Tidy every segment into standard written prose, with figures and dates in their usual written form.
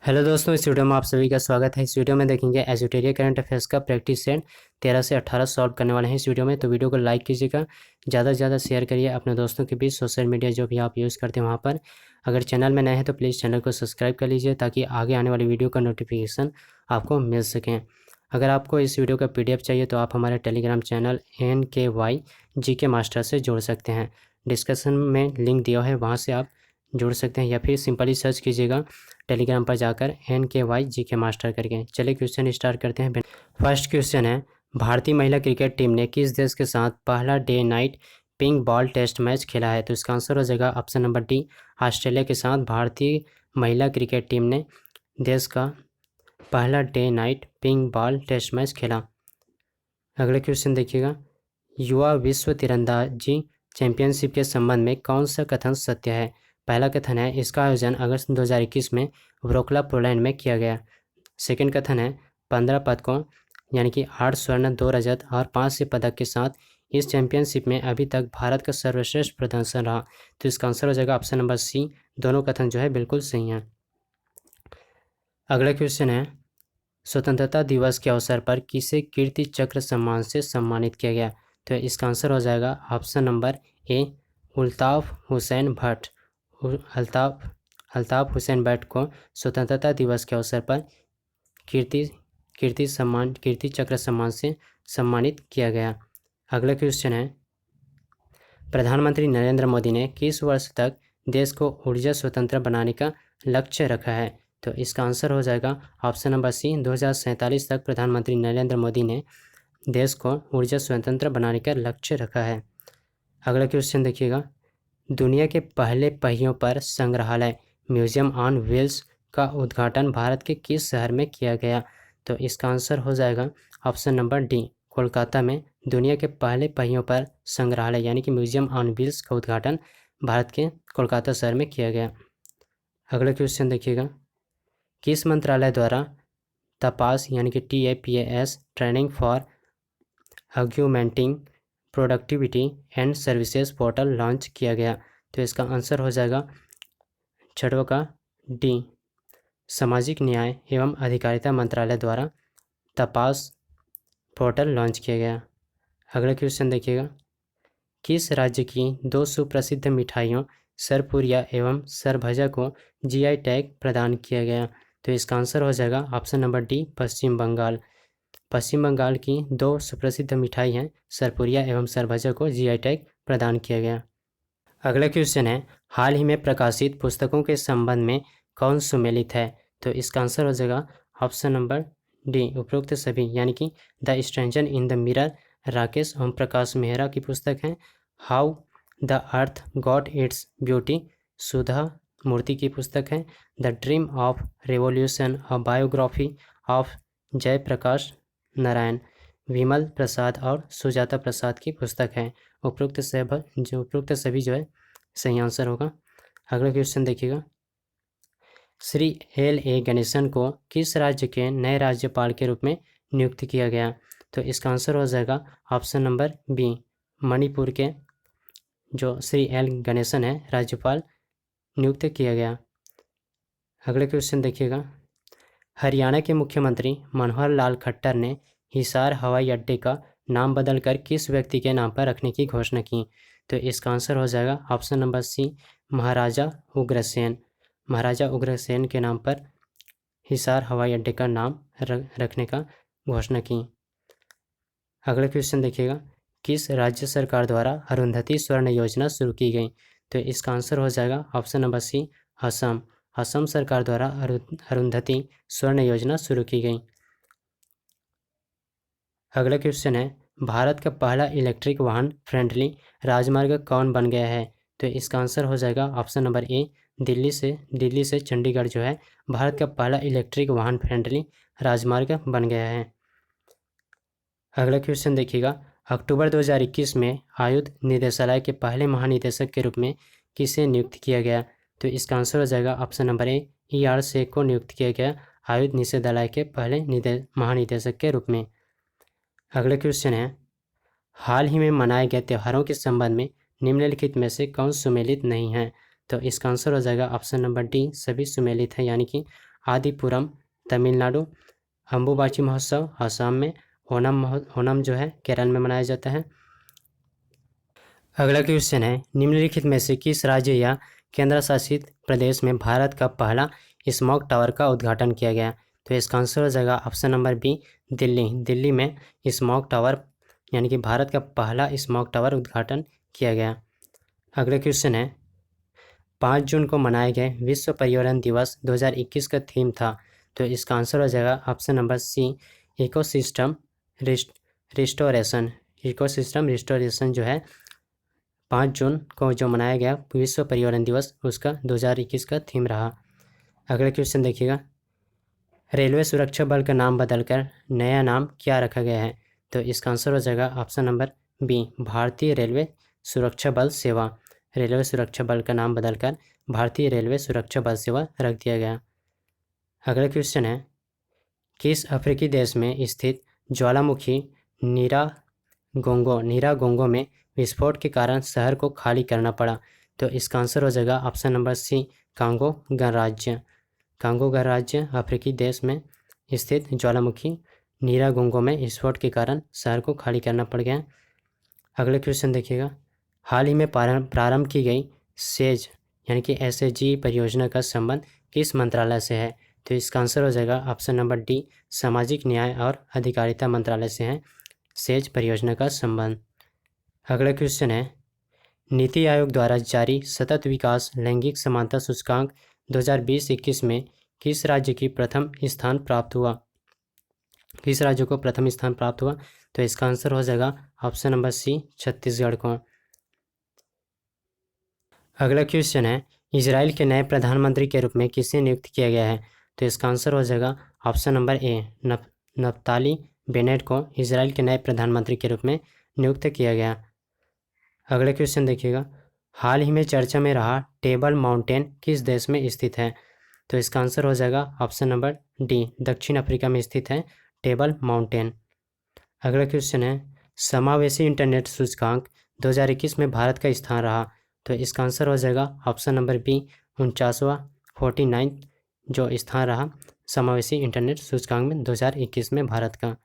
Hello दोस्तों, इस video में आप सभी का स्वागत है। इस वीडियो में देखेंगे एजुटेरिया करंट अफेयर्स का प्रैक्टिस सेट 13 से 18 सॉल्व करने वाले हैं इस वीडियो में। तो वीडियो को लाइक कीजिएगा, ज़्यादा से ज़्यादा शेयर करिए अपने दोस्तों के बीच, सोशल मीडिया जो भी आप यूज़ करते हैं वहाँ पर। अगर चैनल में नए हैं तो प्लीज़ चैनल को सब्सक्राइब कर लीजिए ताकि आगे आने वाली वीडियो का नोटिफिकेशन आपको मिल सकें। अगर आपको इस वीडियो का PDF चाहिए तो आप हमारे Telegram channel NKY GK master से जुड़ सकते हैं। डिस्क्रिप्शन में लिंक दिया है, वहाँ से आप जुड़ सकते हैं, या फिर सिंपली सर्च कीजिएगा टेलीग्राम पर जाकर NKY GK मास्टर करके। चलिए क्वेश्चन स्टार्ट करते हैं। फर्स्ट क्वेश्चन है, भारतीय महिला क्रिकेट टीम ने किस देश के साथ पहला day night pink ball test match खेला है? तो इसका आंसर हो जाएगा ऑप्शन नंबर डी, ऑस्ट्रेलिया के साथ भारतीय महिला क्रिकेट टीम ने देश का पहला day night pink ball test match खेला। अगला क्वेश्चन देखिएगा, युवा विश्व तीरंदाजी चैंपियनशिप के संबंध में कौन सा कथन सत्य है? पहला कथन है, इसका आयोजन अगस्त 2021 में व्रोक्ला पोलैंड में किया गया। सेकंड कथन है, 15 पदकों यानी कि 8 स्वर्ण 2 रजत और 5 पदक के साथ इस चैंपियनशिप में अभी तक भारत का सर्वश्रेष्ठ प्रदर्शन रहा। तो इसका आंसर हो जाएगा ऑप्शन नंबर सी, दोनों कथन जो है बिल्कुल सही हैं। अगला क्वेश्चन है, स्वतंत्रता दिवस के अवसर पर किसे कीर्ति चक्र सम्मान से सम्मानित किया गया? तो इसका आंसर हो जाएगा ऑप्शन नंबर ए, अल्ताफ हुसैन भट्ट। अल्ताफ हुसैन भट्ट को स्वतंत्रता दिवस के अवसर पर कीर्ति चक्र सम्मान से सम्मानित किया गया। अगला क्वेश्चन है, प्रधानमंत्री नरेंद्र मोदी ने किस वर्ष तक देश को ऊर्जा स्वतंत्र बनाने का लक्ष्य रखा है? तो इसका आंसर हो जाएगा ऑप्शन नंबर सी, 2047 तक प्रधानमंत्री नरेंद्र मोदी ने देश को ऊर्जा स्वतंत्र बनाने का लक्ष्य रखा है। अगला क्वेश्चन देखिएगा, दुनिया के पहले पहियों पर संग्रहालय म्यूजियम ऑन व्हील्स का उद्घाटन भारत के किस शहर में किया गया? तो इसका आंसर हो जाएगा ऑप्शन नंबर डी, कोलकाता में दुनिया के पहले पहियों पर संग्रहालय यानी कि म्यूजियम ऑन व्हील्स का उद्घाटन भारत के कोलकाता शहर में किया गया। अगला क्वेश्चन देखिएगा, किस मंत्रालय द्वारा तपास यानी कि TAPAS training for augmenting productivity and services portal launch किया गया? तो इसका आंसर हो जाएगा छठवां का डी, सामाजिक न्याय एवं अधिकारिता मंत्रालय द्वारा तपास पोर्टल लॉन्च किया गया। अगला क्वेश्चन देखिएगा, किस राज्य की 2 सुप्रसिद्ध मिठाइयों सरपुरिया एवं सरभजा को GI टैग प्रदान किया गया? तो इसका आंसर हो जाएगा ऑप्शन नंबर डी, पश्चिम बंगाल। पश्चिम बंगाल की 2 सुप्रसिद्ध मिठाई हैं सरपुरिया एवं सरभजा को GI टैग प्रदान किया गया। अगला क्वेश्चन है, हाल ही में प्रकाशित पुस्तकों के संबंध में कौन सुमेलित है? तो इसका आंसर हो जाएगा ऑप्शन नंबर डी, उपरोक्त सभी यानी कि the stranger in the mirror Rakesh Om Prakash Mehra की पुस्तक है। How the earth got its beauty Sudha Murty की पुस्तक है। The dream of revolution a biography of Jayaprakash Narayan Vimal Prasad और सुजाता प्रसाद की पुस्तक है। उपरोक्त सभी जो है सही आंसर होगा। अगला क्वेश्चन देखिएगा, श्री LA गणेशन को किस राज्य के नए राज्यपाल के रूप में नियुक्त किया गया? तो इसका आंसर हो जाएगा ऑप्शन नंबर बी, मणिपुर के जो श्री L गणेशन है राज्यपाल नियुक्त किया गया। अगले क्वेश्चन देखिएगा, हरियाणा के मुख्यमंत्री मनोहर लाल खट्टर ने हिसार हवाई अड्डे का नाम बदलकर किस व्यक्ति के नाम पर रखने की घोषणा की? तो इसका आंसर हो जाएगा ऑप्शन नंबर सी, महाराजा उग्रसेन। महाराजा उग्रसेन के नाम पर हिसार हवाई अड्डे का नाम रखने का घोषणा की। अगला क्वेश्चन देखिएगा, किस राज्य सरकार द्वारा अरुंधति स्वर्ण योजना शुरू की गई? तो इसका आंसर हो जाएगा option number C, Assam. Assam सरकार द्वारा अरुंधति स्वर्ण योजना शुरू की गई। अगला क्वेश्चन है, भारत का पहला इलेक्ट्रिक वाहन फ्रेंडली राजमार्ग कौन बन गया है? तो इसका आंसर हो जाएगा ऑप्शन नंबर ए, दिल्ली से चंडीगढ़ जो है भारत का पहला इलेक्ट्रिक वाहन फ्रेंडली राजमार्ग बन गया है। अगला क्वेश्चन देखिएगा, अक्टूबर 2021 में आयुध निदेशालय के पहले महानिदेशक के रूप में किसे नियुक्त किया गया? तो इसका आंसर हो जाएगा option number A, ER Sheikh को नियुक्त किया गया आयुध निदेशालय के पहले महानिदेशक के रूप में। अगला क्वेश्चन है, हाल ही में मनाए गए त्योहारों के संबंध में निम्नलिखित में से कौन सुमेलित नहीं है? तो इसका आंसर हो जाएगा ऑप्शन नंबर डी, सभी सुमेलित है यानी कि आदिपुरम तमिलनाडु, अम्बुबाची महोत्सव असम में, ओणम जो है केरल में मनाया जाता है। अगला क्वेश्चन है, निम्नलिखित में से किस राज्य या केंद्र शासित प्रदेश में भारत का पहला स्मॉग टावर का उद्घाटन किया गया? तो इसका आंसर हो जाएगा option number B, Delhi. Delhi में स्मॉग टावर यानी कि भारत का पहला स्मॉग टावर उद्घाटन किया गया। अगला क्वेश्चन है, 5 जून को मनाए गए विश्व पर्यावरण दिवस 2021 का थीम था। तो इसका आंसर हो जाएगा option number C, ecosystem restoration. Ecosystem restoration जो है 5 जून को जो मनाया गया विश्व पर्यावरण दिवस, उसका 2021 का थीम रहा। अगला क्वेश्चन देखिएगा, रेलवे सुरक्षा बल का नाम बदलकर नया नाम क्या रखा गया है? तो इसका आंसर हो जाएगा ऑप्शन नंबर बी, भारतीय रेलवे सुरक्षा बल सेवा। रेलवे सुरक्षा बल का नाम बदलकर भारतीय रेलवे सुरक्षा बल सेवा रख दिया गया। अगला क्वेश्चन है, किस अफ्रीकी देश में स्थित ज्वालामुखी नीरागोंगो में विस्फोट के कारण शहर को खाली करना पड़ा? तो इसका आंसर हो जाएगा ऑप्शन नंबर सी, कांगो गणराज्य। कांगो गणराज्य अफ्रीकी देश में स्थित ज्वालामुखी नीरागोंगो में विस्फोट के कारण शहर को खाली करना पड़ गया। अगले क्वेश्चन देखिएगा, हाल ही में प्रारंभ की गई सेज यानी कि SAG परियोजना का संबंध किस मंत्रालय से है? तो इसका आंसर हो जाएगा ऑप्शन नंबर डी, सामाजिक न्याय और अधिकारिता मंत्रालय से है सेज परियोजना का संबंध। अगला क्वेश्चन है, नीति आयोग द्वारा जारी सतत विकास लैंगिक समानता सूचकांक 2020-21 में किस राज्य की प्रथम स्थान प्राप्त हुआ? किस राज्य को प्रथम स्थान प्राप्त हुआ? तो इसका आंसर हो जाएगा ऑप्शन नंबर सी, छत्तीसगढ़ को। अगला क्वेश्चन है, इजराइल के नए प्रधानमंत्री के रूप में किसे नियुक्त किया गया है? तो इसका आंसर हो जाएगा ऑप्शन नंबर ए, नफ्ताली बेनेट को इजराइल के नए प्रधानमंत्री के रूप में नियुक्त किया गया। अगला क्वेश्चन देखिएगा, हाल ही में चर्चा में रहा टेबल माउंटेन किस देश में स्थित है? तो इसका आंसर हो जाएगा ऑप्शन नंबर डी, दक्षिण अफ्रीका में स्थित है टेबल माउंटेन। अगला क्वेश्चन है, समावेशी इंटरनेट सूचकांक 2021 में भारत का स्थान रहा। तो इसका आंसर हो जाएगा ऑप्शन नंबर बी, 49वां 49 जो स्थान रहा समावेशी इंटरनेट सूचकांक में 2021 में भारत का।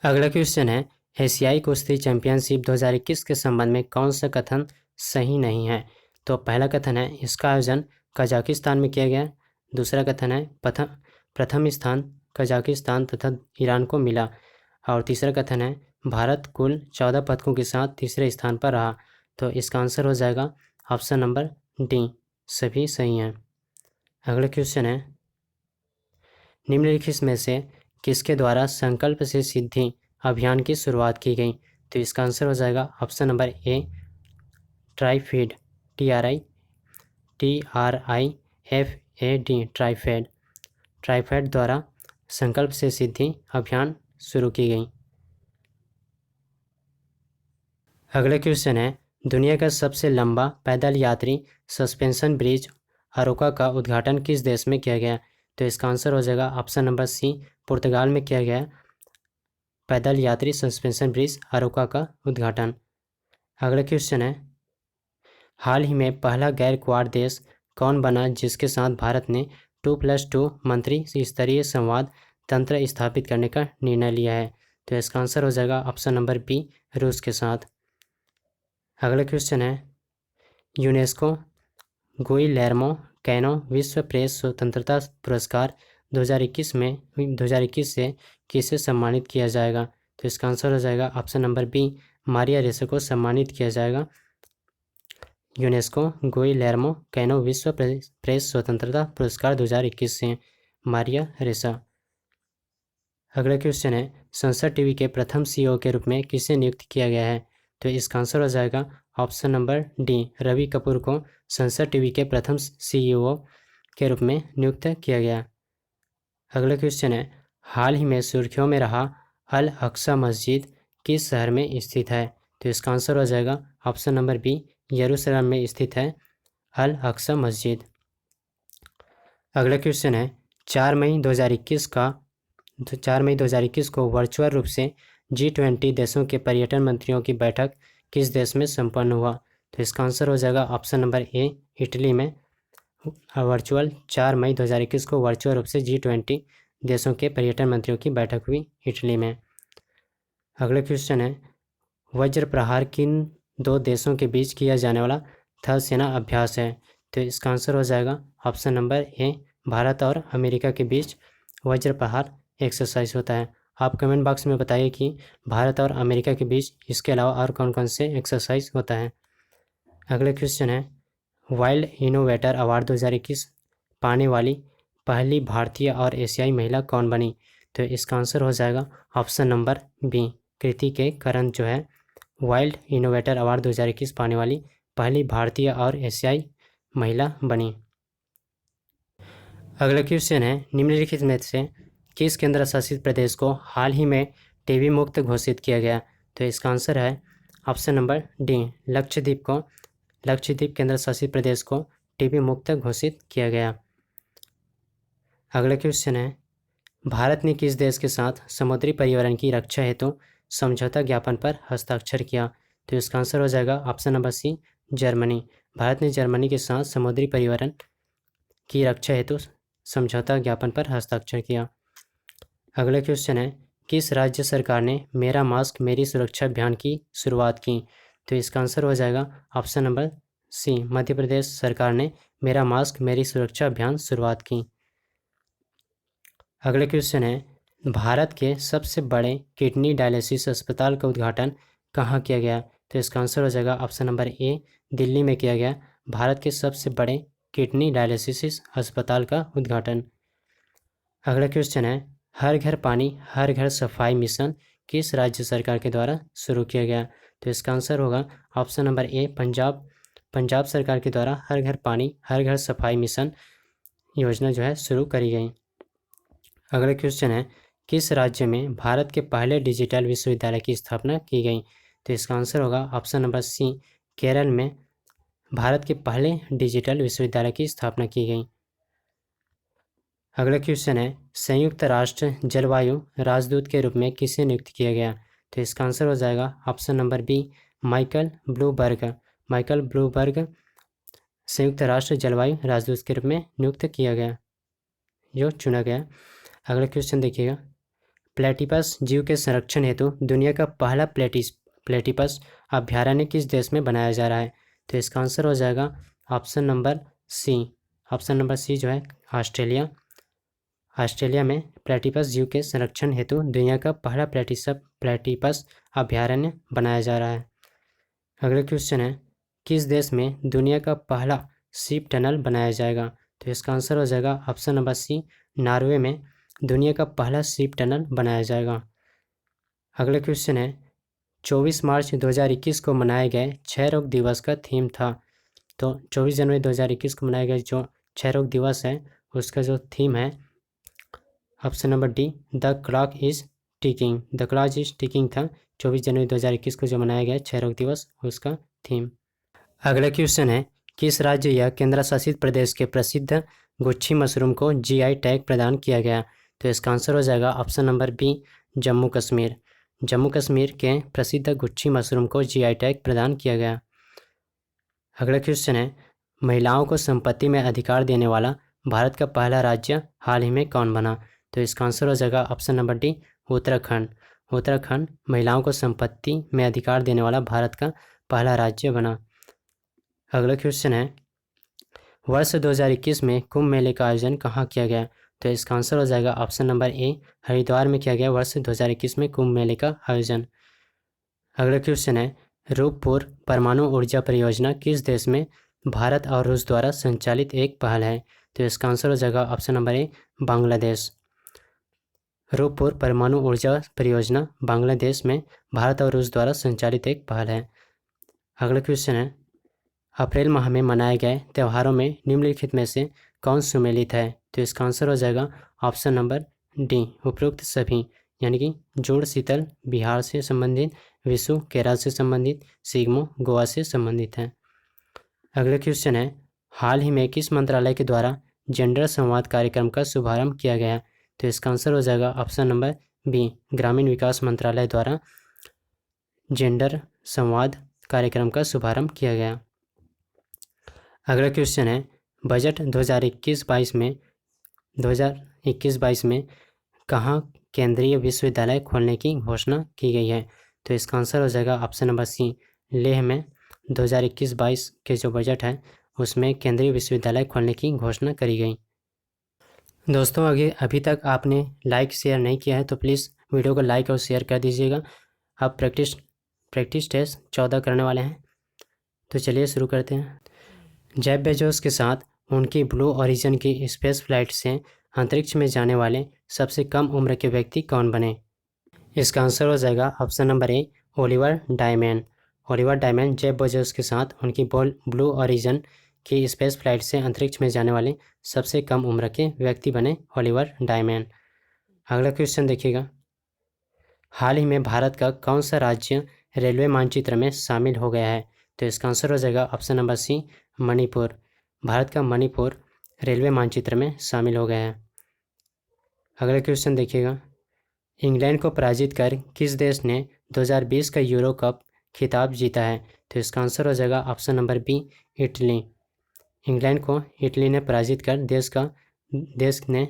अगला क्वेश्चन है, एशियाई कुश्ती चैंपियनशिप 2021 के संबंध में कौन सा कथन सही नहीं है? तो पहला कथन है, इसका आयोजन कजाकिस्तान में किया गया। दूसरा कथन है, प्रथम स्थान कजाकिस्तान तथा ईरान को मिला। और तीसरा कथन है, भारत कुल 14 पदकों के साथ तीसरे स्थान पर रहा। तो इसका आंसर हो जाएगा ऑप्शन नंबर डी, सभी सही हैं। अगला क्वेश्चन है, निम्नलिखित में से किसके द्वारा संकल्प से सिद्धि अभियान की शुरुआत की गई? तो इसका आंसर हो जाएगा ऑप्शन नंबर ए, ट्राइफेड, TRIFAD ट्राइफेड द्वारा संकल्प से सिद्धि अभियान शुरू की गई। अगला क्वेश्चन है, दुनिया का सबसे लंबा पैदल यात्री सस्पेंशन ब्रिज अरोका का उद्घाटन किस देश में किया गया? तो इसका आंसर हो जाएगा ऑप्शन नंबर सी, पुर्तगाल में किया गया पैदल यात्री सस्पेंशन ब्रिज अरोका का उद्घाटन। अगला क्वेश्चन है, हाल ही में पहला गैर क्वाड देश कौन बना जिसके साथ भारत ने 2+2 मंत्री स्तरीय संवाद तंत्र स्थापित करने का निर्णय लिया है? तो इसका आंसर हो जाएगा ऑप्शन नंबर बी, रूस के साथ। अगला क्वेश्चन है, यूनेस्को गुइलेर्मो कैनो विश्व प्रेस स्वतंत्रता पुरस्कार 2021 से किसे सम्मानित किया जाएगा? तो इसका आंसर हो जाएगा ऑप्शन नंबर बी, मारिया रेसा को सम्मानित किया जाएगा यूनेस्को गुइलेर्मो कैनो विश्व प्रेस स्वतंत्रता पुरस्कार 2021 से मारिया रेसा। अगला क्वेश्चन है, संसद टीवी के प्रथम CEO के रूप में किसे नियुक्त किया गया है? तो इसका आंसर हो जाएगा option number D, Ravi Kapoor को संसद टीवी के प्रथम CEO के रूप में नियुक्त किया गया। अगला क्वेश्चन है, हाल ही में सुर्खियों में रहा अल अक्सा मस्जिद किस शहर में स्थित है? तो इसका आंसर हो जाएगा ऑप्शन नंबर बी, यरूशलेम में स्थित है अल अक्सा मस्जिद। अगला क्वेश्चन है, 4 मई 2021 को वर्चुअल रूप से G20 देशों के पर्यटन मंत्रियों की बैठक किस देश में संपन्न हुआ? तो इसका आंसर हो जाएगा ऑप्शन नंबर ए, इटली में। वर्चुअल 4 मई 2021 को वर्चुअल रूप से G20 देशों के पर्यटन मंत्रियों की बैठक हुई इटली में। अगला क्वेश्चन है, वज्र प्रहार किन दो देशों के बीच किया जाने वाला थल सेना अभ्यास है? तो इसका आंसर हो जाएगा ऑप्शन नंबर ए, भारत और अमेरिका के बीच वज्र प्रहार एक्सरसाइज होता है। आप कमेंट बॉक्स में बताइए कि भारत और अमेरिका के बीच इसके अलावा और कौन कौन से एक्सरसाइज होता है। अगला क्वेश्चन है, वाइल्ड इनोवेटर अवार्ड 2021 पाने वाली पहली भारतीय और एशियाई महिला कौन बनी? तो इसका आंसर हो जाएगा ऑप्शन नंबर बी, कृति के करण जो है वाइल्ड इनोवेटर अवार्ड 2021 पाने वाली पहली भारतीय और एशियाई महिला बनी। अगला क्वेश्चन है, निम्नलिखित में से किस केंद्र शासित प्रदेश को हाल ही में टीबी मुक्त घोषित किया गया? तो इसका आंसर है ऑप्शन नंबर डी, लक्षद्वीप केंद्र शासित प्रदेश को टीबी मुक्त घोषित किया गया। अगला क्वेश्चन है, भारत ने किस देश के साथ समुद्री पर्यावरण की रक्षा हेतु समझौता ज्ञापन पर हस्ताक्षर किया? तो इसका आंसर हो जाएगा option number C, Germany. Bharat ने जर्मनी के साथ समुद्री पर्यावरण की रक्षा हेतु समझौता ज्ञापन पर हस्ताक्षर किया। अगला क्वेश्चन है, किस राज्य सरकार ने मेरा मास्क मेरी सुरक्षा अभियान की शुरुआत की? तो इसका आंसर हो जाएगा ऑप्शन नंबर सी, मध्य प्रदेश सरकार ने मेरा मास्क मेरी सुरक्षा अभियान शुरुआत की। अगला क्वेश्चन है, भारत के सबसे बड़े किडनी डायलिसिस अस्पताल का उद्घाटन कहाँ किया गया? तो इसका आंसर हो जाएगा ऑप्शन नंबर ए, दिल्ली में किया गया भारत के सबसे बड़े किडनी डायलिसिस अस्पताल का उद्घाटन। अगला क्वेश्चन है, हर घर पानी हर घर सफाई मिशन किस राज्य सरकार के द्वारा शुरू किया गया? तो इसका आंसर होगा ऑप्शन नंबर ए, पंजाब सरकार के द्वारा हर घर पानी हर घर सफाई मिशन योजना जो है शुरू करी गई। अगला क्वेश्चन है, किस राज्य में भारत के पहले डिजिटल विश्वविद्यालय की स्थापना की गई? तो इसका आंसर होगा ऑप्शन नंबर सी, केरल में भारत के पहले डिजिटल विश्वविद्यालय की स्थापना की गई। अगला क्वेश्चन है, संयुक्त राष्ट्र जलवायु राजदूत के रूप में किसे नियुक्त किया गया? तो इसका आंसर हो जाएगा option number B, Michael Bloomberg संयुक्त राष्ट्र जलवायु राजदूत के रूप में नियुक्त किया गया, जो चुना गया। अगला क्वेश्चन देखिएगा, प्लेटिपस जीव के संरक्षण हेतु दुनिया का पहला प्लेटिपस अभ्यारण्य किस देश में बनाया जा रहा है? तो इसका आंसर हो जाएगा ऑप्शन नंबर सी जो है ऑस्ट्रेलिया में प्लेटिपस जीव के संरक्षण हेतु दुनिया का पहला प्लेटिपस अभ्यारण्य बनाया जा रहा है। अगला क्वेश्चन है, किस देश में दुनिया का पहला शिप टनल बनाया जाएगा? तो इसका आंसर हो जाएगा ऑप्शन नंबर सी, नॉर्वे में दुनिया का पहला शिप टनल बनाया जाएगा। अगला क्वेश्चन है, 24 मार्च 2021 को मनाए गए क्षय रोग दिवस का थीम था। तो 24 जनवरी 2021 को मनाया गया जो क्षय रोग दिवस है उसका जो थीम है option number D, the clock is ticking था 24 जनवरी 2021 को जो मनाया गया क्षय रोग दिवस उसका थीम। अगला क्वेश्चन है, किस राज्य या केंद्र शासित प्रदेश के प्रसिद्ध गुच्छी मशरूम को जीआई टैग प्रदान किया गया? तो इसका आंसर हो जाएगा option number B, Jammu Kashmir के प्रसिद्ध गुच्छी मशरूम को जीआई टैग प्रदान किया गया। अगला क्वेश्चन है, महिलाओं को संपत्ति में अधिकार देने वाला भारत का पहला राज्य हाल ही में कौन बना? तो इसका आंसर हो जाएगा ऑप्शन नंबर डी, उत्तराखंड महिलाओं को संपत्ति में अधिकार देने वाला भारत का पहला राज्य बना। अगला क्वेश्चन है, वर्ष 2021 में कुंभ मेले का आयोजन कहाँ किया गया? तो इसका आंसर हो जाएगा ऑप्शन नंबर ए, हरिद्वार में किया गया वर्ष 2021 में कुंभ मेले का आयोजन। अगला क्वेश्चन है, रूपपुर परमाणु ऊर्जा परियोजना किस देश में भारत और रूस द्वारा संचालित एक पहल है? तो इसका आंसर हो जाएगा option number A, Bangladesh. Rooppur परमाणु ऊर्जा परियोजना बांग्लादेश में भारत और रूस द्वारा संचालित एक पहल है। अगला क्वेश्चन है, अप्रैल माह में मनाए गए त्योहारों में निम्नलिखित में से कौन सम्मिलित है? तो इसका आंसर हो जाएगा ऑप्शन नंबर डी, उपरोक्त सभी, यानी कि जोड़ शीतल बिहार से संबंधित, विशु केरल से संबंधित, सिग्मो गोवा से संबंधित है। अगला क्वेश्चन है, हाल ही में किस मंत्रालय के द्वारा जेंडर संवाद कार्यक्रम का शुभारंभ किया गया? तो इसका आंसर हो जाएगा ऑप्शन नंबर बी, ग्रामीण विकास मंत्रालय द्वारा जेंडर संवाद कार्यक्रम का शुभारंभ किया गया। अगला क्वेश्चन है, बजट 2021-22 में कहाँ केंद्रीय विश्वविद्यालय खोलने की घोषणा की गई है? तो इसका आंसर हो जाएगा ऑप्शन नंबर सी, लेह में 2021-22 के जो बजट है उसमें केंद्रीय विश्वविद्यालय खोलने की घोषणा करी गई। दोस्तों अभी तक आपने लाइक शेयर नहीं किया है तो प्लीज़ वीडियो को लाइक और शेयर कर दीजिएगा। अब प्रैक्टिस टेस्ट 14 करने वाले हैं, तो चलिए शुरू करते हैं। जेफ बेजोस के साथ उनकी ब्लू ओरिजिन की स्पेस फ्लाइट से अंतरिक्ष में जाने वाले सबसे कम उम्र के व्यक्ति कौन बने? इसका आंसर हो जाएगा ऑप्शन नंबर ए, Oliver diamond. Oliver diamond Jeff Bezos के साथ उनकी ब्लू ओरिजिन की स्पेस फ्लाइट से अंतरिक्ष में जाने वाले सबसे कम उम्र के व्यक्ति बने ओलिवर डायमंड। अगला क्वेश्चन देखिएगा, हाल ही में भारत का कौन सा राज्य रेलवे मानचित्र में शामिल हो गया है? तो इसका आंसर हो जाएगा option number C, Manipur. Bharat का मणिपुर रेलवे मानचित्र में शामिल हो गया है। अगला क्वेश्चन देखिएगा, इंग्लैंड को पराजित कर किस देश ने 2020 का यूरो कप खिताब जीता है? तो इसका आंसर हो जाएगा option number B, Italy. England को इटली ने पराजित कर देश ने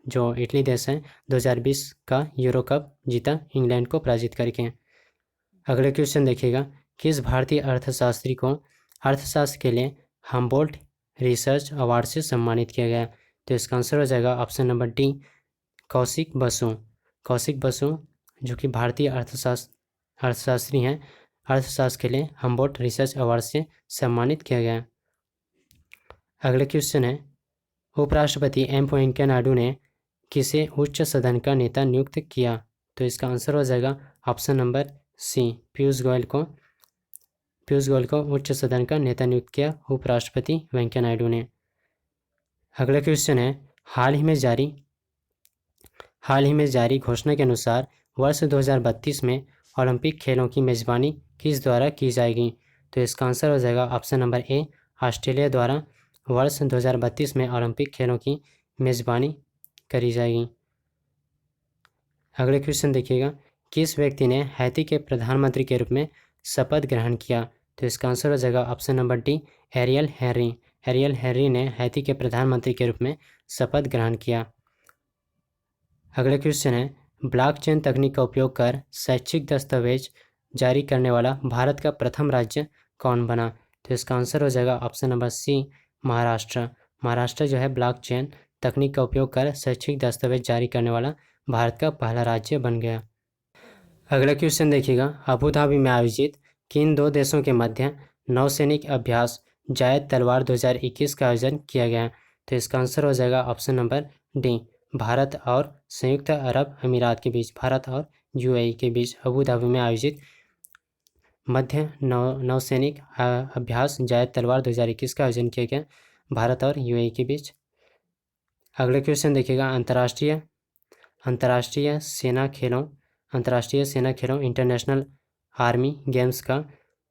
जो इटली देश है 2020 का यूरो कप जीता इंग्लैंड को पराजित करके। अगले क्वेश्चन देखिएगा, किस भारतीय अर्थशास्त्री को अर्थशास्त्र के लिए हम्बोल्ट रिसर्च अवार्ड से सम्मानित किया गया? तो इसका आंसर हो जाएगा option number D, Kaushik Basu. Kaushik Basu जो कि भारतीय अर्थशास्त्री हैं, अर्थशास्त्र के लिए हम्बोल्ट रिसर्च अवार्ड से सम्मानित किया गया। अगले क्वेश्चन है, उपराष्ट्रपति एम वेंकैया नायडू ने किसे उच्च सदन का नेता नियुक्त किया? तो इसका आंसर हो जाएगा option number C, Piyush Goyal को उच्च सदन का नेता नियुक्त किया उपराष्ट्रपति वेंकैया नायडू ने। अगला क्वेश्चन है, हाल ही में जारी घोषणा के अनुसार वर्ष 2032 में ओलंपिक खेलों की मेज़बानी किस द्वारा की जाएगी? तो इसका आंसर हो जाएगा ऑप्शन नंबर ए, ऑस्ट्रेलिया द्वारा वर्ष 2032 में ओलंपिक खेलों की मेज़बानी करी जाएगी। अगले क्वेश्चन देखिएगा, किस व्यक्ति ने हैती के प्रधानमंत्री के रूप में शपथ ग्रहण किया? तो इसका आंसर हो जाएगा option number D, aerial Henry. Aerial Henry ने हैती के प्रधानमंत्री के रूप में शपथ ग्रहण किया। अगले क्वेश्चन है, ब्लॉकचेन तकनीक का उपयोग कर शैक्षिक दस्तावेज जारी करने वाला भारत का प्रथम राज्य कौन बना? तो इसका आंसर हो जाएगा option number C, Maharashtra. Maharashtra जो है ब्लॉकचेन तकनीक का उपयोग कर शैक्षिक दस्तावेज जारी करने वाला भारत का पहला राज्य बन गया। अगला क्वेश्चन देखिएगा, अबू धाबी में आयोजित किन दो देशों के मध्य नौसैनिक अभ्यास जायद तलवार 2021 का आयोजन किया गया? तो इसका आंसर हो जाएगा ऑप्शन नंबर डी, भारत और संयुक्त अरब अमीरात के बीच, भारत और यूएई के बीच अबू धाबी में आयोजित मध्य नौसैनिक अभ्यास जायद तलवार 2021 का आयोजन किया गया भारत और यूएई के बीच। अगले क्वेश्चन देखिएगा, अंतर्राष्ट्रीय सेना खेलों इंटरनेशनल आर्मी गेम्स का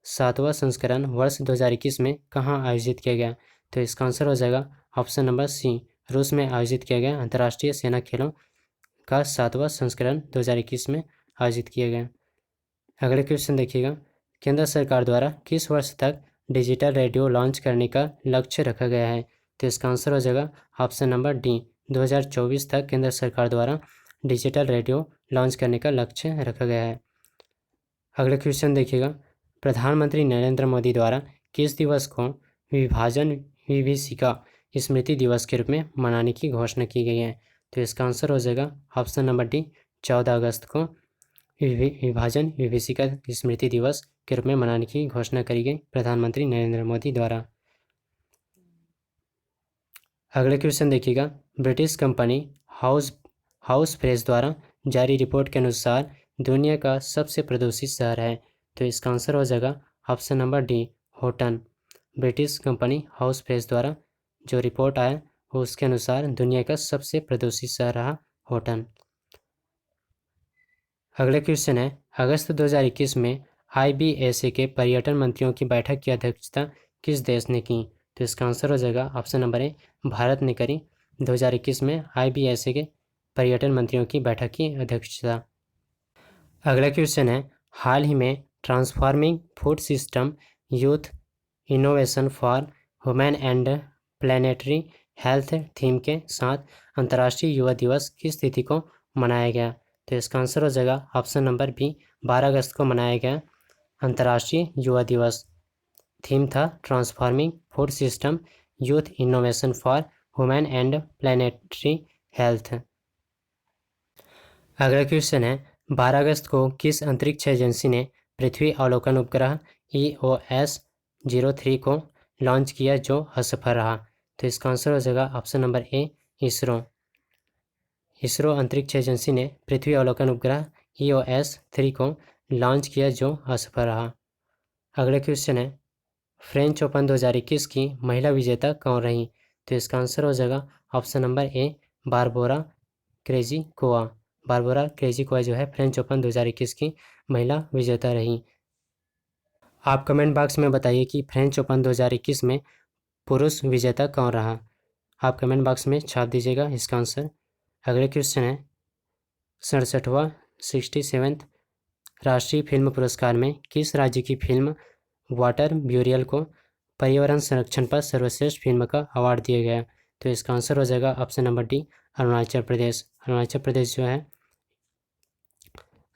7वां संस्करण वर्ष 2021 में कहाँ आयोजित किया गया? तो इसका आंसर हो जाएगा ऑप्शन नंबर सी, रूस में आयोजित किया गया अंतर्राष्ट्रीय सेना खेलों का 7वां संस्करण 2021 में आयोजित किया गया। अगले क्वेश्चन देखिएगा, केंद्र सरकार द्वारा किस वर्ष तक डिजिटल रेडियो लॉन्च करने का लक्ष्य रखा गया है? तो इसका आंसर हो जाएगा ऑप्शन नंबर डी, 2024 तक केंद्र सरकार द्वारा डिजिटल रेडियो लॉन्च करने का लक्ष्य रखा गया है। अगले क्वेश्चन देखिएगा, प्रधानमंत्री नरेंद्र मोदी द्वारा किस दिवस को विभाजन विभीषिका स्मृति दिवस के रूप में मनाने की घोषणा की गई है? तो इसका आंसर हो जाएगा ऑप्शन नंबर डी, 14 अगस्त को विभाजन विभीषिका स्मृति दिवस के रूप में मनाने की घोषणा करी गई प्रधानमंत्री नरेंद्र मोदी द्वारा। अगले क्वेश्चन देखिएगा, ब्रिटिश कंपनी हाउस प्रेस द्वारा जारी रिपोर्ट के अनुसार दुनिया का सबसे प्रदूषित शहर है? तो इसका आंसर हो जाएगा option number D, Houghton. British company house press द्वारा जो रिपोर्ट आया उसके अनुसार दुनिया का सबसे प्रदूषित शहर रहा होटन। अगले क्वेश्चन है, अगस्त 2021 में IBSA के पर्यटन मंत्रियों की बैठक की अध्यक्षता किस देश ने की? तो इसका आंसर हो जाएगा ऑप्शन नंबर ए, भारत ने करी 2021 में IBSA के पर्यटन मंत्रियों की बैठक की अध्यक्षता। अगला क्वेश्चन है, हाल ही में transforming food system youth innovation for women and planetary health theme के साथ अंतर्राष्ट्रीय युवा दिवस किस तिथि को मनाया गया? तो इसका आंसर हो जाएगा ऑप्शन नंबर बी, 12 अगस्त को मनाया गया अंतर्राष्ट्रीय युवा दिवस। थीम था transforming food system, youth innovation for human and planetary health. अगला क्वेश्चन है, 12 अगस्त को किस अंतरिक्ष एजेंसी ने पृथ्वी अवलोकन उपग्रह EOS-03 को लॉन्च किया जो असफल रहा? तो इसका आंसर हो जाएगा ऑप्शन नंबर ए, इसरो। इसरो अंतरिक्ष एजेंसी ने पृथ्वी अवलोकन उपग्रह EOS-3 को लॉन्च किया जो असफल रहा। अगला क्वेश्चन है, फ्रेंच ओपन 2021 की महिला विजेता कौन रही? तो इसका आंसर हो जाएगा ऑप्शन नंबर ए, बारबोरा क्रेजिकोवा। बारबोरा क्रेजिकोवा जो है फ्रेंच ओपन 2021 की महिला विजेता रही। आप कमेंट बॉक्स में बताइए कि फ्रेंच ओपन 2021 में पुरुष विजेता कौन रहा। आप कमेंट बॉक्स में छाप दीजिएगा इसका आंसर। अगले क्वेश्चन है, 67वां 67th राष्ट्रीय फिल्म पुरस्कार में किस राज्य की फिल्म वाटर ब्यूरियल को पर्यावरण संरक्षण पर सर्वश्रेष्ठ फिल्म का अवार्ड दिया गया? तो इसका आंसर हो जाएगा option number D, Arunachal Pradesh. Arunachal Pradesh जो है,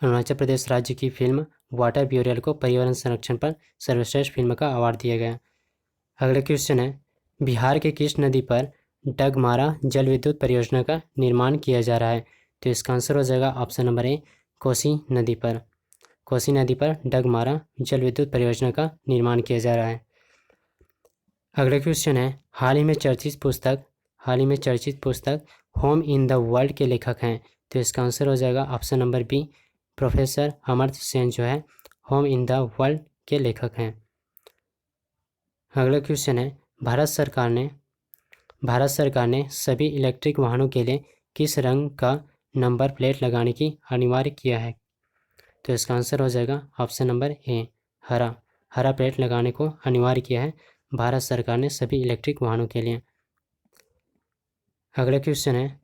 अरुणाचल प्रदेश राज्य की फिल्म वाटर ब्यूरियल को पर्यावरण संरक्षण पर सर्वश्रेष्ठ फिल्म का अवार्ड दिया गया। अगला क्वेश्चन है, बिहार के किस नदी पर डगमारा जल विद्युत परियोजना का निर्माण किया जा रहा है? तो इसका आंसर हो जाएगा ऑप्शन नंबर ए, कोसी नदी पर। कोसी नदी पर डगमारा जल विद्युत परियोजना का निर्माण किया जा रहा है। अगला क्वेश्चन है, हाल ही में चर्चित पुस्तक होम इन द वर्ल्ड के लेखक हैं? तो इसका आंसर हो जाएगा option number B, professor Amartya Sen जो है होम इन द वर्ल्ड के लेखक हैं। अगला क्वेश्चन है, भारत सरकार ने सभी इलेक्ट्रिक वाहनों के लिए किस रंग का नंबर प्लेट लगाने की अनिवार्य किया है? तो इसका आंसर हो जाएगा ऑप्शन नंबर ए, हरा प्लेट लगाने को अनिवार्य किया है भारत सरकार ने सभी इलेक्ट्रिक वाहनों के लिए। अगला क्वेश्चन है,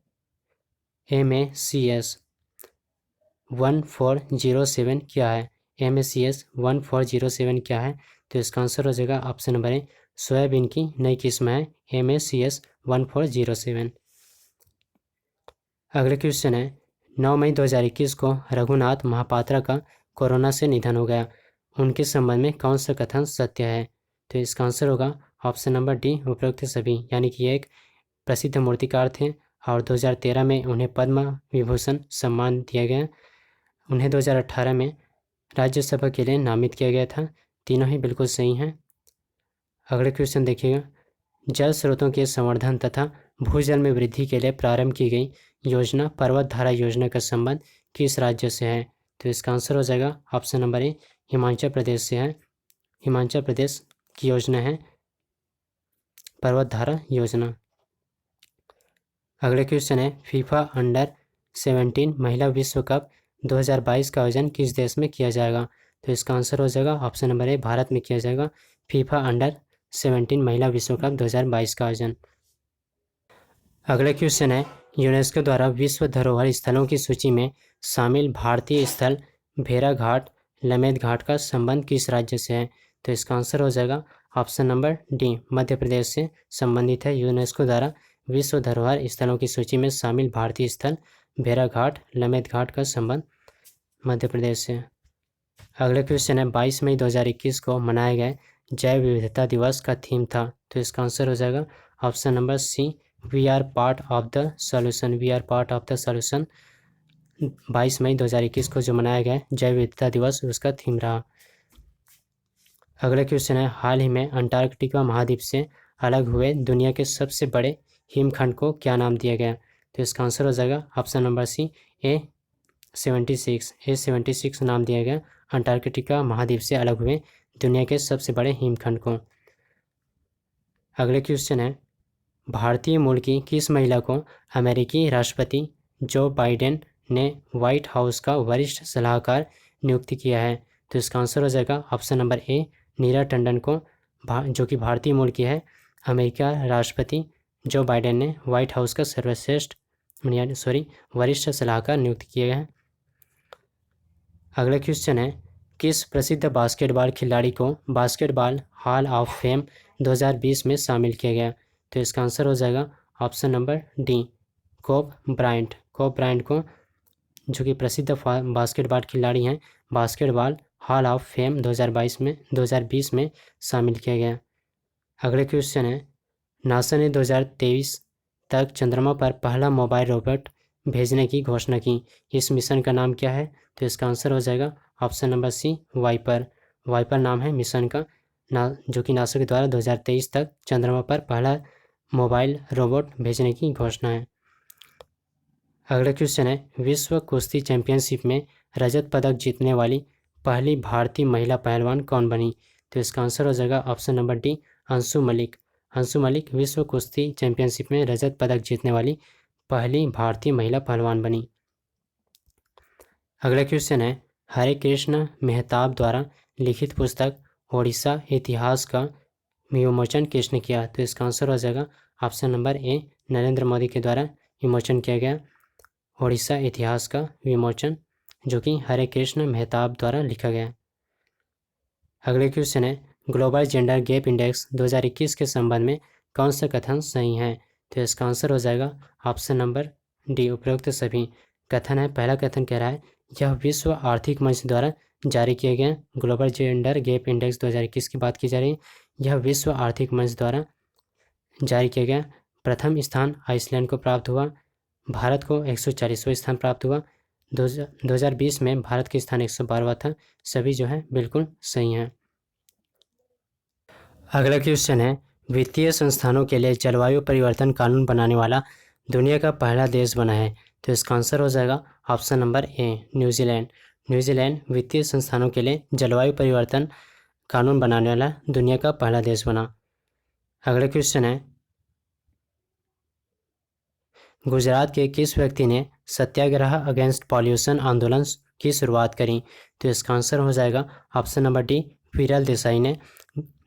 MACS 1407 क्या है? MACS 1407 क्या है? तो इसका आंसर हो जाएगा ऑप्शन नंबर ए, सोयाबीन की नई किस्म है MACS 1407। अगला क्वेश्चन है, 9 मई 2021 को रघुनाथ महापात्रा का कोरोना से निधन हो गया, उनके संबंध में कौन सा कथन सत्य है? तो इसका आंसर होगा ऑप्शन नंबर डी, उपरोक्त सभी। यानी कि ये एक प्रसिद्ध मूर्तिकार थे और 2013 में उन्हें पद्म विभूषण सम्मान दिया गया। उन्हें 2018 में राज्यसभा के लिए नामित किया गया था। तीनों ही बिल्कुल सही हैं। अगले क्वेश्चन देखिएगा, जल स्रोतों के संवर्धन तथा भूजल में वृद्धि के लिए प्रारंभ की गई योजना पर्वत धारा योजना का संबंध किस राज्य से है? तो इसका आंसर हो जाएगा ऑप्शन नंबर ए, हिमाचल प्रदेश से है। हिमाचल प्रदेश की योजना है पर्वत धारा योजना। अगले क्वेश्चन है, फीफा अंडर 17 महिला विश्व कप 2022 का आयोजन किस देश में किया जाएगा? तो इसका आंसर हो जाएगा ऑप्शन नंबर ए, भारत में किया जाएगा फीफा अंडर 17 महिला विश्व कप 2022 का आयोजन। अगला क्वेश्चन है, यूनेस्को द्वारा विश्व धरोहर स्थलों की सूची में शामिल भारतीय स्थल भेड़ाघाट लमेद घाट का संबंध किस राज्य से है? तो इसका आंसर हो जाएगा option number D, Madhya Pradesh से संबंधित है। यूनेस्को द्वारा विश्व धरोहर स्थलों की सूची में शामिल भारतीय स्थल भेड़ाघाट लमेद घाट का संबंध मध्य प्रदेश से। अगला क्वेश्चन है, 22 मई 2021 को मनाए गए जैव विविधता दिवस का थीम था। तो इसका आंसर हो जाएगा option number C, we are part of the solution. We are part of the solution 22 मई 2021 को जो मनाया गया जैव विविधता दिवस उसका थीम रहा। अगला क्वेश्चन है, हाल ही में अंटार्कटिका महाद्वीप से अलग हुए दुनिया के सबसे बड़े हिमखंड को क्या नाम दिया गया? तो इसका आंसर हो जाएगा ऑप्शन नंबर सी, A76 नाम दिया गया अंटार्कटिका महाद्वीप से अलग हुए दुनिया के सबसे बड़े हिमखंड को। अगले क्वेश्चन है, भारतीय मूल की किस महिला को अमेरिकी राष्ट्रपति जो बाइडेन ने व्हाइट हाउस का वरिष्ठ सलाहकार नियुक्त किया है? तो इसका आंसर हो जाएगा ऑप्शन नंबर ए, नीरा टंडन को, जो कि भारतीय मूल की है। अमेरिका राष्ट्रपति जो बाइडेन ने व्हाइट हाउस का वरिष्ठ सलाहकार नियुक्त किया है। अगला क्वेश्चन है, किस प्रसिद्ध बास्केटबॉल खिलाड़ी को बास्केटबॉल हॉल ऑफ फेम 2020 में शामिल किया गया? तो इसका आंसर हो जाएगा option number D, Kobe Bryant. Kobe Bryant को, जो कि प्रसिद्ध बास्केटबॉल खिलाड़ी हैं, बास्केटबॉल हॉल ऑफ फेम 2020 में शामिल किया गया। अगले क्वेश्चन है, नासा ने 2023 तक चंद्रमा पर पहला मोबाइल रोबोट भेजने की घोषणा की। इस मिशन का नाम क्या है? तो इसका आंसर हो जाएगा option number C, viper. Viper नाम है मिशन का, जो कि नासा के द्वारा 2023 तक चंद्रमा पर पहला मोबाइल रोबोट भेजने की घोषणा है। अगला क्वेश्चन है, विश्व कुश्ती चैंपियनशिप में रजत पदक जीतने वाली पहली भारतीय महिला पहलवान कौन बनी? तो इसका आंसर हो जाएगा option number D, Anshu Malik. Anshu Malik विश्व कुश्ती चैंपियनशिप में रजत पदक जीतने वाली पहली भारतीय महिला पहलवान बनी। अगला क्वेश्चन है, हरे कृष्ण मेहताब द्वारा लिखित पुस्तक ओडिशा इतिहास का विमोचन किसने किया? तो इसका आंसर हो जाएगा ऑप्शन नंबर ए, नरेंद्र मोदी के द्वारा विमोचन किया गया ओडिशा इतिहास का विमोचन, जो कि हरे कृष्ण मेहताब द्वारा लिखा गया। अगले क्वेश्चन है, ग्लोबल जेंडर गैप इंडेक्स 2021 के संबंध में कौन सा कथन सही है? तो इसका आंसर हो जाएगा ऑप्शन नंबर डी, उपरोक्त सभी कथन है। पहला कथन कह रहा है, यह विश्व आर्थिक मंच द्वारा जारी किया गया ग्लोबल जेंडर गैप इंडेक्स 2021 की बात की जा रही है। यह विश्व आर्थिक मंच द्वारा जारी किया गया। प्रथम स्थान आइसलैंड को प्राप्त हुआ, भारत को 140वां स्थान प्राप्त हुआ। 2020 में भारत का स्थान 112वां था। सभी जो है बिल्कुल सही हैं। अगला क्वेश्चन है, वित्तीय संस्थानों के लिए जलवायु परिवर्तन कानून बनाने वाला दुनिया का पहला देश बना है? तो इसका आंसर हो जाएगा ऑप्शन नंबर ए, न्यूजीलैंड। न्यूजीलैंड वित्तीय संस्थानों के लिए जलवायु परिवर्तन कानून बनाने वाला दुनिया का पहला देश बना। अगला क्वेश्चन है, गुजरात के किस व्यक्ति ने सत्याग्रह अगेंस्ट पॉल्यूशन आंदोलन की शुरुआत करी? तो इसका आंसर हो जाएगा ऑप्शन नंबर डी, विरल देसाई ने,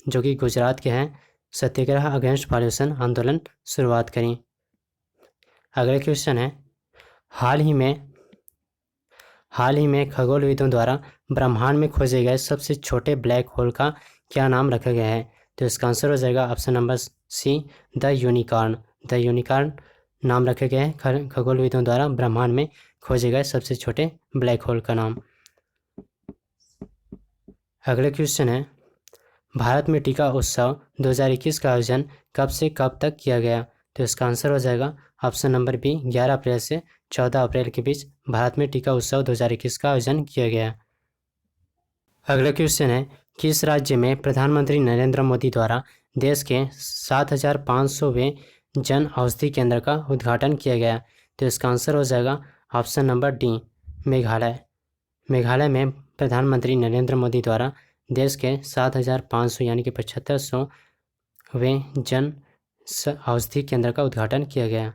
जो कि गुजरात के हैं, सत्याग्रह अगेंस्ट पॉल्यूशन आंदोलन शुरुआत करी। अगला क्वेश्चन है, हाल ही में खगोलविदों द्वारा ब्रह्मांड में खोजे गए सबसे छोटे ब्लैक होल का क्या नाम रखा गया है? तो इसका आंसर हो जाएगा option number C, the unicorn. The unicorn नाम रखे गए हैं खगोलविदों द्वारा ब्रह्मांड में खोजे गए सबसे छोटे ब्लैक होल का नाम। अगला क्वेश्चन है, भारत में टीका उत्सव 2021 का आयोजन कब से कब तक किया गया? तो इसका आंसर हो जाएगा ऑप्शन नंबर बी, 11 अप्रैल से 14 अप्रैल के बीच भारत में टीका उत्सव 2021 का आयोजन किया गया। अगला क्वेश्चन है, किस राज्य में प्रधानमंत्री नरेंद्र मोदी द्वारा देश के 7500वें जन औषधि केंद्र का उद्घाटन किया गया? तो इसका आंसर हो जाएगा option number D, Meghalaya. Meghalaya में प्रधानमंत्री नरेंद्र मोदी द्वारा देश के 7500 यानी कि 7500वें जन औषधि केंद्र का उद्घाटन किया गया।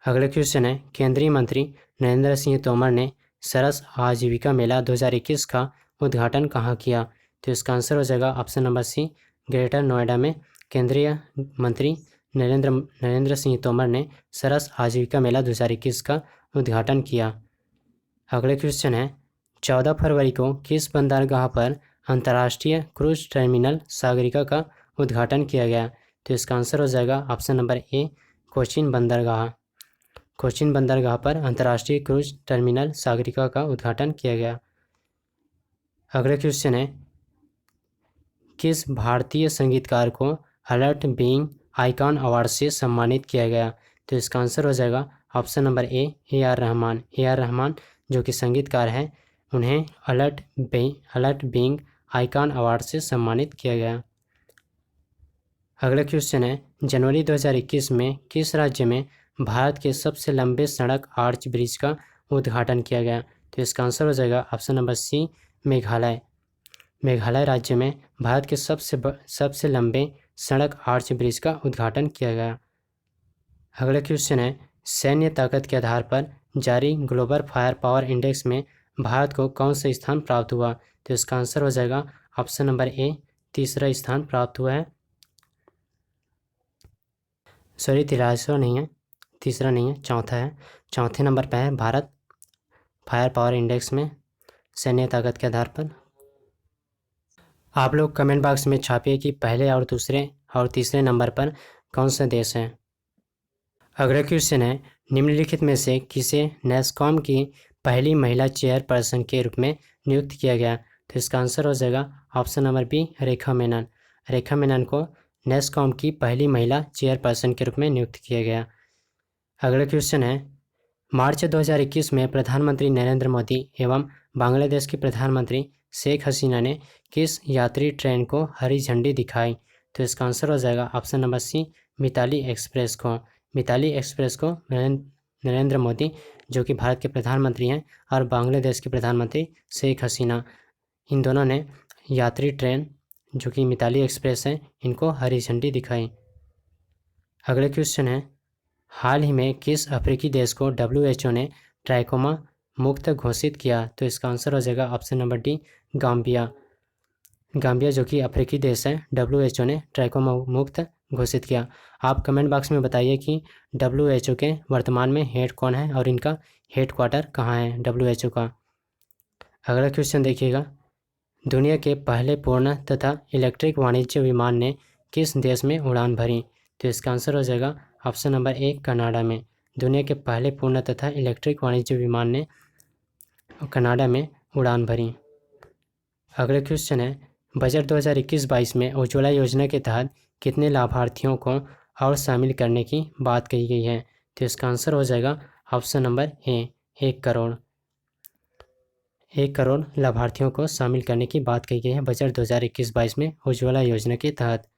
अगला क्वेश्चन है, केंद्रीय मंत्री नरेंद्र सिंह तोमर ने सरस आजीविका मेला 2021 का उद्घाटन कहाँ किया? तो इसका आंसर हो जाएगा option number C, Greater Noida में केंद्रीय मंत्री नरेंद्र सिंह तोमर ने सरस आजीविका मेला 2021 का उद्घाटन किया। अगला क्वेश्चन है, 14 फरवरी को किस बंदरगाह पर अंतर्राष्ट्रीय क्रूज टर्मिनल सागरिका का उद्घाटन किया गया? तो इसका आंसर हो जाएगा ऑप्शन नंबर ए, कोचीन बंदरगाह। कोचीन बंदरगाह पर अंतर्राष्ट्रीय क्रूज टर्मिनल सागरिका का उद्घाटन किया गया। अगला क्वेश्चन है, किस भारतीय संगीतकार को अलर्ट बीइंग आइकॉन अवार्ड से सम्मानित किया गया? तो इसका आंसर हो जाएगा option number A R Rahman. A R Rahman जो कि संगीतकार हैं, उन्हें अलर्ट बीइंग आइकॉन अवार्ड से सम्मानित किया गया। अगला क्वेश्चन है, जनवरी 2021 में किस राज्य में भारत के सबसे लंबे सड़क आर्च ब्रिज का उद्घाटन किया गया? तो इसका आंसर हो जाएगा option number C, Meghalaya. Meghalaya राज्य में भारत के सबसे लंबे सड़क आर्च ब्रिज का उद्घाटन किया गया। अगला क्वेश्चन है, सैन्य ताकत के आधार पर जारी ग्लोबल फायर पावर इंडेक्स में भारत को कौन सा स्थान प्राप्त हुआ? तो इसका आंसर हो जाएगा ऑप्शन नंबर ए, तीसरा स्थान प्राप्त हुआ है। सॉरी, तीसरा नहीं है, तीसरा नहीं है, चौथा है। चौथे नंबर पर है भारत फायर पावर इंडेक्स में सैन्य ताकत के आधार पर। आप लोग कमेंट बॉक्स में छापिए कि पहले और दूसरे और तीसरे नंबर पर कौन सा देश है। अगला क्वेश्चन है, निम्नलिखित में से किसे नेस्कॉम की पहली महिला चेयरपर्सन के रूप में नियुक्त किया गया। तो इसका आंसर हो जाएगा ऑप्शन नंबर बी, रेखा मेनन। रेखा मेनन को नेस्कॉम की पहली महिला चेयरपर्सन के रूप में नियुक्त किया गया। अगला क्वेश्चन है, मार्च 2021 में प्रधानमंत्री नरेंद्र मोदी एवं बांग्लादेश की प्रधानमंत्री शेख हसीना ने किस यात्री ट्रेन को हरी झंडी दिखाई। तो इसका आंसर हो जाएगा option number C, Mithali Express को। मिताली एक्सप्रेस को नरेंद्र मोदी जो कि भारत के प्रधानमंत्री हैं और बांग्लादेश के प्रधानमंत्री शेख हसीना, इन दोनों ने यात्री ट्रेन जो कि मिताली एक्सप्रेस है इनको हरी झंडी दिखाई। अगला क्वेश्चन है, हाल ही में किस अफ्रीकी देश को WHO ने ट्राइकोमा मुक्त घोषित किया। तो इसका आंसर हो जाएगा option number D, Gambia. Gambia जो कि अफ्रीकी देश है, WHO ने ट्राइकोमा मुक्त घोषित किया। आप कमेंट बॉक्स में बताइए कि WHO के वर्तमान में हेड कौन है और इनका हेड क्वार्टर कहाँ है WHO का। अगला क्वेश्चन देखिएगा, दुनिया के पहले पूर्ण तथा इलेक्ट्रिक वाणिज्य विमान ने किस देश में उड़ान भरी। तो इसका आंसर हो जाएगा ऑप्शन नंबर ए, कनाडा में। दुनिया के पहले पूर्ण तथा इलेक्ट्रिक वाणिज्य विमान ने कनाडा में उड़ान भरी। अगला क्वेश्चन है, बजट 2021-22 में उज्ज्वला योजना के तहत कितने लाभार्थियों को और शामिल करने की बात कही गई है। तो इसका आंसर हो जाएगा ऑप्शन नंबर ए, 1 करोड़। 1 करोड़ लाभार्थियों को शामिल करने की बात कही गई है बजट 2021-22 में उज्ज्वला योजना के तहत।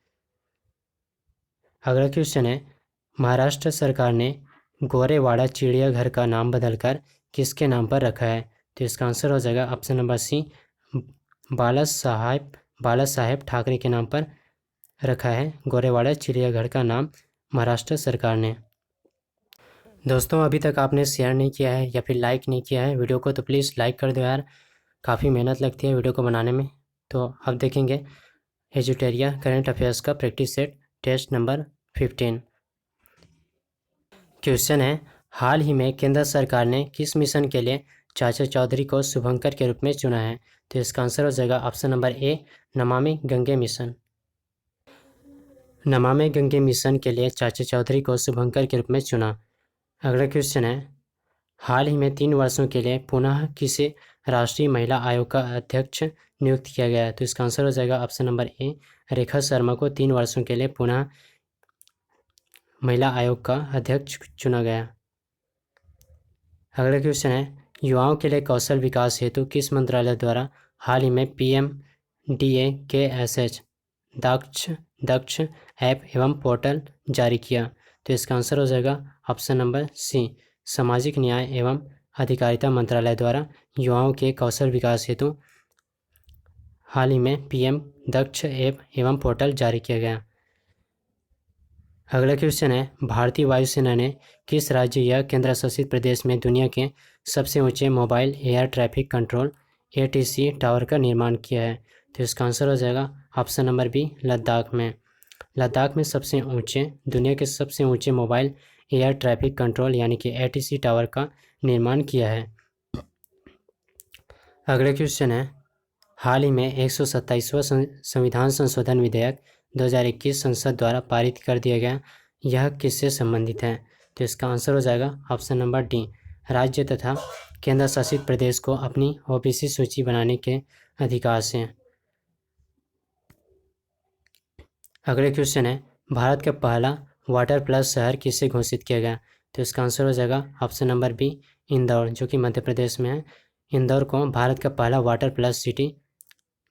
अगला क्वेश्चन है, महाराष्ट्र सरकार ने गोरेवाड़ा चिड़ियाघर का नाम बदलकर किसके नाम पर रखा है। तो इसका आंसर हो जाएगा ऑप्शन नंबर सी, बाला साहेब ठाकरे के नाम पर रखा है गोरेवाड़ा चिड़ियाघर का नाम महाराष्ट्र सरकार ने। दोस्तों, अभी तक आपने शेयर नहीं किया है या फिर लाइक नहीं किया है वीडियो को तो प्लीज़ लाइक कर दो यार, काफ़ी मेहनत लगती है वीडियो को बनाने में। तो अब देखेंगे एजुटेरिया करंट अफेयर्स का practice set test number 15। Question है, हाल ही में केंद्र सरकार ने किस मिशन के लिए चाचा चौधरी को शुभंकर के रूप में चुना है। तो इसका आंसर हो जाएगा ऑप्शन नंबर ए, नमामि गंगे मिशन। नमामि गंगे मिशन के लिए चाचा चौधरी को शुभंकर के रूप में चुना। अगला क्वेश्चन है, हाल ही में 3 वर्षों के लिए पुनः किसे राष्ट्रीय महिला आयोग का अध्यक्ष नियुक्त किया गया है। तो इसका आंसर हो जाएगा ऑप्शन नंबर ए, रेखा शर्मा को 3 वर्षों के लिए पुनः महिला आयोग का अध्यक्ष चुना गया। अगला क्वेश्चन है, युवाओं के लिए कौशल विकास हेतु किस मंत्रालय द्वारा हाल ही में PMDAKSH दक्ष ऐप एवं पोर्टल जारी किया। तो इसका आंसर हो जाएगा ऑप्शन नंबर सी, सामाजिक न्याय एवं अधिकारिता मंत्रालय द्वारा युवाओं के कौशल विकास हेतु हाल ही में PM दक्ष ऐप एवं पोर्टल जारी किया गया। अगला क्वेश्चन है, भारतीय वायुसेना ने किस राज्य या केंद्र शासित प्रदेश में दुनिया के सबसे ऊंचे mobile air traffic control ATC tower का निर्माण किया है। तो इसका आंसर हो जाएगा ऑप्शन नंबर बी, लद्दाख में। लद्दाख में दुनिया के सबसे ऊंचे मोबाइल एयर ट्रैफिक कंट्रोल यानी कि ATC टावर का निर्माण किया है। अगला क्वेश्चन है, हाल ही में 127वां संविधान संशोधन विधेयक 2021 संसद द्वारा पारित कर दिया गया, यह किससे संबंधित है। तो इसका आंसर हो जाएगा ऑप्शन नंबर डी, राज्य तथा केंद्र शासित प्रदेश को अपनी OBC सूची बनाने के अधिकार से। अगले क्वेश्चन है, भारत का पहला वाटर प्लस शहर किससे घोषित किया गया। तो इसका आंसर हो जाएगा ऑप्शन नंबर बी, इंदौर जो कि मध्य प्रदेश में है। इंदौर को भारत का पहला वाटर प्लस सिटी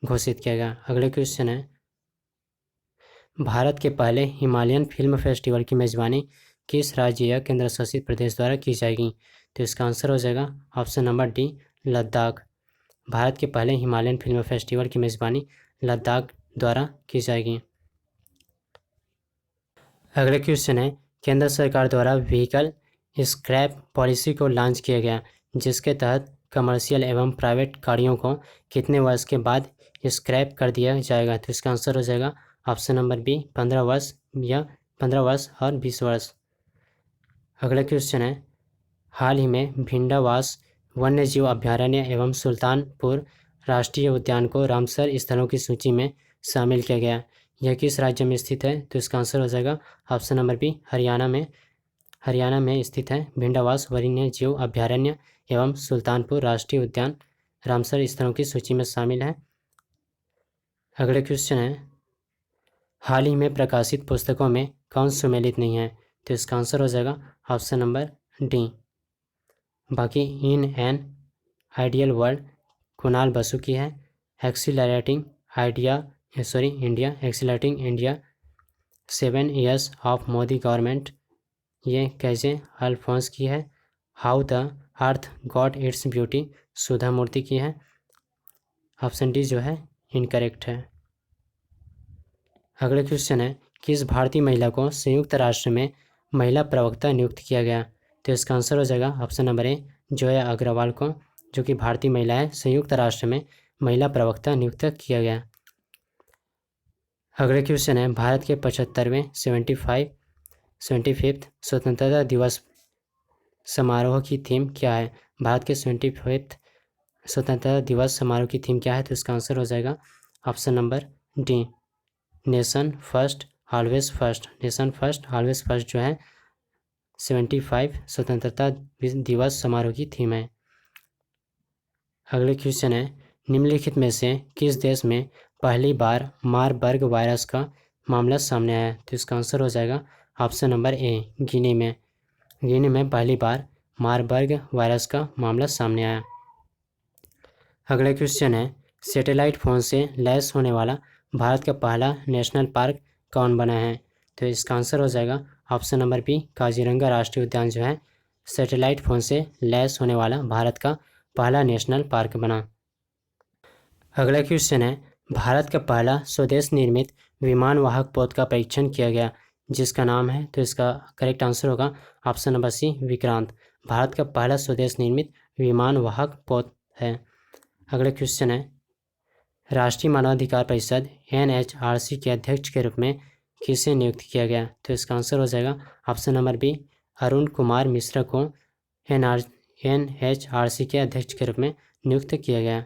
घोषित किया गया। अगले क्वेश्चन है, भारत के पहले हिमालयन फिल्म फेस्टिवल की मेज़बानी किस राज्य या केंद्र शासित प्रदेश द्वारा की जाएगी। तो इसका आंसर हो जाएगा option number D, Ladakh. Bharat के पहले हिमालयन फिल्म फेस्टिवल की मेज़बानी लद्दाख द्वारा की जाएगी। अगला क्वेश्चन है, केंद्र सरकार द्वारा व्हीकल स्क्रैप पॉलिसी को लॉन्च किया गया, जिसके तहत कमर्शियल एवं प्राइवेट गाड़ियों को कितने वर्ष के बाद स्क्रैप कर दिया जाएगा। तो इसका आंसर हो जाएगा ऑप्शन नंबर बी, 15 वर्ष या 15 वर्ष और 20 वर्ष। अगला क्वेश्चन है, हाल ही में भिंडावास वन्यजीव अभयारण्य एवं सुल्तानपुर राष्ट्रीय उद्यान को रामसर स्थलों की सूची में शामिल किया गया, यह किस राज्य में स्थित है? तो इसका आंसर हो जाएगा ऑप्शन नंबर बी, हरियाणा में स्थित है। भिंडावास वन्य जीव अभ्यारण्य एवं सुल्तानपुर राष्ट्रीय उद्यान रामसर स्थलों की सूची में शामिल है। अगले क्वेश्चन है, हाल ही में प्रकाशित पुस्तकों में कौन सम्मिलित नहीं है? तो इसका आंसर हो जाएगा ऑप्शन नंबर डी, बाकी in an ideal world Kunal Basu की है। Accelerating India 7 years of Modi government, ये कैजे अल्फोंस की है। How the earth got its beauty, Sudha Murty की है। ऑप्शन डी जो है इनकरेक्ट है। अगला क्वेश्चन है, किस भारतीय महिला को संयुक्त राष्ट्र में महिला प्रवक्ता नियुक्त किया गया? तो इसका आंसर हो जाएगा option number A, Zoya Agarwal को, जो कि भारतीय महिला है, संयुक्त राष्ट्र में महिला प्रवक्ता नियुक्त किया गया। अगले क्वेश्चन है, भारत के 75वें 75th स्वतंत्रता दिवस समारोह की थीम क्या है? भारत के 75th स्वतंत्रता दिवस समारोह की थीम क्या है? तो इसका आंसर हो जाएगा option number D, nation first always first. Nation first always first जो है 75 स्वतंत्रता दिवस समारोह की थीम है। अगले क्वेश्चन है, निम्नलिखित में से किस देश में पहली बार मारबर्ग वायरस का मामला सामने आया? तो इसका आंसर हो जाएगा ऑप्शन नंबर ए, गिनी में पहली बार मारबर्ग वायरस का मामला सामने आया। अगला क्वेश्चन है, सैटेलाइट फ़ोन से लैस होने वाला भारत का पहला नेशनल पार्क कौन बना है? तो इसका आंसर हो जाएगा ऑप्शन नंबर बी, काजीरंगा राष्ट्रीय उद्यान जो है सैटेलाइट फ़ोन से लैस होने वाला भारत का पहला नेशनल पार्क बना। अगला क्वेश्चन है, भारत का पहला स्वदेश निर्मित विमान वाहक पोत का परीक्षण किया गया, जिसका नाम है? तो इसका करेक्ट आंसर होगा option number C, Vikrant. Bharat का पहला स्वदेश निर्मित विमान वाहक पोत है। अगला क्वेश्चन है, राष्ट्रीय मानवाधिकार परिषद NHRC के अध्यक्ष के रूप में किसे नियुक्त किया गया? तो इसका आंसर हो जाएगा option number B, Arun Kumar Mishra को NHRC के अध्यक्ष के रूप में नियुक्त किया गया।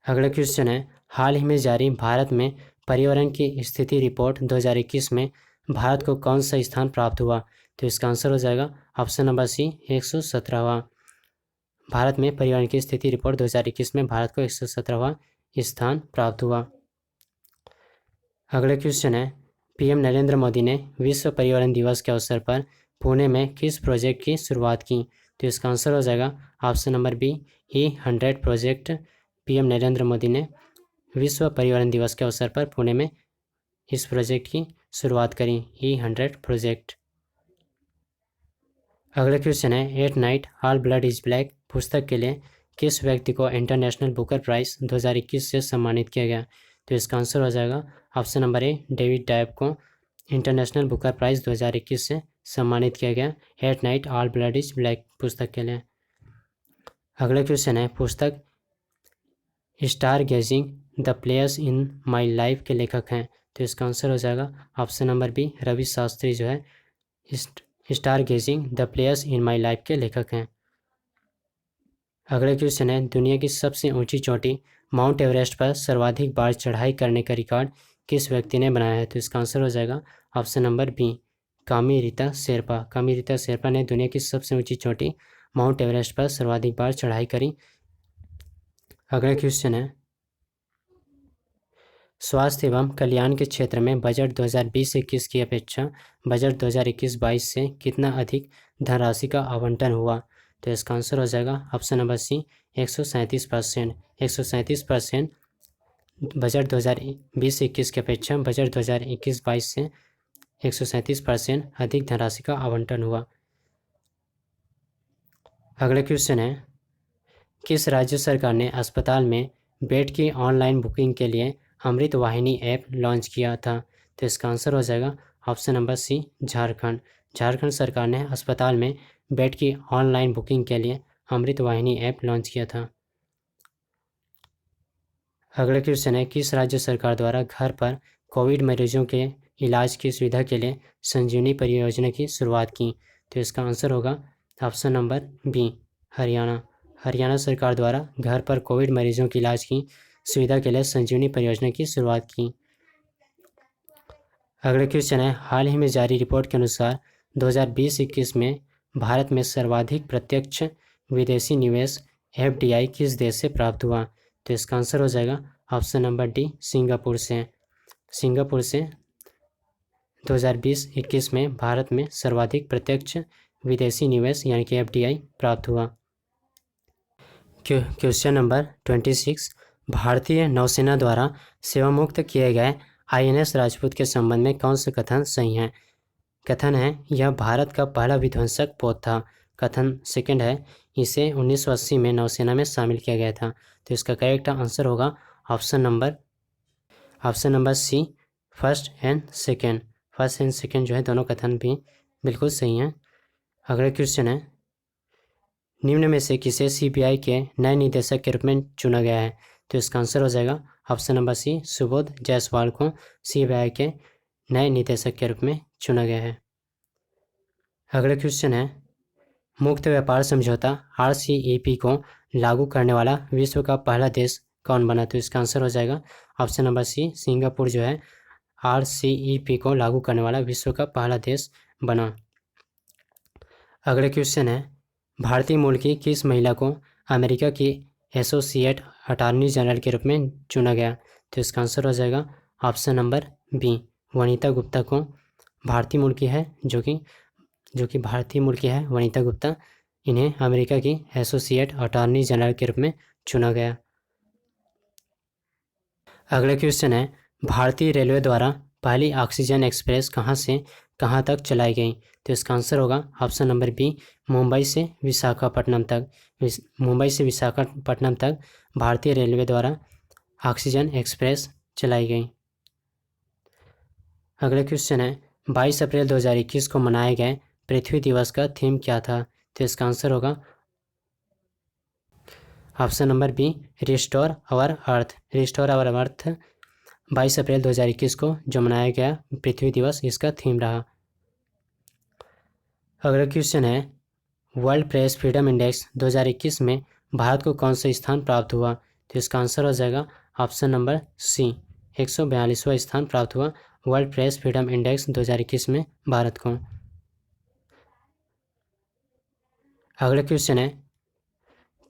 अगला क्वेश्चन है, हाल ही में जारी भारत में पर्यावरण की स्थिति रिपोर्ट 2021 में भारत को कौन सा स्थान प्राप्त हुआ? तो इसका आंसर हो जाएगा ऑप्शन नंबर सी, 117वां। भारत में पर्यावरण की स्थिति रिपोर्ट 2021 में भारत को 117वां स्थान प्राप्त हुआ। अगला क्वेश्चन है, PM नरेंद्र मोदी ने विश्व पर्यावरण दिवस के अवसर पर पुणे में किस प्रोजेक्ट की शुरुआत की? तो इसका आंसर हो जाएगा option number B, E100 project. PM Narendra Modi ने विश्व पर्यावरण दिवस के अवसर पर पुणे में इस प्रोजेक्ट की शुरुआत करी, E100 प्रोजेक्ट। अगला क्वेश्चन है, eight night all blood is black पुस्तक के लिए किस व्यक्ति को इंटरनेशनल बुकर प्राइज़ 2021 से सम्मानित किया गया? तो इसका आंसर हो जाएगा option number A, David Diop को इंटरनेशनल बुकर प्राइज़ 2021 से सम्मानित किया गया at night all blood is black पुस्तक के लिए। अगला क्वेश्चन है, पुस्तक star gazing the players in my life के लेखक हैं? तो इसका आंसर हो जाएगा option number B, Ravi Shastri जो है star gazing the players in my life के लेखक हैं। अगला क्वेश्चन है, दुनिया की सबसे ऊंची चोटी माउंट एवरेस्ट पर सर्वाधिक बार चढ़ाई करने का रिकॉर्ड किस व्यक्ति ने बनाया है? तो इसका आंसर हो जाएगा ऑप्शन नंबर बी, कामी रीता शेरपा ने दुनिया की सबसे ऊंची चोटी माउंट एवरेस्ट पर सर्वाधिक बार चढ़ाई करी। अगला क्वेश्चन है, स्वास्थ्य एवं कल्याण के क्षेत्र में बजट 2020-21 की अपेक्षा बजट 2021-22 से कितना अधिक धनराशि का आवंटन हुआ? तो इसका आंसर हो जाएगा ऑप्शन नंबर सी, 137%। 137% बजट 2020-21 की अपेक्षा बजट 2021-22 से 137% अधिक धनराशि का आवंटन हुआ। अगला क्वेश्चन है, किस राज्य सरकार ने अस्पताल में बेड की ऑनलाइन बुकिंग के लिए अमृत वाहिनी ऐप लॉन्च किया था? तो इसका आंसर हो जाएगा ऑप्शन नंबर सी, झारखंड सरकार ने अस्पताल में बेड की ऑनलाइन बुकिंग के लिए अमृत वाहिनी ऐप लॉन्च किया था। अगला क्वेश्चन है, किस राज्य सरकार द्वारा घर पर कोविड मरीजों के इलाज की सुविधा के लिए संजीवनी परियोजना की शुरुआत की? तो इसका आंसर होगा ऑप्शन नंबर बी, हरियाणा सरकार द्वारा घर पर कोविड मरीजों के इलाज की सुविधा के लिए संजीवनी परियोजना की शुरुआत की। अगला क्वेश्चन है, हाल ही में जारी रिपोर्ट के अनुसार 2020-21 में भारत में सर्वाधिक प्रत्यक्ष विदेशी निवेश FDI किस देश से प्राप्त हुआ? तो इसका आंसर हो जाएगा ऑप्शन नंबर डी, सिंगापुर से। सिंगापुर से 2020-21 में भारत में सर्वाधिक प्रत्यक्ष विदेशी निवेश यानी कि FDI प्राप्त हुआ। क्वेश्चन नंबर 26, भारतीय नौसेना द्वारा सेवामुक्त किए गए INS राजपूत के संबंध में कौन से कथन सही हैं? कथन है, यह भारत का पहला विध्वंसक पोत था। कथन सेकंड है, इसे 1980 में नौसेना में शामिल किया गया था। तो इसका करेक्ट आंसर होगा option number C, first and second. First and second जो है दोनों कथन भी बिल्कुल सही हैं। अगला क्वेश्चन है, निम्न में से किसे CBI के नए निदेशक के रूप में चुना गया है? तो इसका आंसर हो जाएगा option number C, Subodh Jaiswal को CBI के नए निदेशक के रूप में चुना गया है। अगला क्वेश्चन है, मुक्त व्यापार समझौता RCEP को लागू करने वाला विश्व का पहला देश कौन बना? तो इसका आंसर हो जाएगा ऑप्शन नंबर सी, सिंगापुर जो है RCEP को लागू करने वाला विश्व का पहला देश बना। अगला क्वेश्चन है, भारतीय मूल की किस महिला को अमेरिका की एसोसिएट अटॉर्नी जनरल के रूप में चुना गया? तो इसका आंसर हो जाएगा option number B, Vanita Gupta को भारतीय मूल की है जो कि भारतीय मूल की है वनिता गुप्ता, इन्हें अमेरिका की एसोसिएट अटॉर्नी जनरल के रूप में चुना गया। अगला क्वेश्चन है, भारतीय रेलवे द्वारा पहली ऑक्सीजन एक्सप्रेस कहाँ से कहाँ तक चलाई गई? तो इसका आंसर होगा ऑप्शन नंबर बी, मुंबई से विशाखापट्टनम तक भारतीय रेलवे द्वारा ऑक्सीजन एक्सप्रेस चलाई गई। अगला क्वेश्चन है, 22 अप्रैल 2021 को मनाए गए पृथ्वी दिवस का थीम क्या था? तो इसका आंसर होगा option number B, restore our earth. 22 April 2021 को जो मनाया गया पृथ्वी दिवस, इसका थीम रहा। अगला क्वेश्चन है, वर्ल्ड प्रेस फ्रीडम इंडेक्स 2021 में भारत को कौन सा स्थान प्राप्त हुआ? तो इसका आंसर हो जाएगा ऑप्शन नंबर सी, 142वां स्थान प्राप्त हुआ वर्ल्ड प्रेस फ्रीडम इंडेक्स 2021 में भारत को। अगला क्वेश्चन है,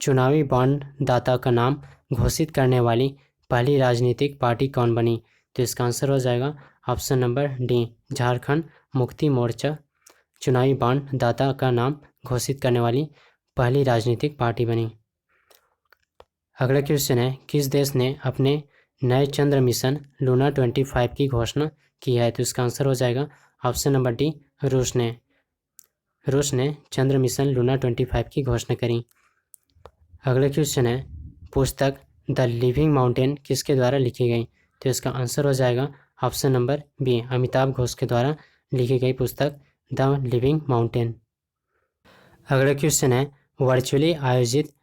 चुनावी बॉन्ड दाता का नाम घोषित करने वाली पहली राजनीतिक पार्टी कौन बनी? तो इसका आंसर हो जाएगा option number D, Jharkhand Mukti Morcha चुनावी बॉन्ड दाता का नाम घोषित करने वाली पहली राजनीतिक पार्टी बनी। अगला क्वेश्चन है, किस देश ने अपने नए चंद्र मिशन लूना 25 की घोषणा की है? तो इसका आंसर हो जाएगा ऑप्शन नंबर डी, रूस ने चंद्र मिशन लूना 25 की घोषणा करी। अगला क्वेश्चन है, पुस्तक द लिविंग माउंटेन किसके द्वारा लिखी गई? तो इसका आंसर हो जाएगा option number B, Amitav Ghosh के द्वारा लिखी गई पुस्तक द लिविंग माउंटेन। अगला क्वेश्चन है, वर्चुअली आयोजित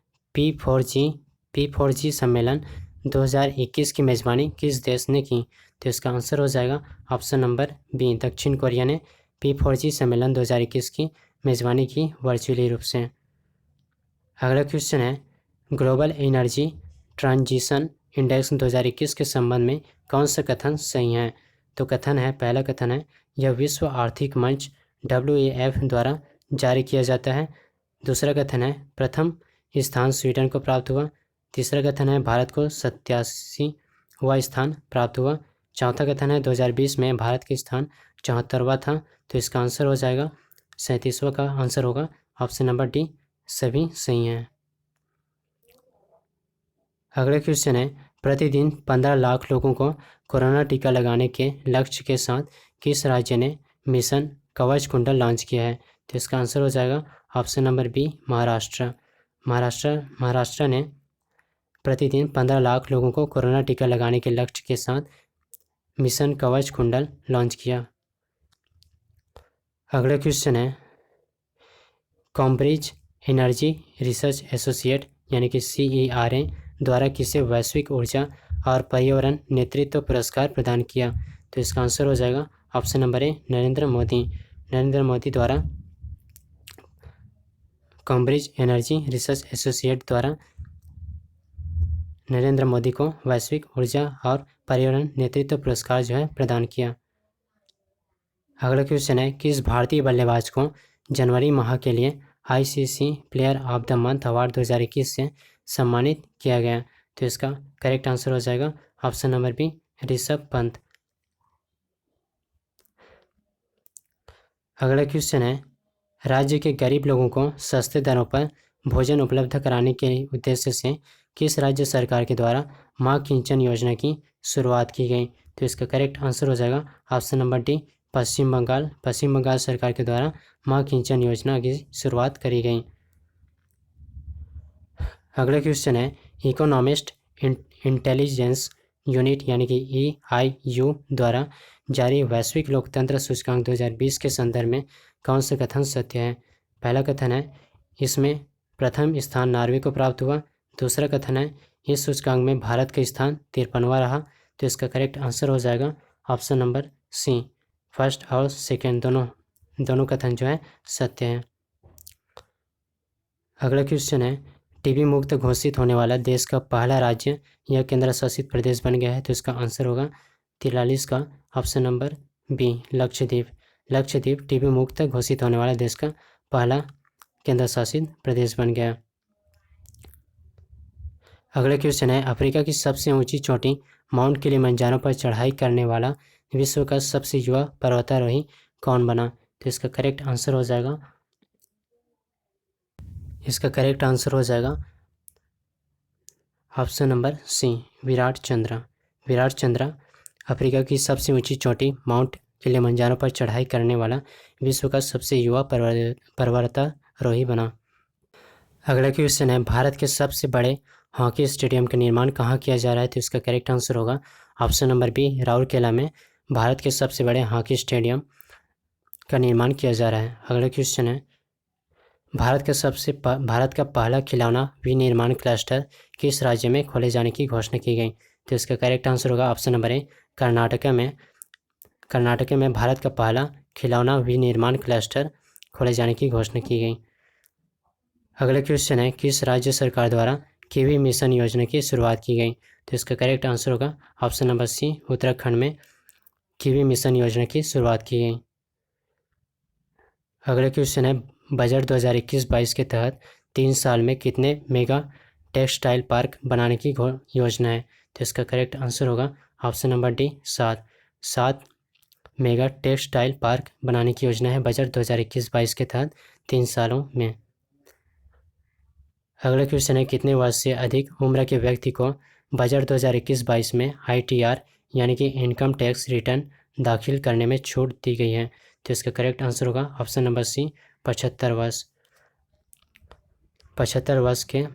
P4G सम्मेलन 2021 की मेज़बानी किस देश ने की? तो इसका आंसर हो जाएगा ऑप्शन नंबर बी, दक्षिण कोरिया ने P4G सम्मेलन 2021 की मेज़बानी की वर्चुअली रूप से। अगला क्वेश्चन है, ग्लोबल एनर्जी ट्रांजिशन इंडेक्स 2021 के संबंध में कौन सा कथन सही है? तो कथन है, पहला कथन है, यह विश्व आर्थिक मंच WEF द्वारा जारी किया जाता है। दूसरा कथन है, प्रथम स्थान स्वीडन को प्राप्त हुआ। तीसरा कथन है, भारत को 87वां स्थान प्राप्त हुआ। चौथा कथन है, 2020 में भारत का स्थान 74वां था। तो इसका आंसर हो जाएगा 37वां का आंसर होगा ऑप्शन नंबर डी, सभी सही हैं। अगला क्वेश्चन है, प्रतिदिन 15 लाख लोगों को कोरोना टीका लगाने के लक्ष्य के साथ किस राज्य ने मिशन कवच कुंडल लॉन्च किया है? तो इसका आंसर हो जाएगा ऑप्शन नंबर बी, महाराष्ट्र ने प्रतिदिन 15 लाख लोगों को कोरोना टीका लगाने के लक्ष्य के साथ मिशन कवच कुंडल लॉन्च किया। अगला क्वेश्चन है, कैम्ब्रिज एनर्जी रिसर्च एसोसिएट यानी कि CERA द्वारा किसे वैश्विक ऊर्जा और पर्यावरण नेतृत्व पुरस्कार प्रदान किया? तो इसका आंसर हो जाएगा ऑप्शन नंबर ए, नरेंद्र मोदी द्वारा कैम्ब्रिज एनर्जी रिसर्च एसोसिएट द्वारा नरेंद्र मोदी को वैश्विक ऊर्जा और पर्यावरण नेतृत्व पुरस्कार जो है प्रदान किया। अगला क्वेश्चन है, किस भारतीय बल्लेबाज को जनवरी माह के लिए ICC player of the month award 2021 से सम्मानित किया गया? तो इसका करेक्ट आंसर हो जाएगा option number B, Rishabh Pant. अगला क्वेश्चन है, राज्य के गरीब लोगों को सस्ते दरों पर भोजन उपलब्ध कराने के उद्देश्य से किस राज्य सरकार के द्वारा माँ किंचन योजना की शुरुआत की गई? तो इसका करेक्ट आंसर हो जाएगा ऑप्शन नंबर डी, पश्चिम बंगाल। पश्चिम बंगाल सरकार के द्वारा माँ किंचन योजना की शुरुआत करी गई। अगला क्वेश्चन है, इकोनॉमिस्ट इंटेलिजेंस यूनिट यानी कि EIU द्वारा जारी वैश्विक लोकतंत्र सूचकांक 2020 के संदर्भ में कौन सा कथन सत्य है? पहला कथन है, इसमें प्रथम स्थान नॉर्वे को प्राप्त हुआ। दूसरा कथन है, इस सूचकांक में भारत का स्थान 53वां रहा। तो इसका करेक्ट आंसर हो जाएगा ऑप्शन नंबर सी, फर्स्ट और सेकेंड दोनों कथन जो है सत्य है। अगला क्वेश्चन है, टीबी मुक्त घोषित होने वाला देश का पहला राज्य या केंद्र शासित प्रदेश बन गया है। तो इसका आंसर होगा 43 का option number B, Lakshadweep. Lakshadweep TB मुक्त घोषित होने वाला देश का पहला केंद्र शासित प्रदेश बन गया। अगला क्वेश्चन है, अफ्रीका की सबसे ऊंची चोटी माउंट किलिमंजारो पर चढ़ाई करने वाला विश्व का सबसे युवा पर्वतारोही कौन बना? तो इसका करेक्ट आंसर हो जाएगा option number C, Virat Chandra. Virat Chandra Africa की सबसे ऊंची चोटी माउंट किलिमंजारो पर चढ़ाई करने वाला विश्व का सबसे युवा पर्वतारोही बना। अगला क्वेश्चन है, भारत के सबसे बड़े हॉकी स्टेडियम का निर्माण कहाँ किया जा रहा है? तो इसका करेक्ट आंसर होगा ऑप्शन नंबर बी, राउरकेला में भारत के सबसे बड़े हॉकी स्टेडियम का निर्माण किया जा रहा है। अगला क्वेश्चन है, भारत का पहला खिलौना विनिर्माण क्लस्टर किस राज्य में खोले जाने की घोषणा की गई? तो इसका करेक्ट आंसर होगा ऑप्शन नंबर ए, कर्नाटक में भारत का पहला खिलौना विनिर्माण क्लस्टर खोले जाने की घोषणा की गई। अगला क्वेश्चन है, किस राज्य सरकार द्वारा कीवी मिशन योजना की शुरुआत की गई? तो इसका करेक्ट आंसर होगा ऑप्शन नंबर सी, उत्तराखंड में कीवी मिशन योजना की शुरुआत की गई। अगला क्वेश्चन है, बजट 2021-22 के तहत 3 साल में कितने मेगा टेक्सटाइल पार्क बनाने की योजना है? तो इसका करेक्ट आंसर होगा option number D, 7 mega textile park बनाने की योजना है बजट 2021-22 के तहत 3 सालों में। अगला क्वेश्चन है, कितने वर्ष से अधिक उम्र के व्यक्ति को बजट 2021-22 में ITR यानी कि इनकम टैक्स रिटर्न दाखिल करने में छूट दी गई है? तो इसका करेक्ट आंसर होगा ऑप्शन नंबर सी, 75 वर्ष। 75 वर्ष के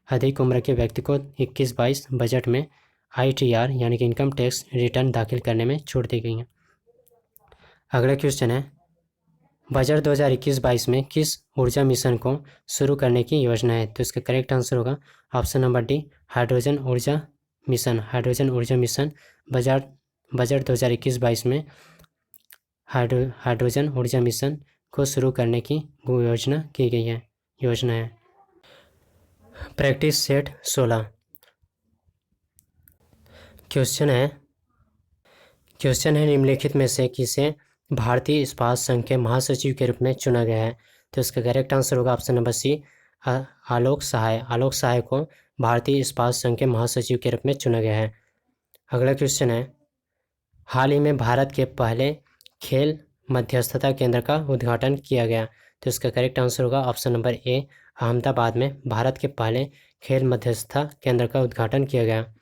अधिक उम्र के व्यक्ति को 21-22 बजट में ITR यानी कि इनकम टैक्स रिटर्न दाखिल करने में छूट दी गई है। अगला क्वेश्चन है, बजट 2021-22 में किस ऊर्जा मिशन को शुरू करने की योजना है? तो इसका करेक्ट आंसर होगा ऑप्शन नंबर डी, हाइड्रोजन ऊर्जा मिशन। हाइड्रोजन ऊर्जा मिशन बजट 2021-22 में हाइड्रोजन ऊर्जा मिशन को शुरू करने की योजना की गई है योजना है। प्रैक्टिस सेट 16 क्वेश्चन है निम्नलिखित में से किसे भारतीय इस्पात संघ के महासचिव के रूप में चुना गया है? तो इसका करेक्ट आंसर होगा ऑप्शन नंबर सी, आलोक सहाय। आलोक सहाय को भारतीय इस्पात संघ के महासचिव के रूप में चुना गया है। अगला क्वेश्चन है, हाल ही में भारत के पहले खेल मध्यस्थता केंद्र का उद्घाटन किया गया। तो इसका करेक्ट आंसर होगा ऑप्शन नंबर ए, अहमदाबाद में भारत के पहले खेल मध्यस्थता केंद्र का उद्घाटन किया गया।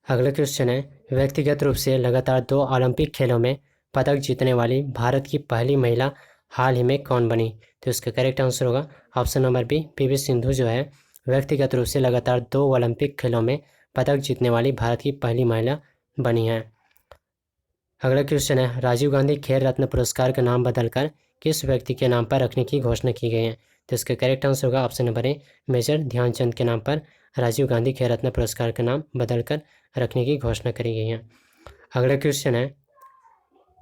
अगला क्वेश्चन है, व्यक्तिगत रूप से लगातार 2 ओलंपिक खेलों में पदक जीतने वाली भारत की पहली महिला हाल ही में कौन बनी? तो इसका करेक्ट आंसर होगा option number B, PV Sindhu जो है व्यक्तिगत रूप से लगातार 2 ओलंपिक खेलों में पदक जीतने वाली भारत की पहली महिला बनी है। अगला क्वेश्चन है, राजीव गांधी खेल रत्न पुरस्कार का नाम बदलकर किस व्यक्ति के नाम पर रखने की घोषणा की गई है? तो इसका करेक्ट आंसर होगा option number A, Major Dhyan Chand के नाम पर राजीव गांधी खेल रत्न पुरस्कार का नाम बदलकर रखने की घोषणा करी गई है। अगला क्वेश्चन है,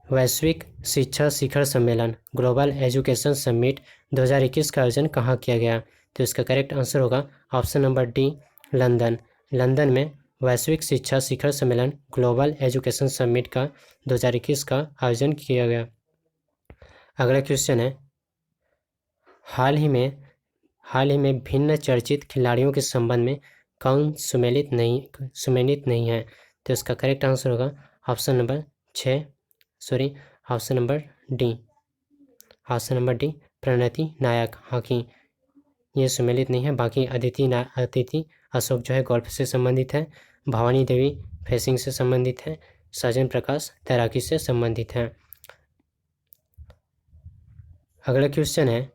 वैश्विक शिक्षा शिखर सम्मेलन ग्लोबल एजुकेशन समिट 2021 का आयोजन कहाँ किया गया? तो इसका करेक्ट आंसर होगा option number D, London. London में वैश्विक शिक्षा शिखर सम्मेलन ग्लोबल एजुकेशन समिट का 2021 का आयोजन किया गया। अगला क्वेश्चन है, हाल ही में भिन्न चर्चित खिलाड़ियों के संबंध में कौन सम्मिलित नहीं है? तो इसका करेक्ट आंसर होगा ऑप्शन नंबर डी प्रणति नायक हॉकी, ये सम्मिलित नहीं है। बाकी अदिति अशोक जो है गोल्फ से संबंधित है, भवानी देवी फेंसिंग से संबंधित है, सजन प्रकाश तैराकी से संबंधित है। अगला क्वेश्चन है,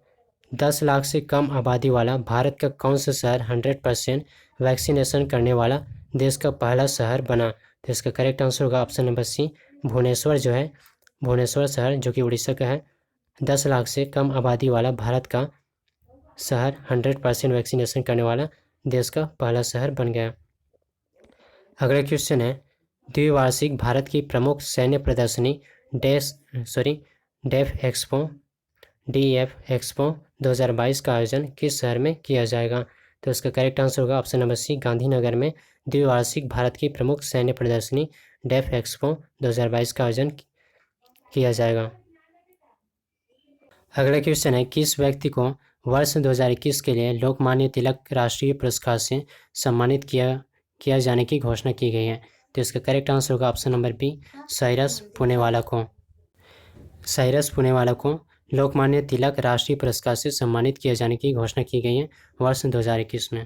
10 लाख से कम आबादी वाला भारत का कौन सा शहर 100% वैक्सीनेशन करने वाला देश का पहला शहर बना? तो इसका करेक्ट आंसर होगा ऑप्शन नंबर सी भुवनेश्वर जो है, भुवनेश्वर शहर जो कि उड़ीसा का है, 10 लाख से कम आबादी वाला भारत का शहर 100% वैक्सीनेशन करने वाला देश का पहला शहर बन गया। अगला क्वेश्चन है, द्विवार्षिक भारत की प्रमुख सैन्य प्रदर्शनी DF एक्सपो 2022 का आयोजन किस शहर में किया जाएगा? तो इसका करेक्ट आंसर होगा ऑप्शन नंबर सी गांधीनगर में द्विवार्षिक भारत की प्रमुख सैन्य प्रदर्शनी DF एक्सपो 2022 का आयोजन किया जाएगा। अगला क्वेश्चन है, किस व्यक्ति को वर्ष 2021 के लिए लोकमान्य तिलक राष्ट्रीय पुरस्कार से सम्मानित किया जाने की घोषणा की गई है? तो इसका करेक्ट आंसर होगा option number B Cyrus Poonawalla को लोकमान्य तिलक राष्ट्रीय पुरस्कार से सम्मानित किए जाने की घोषणा की गई है वर्ष 2021 में।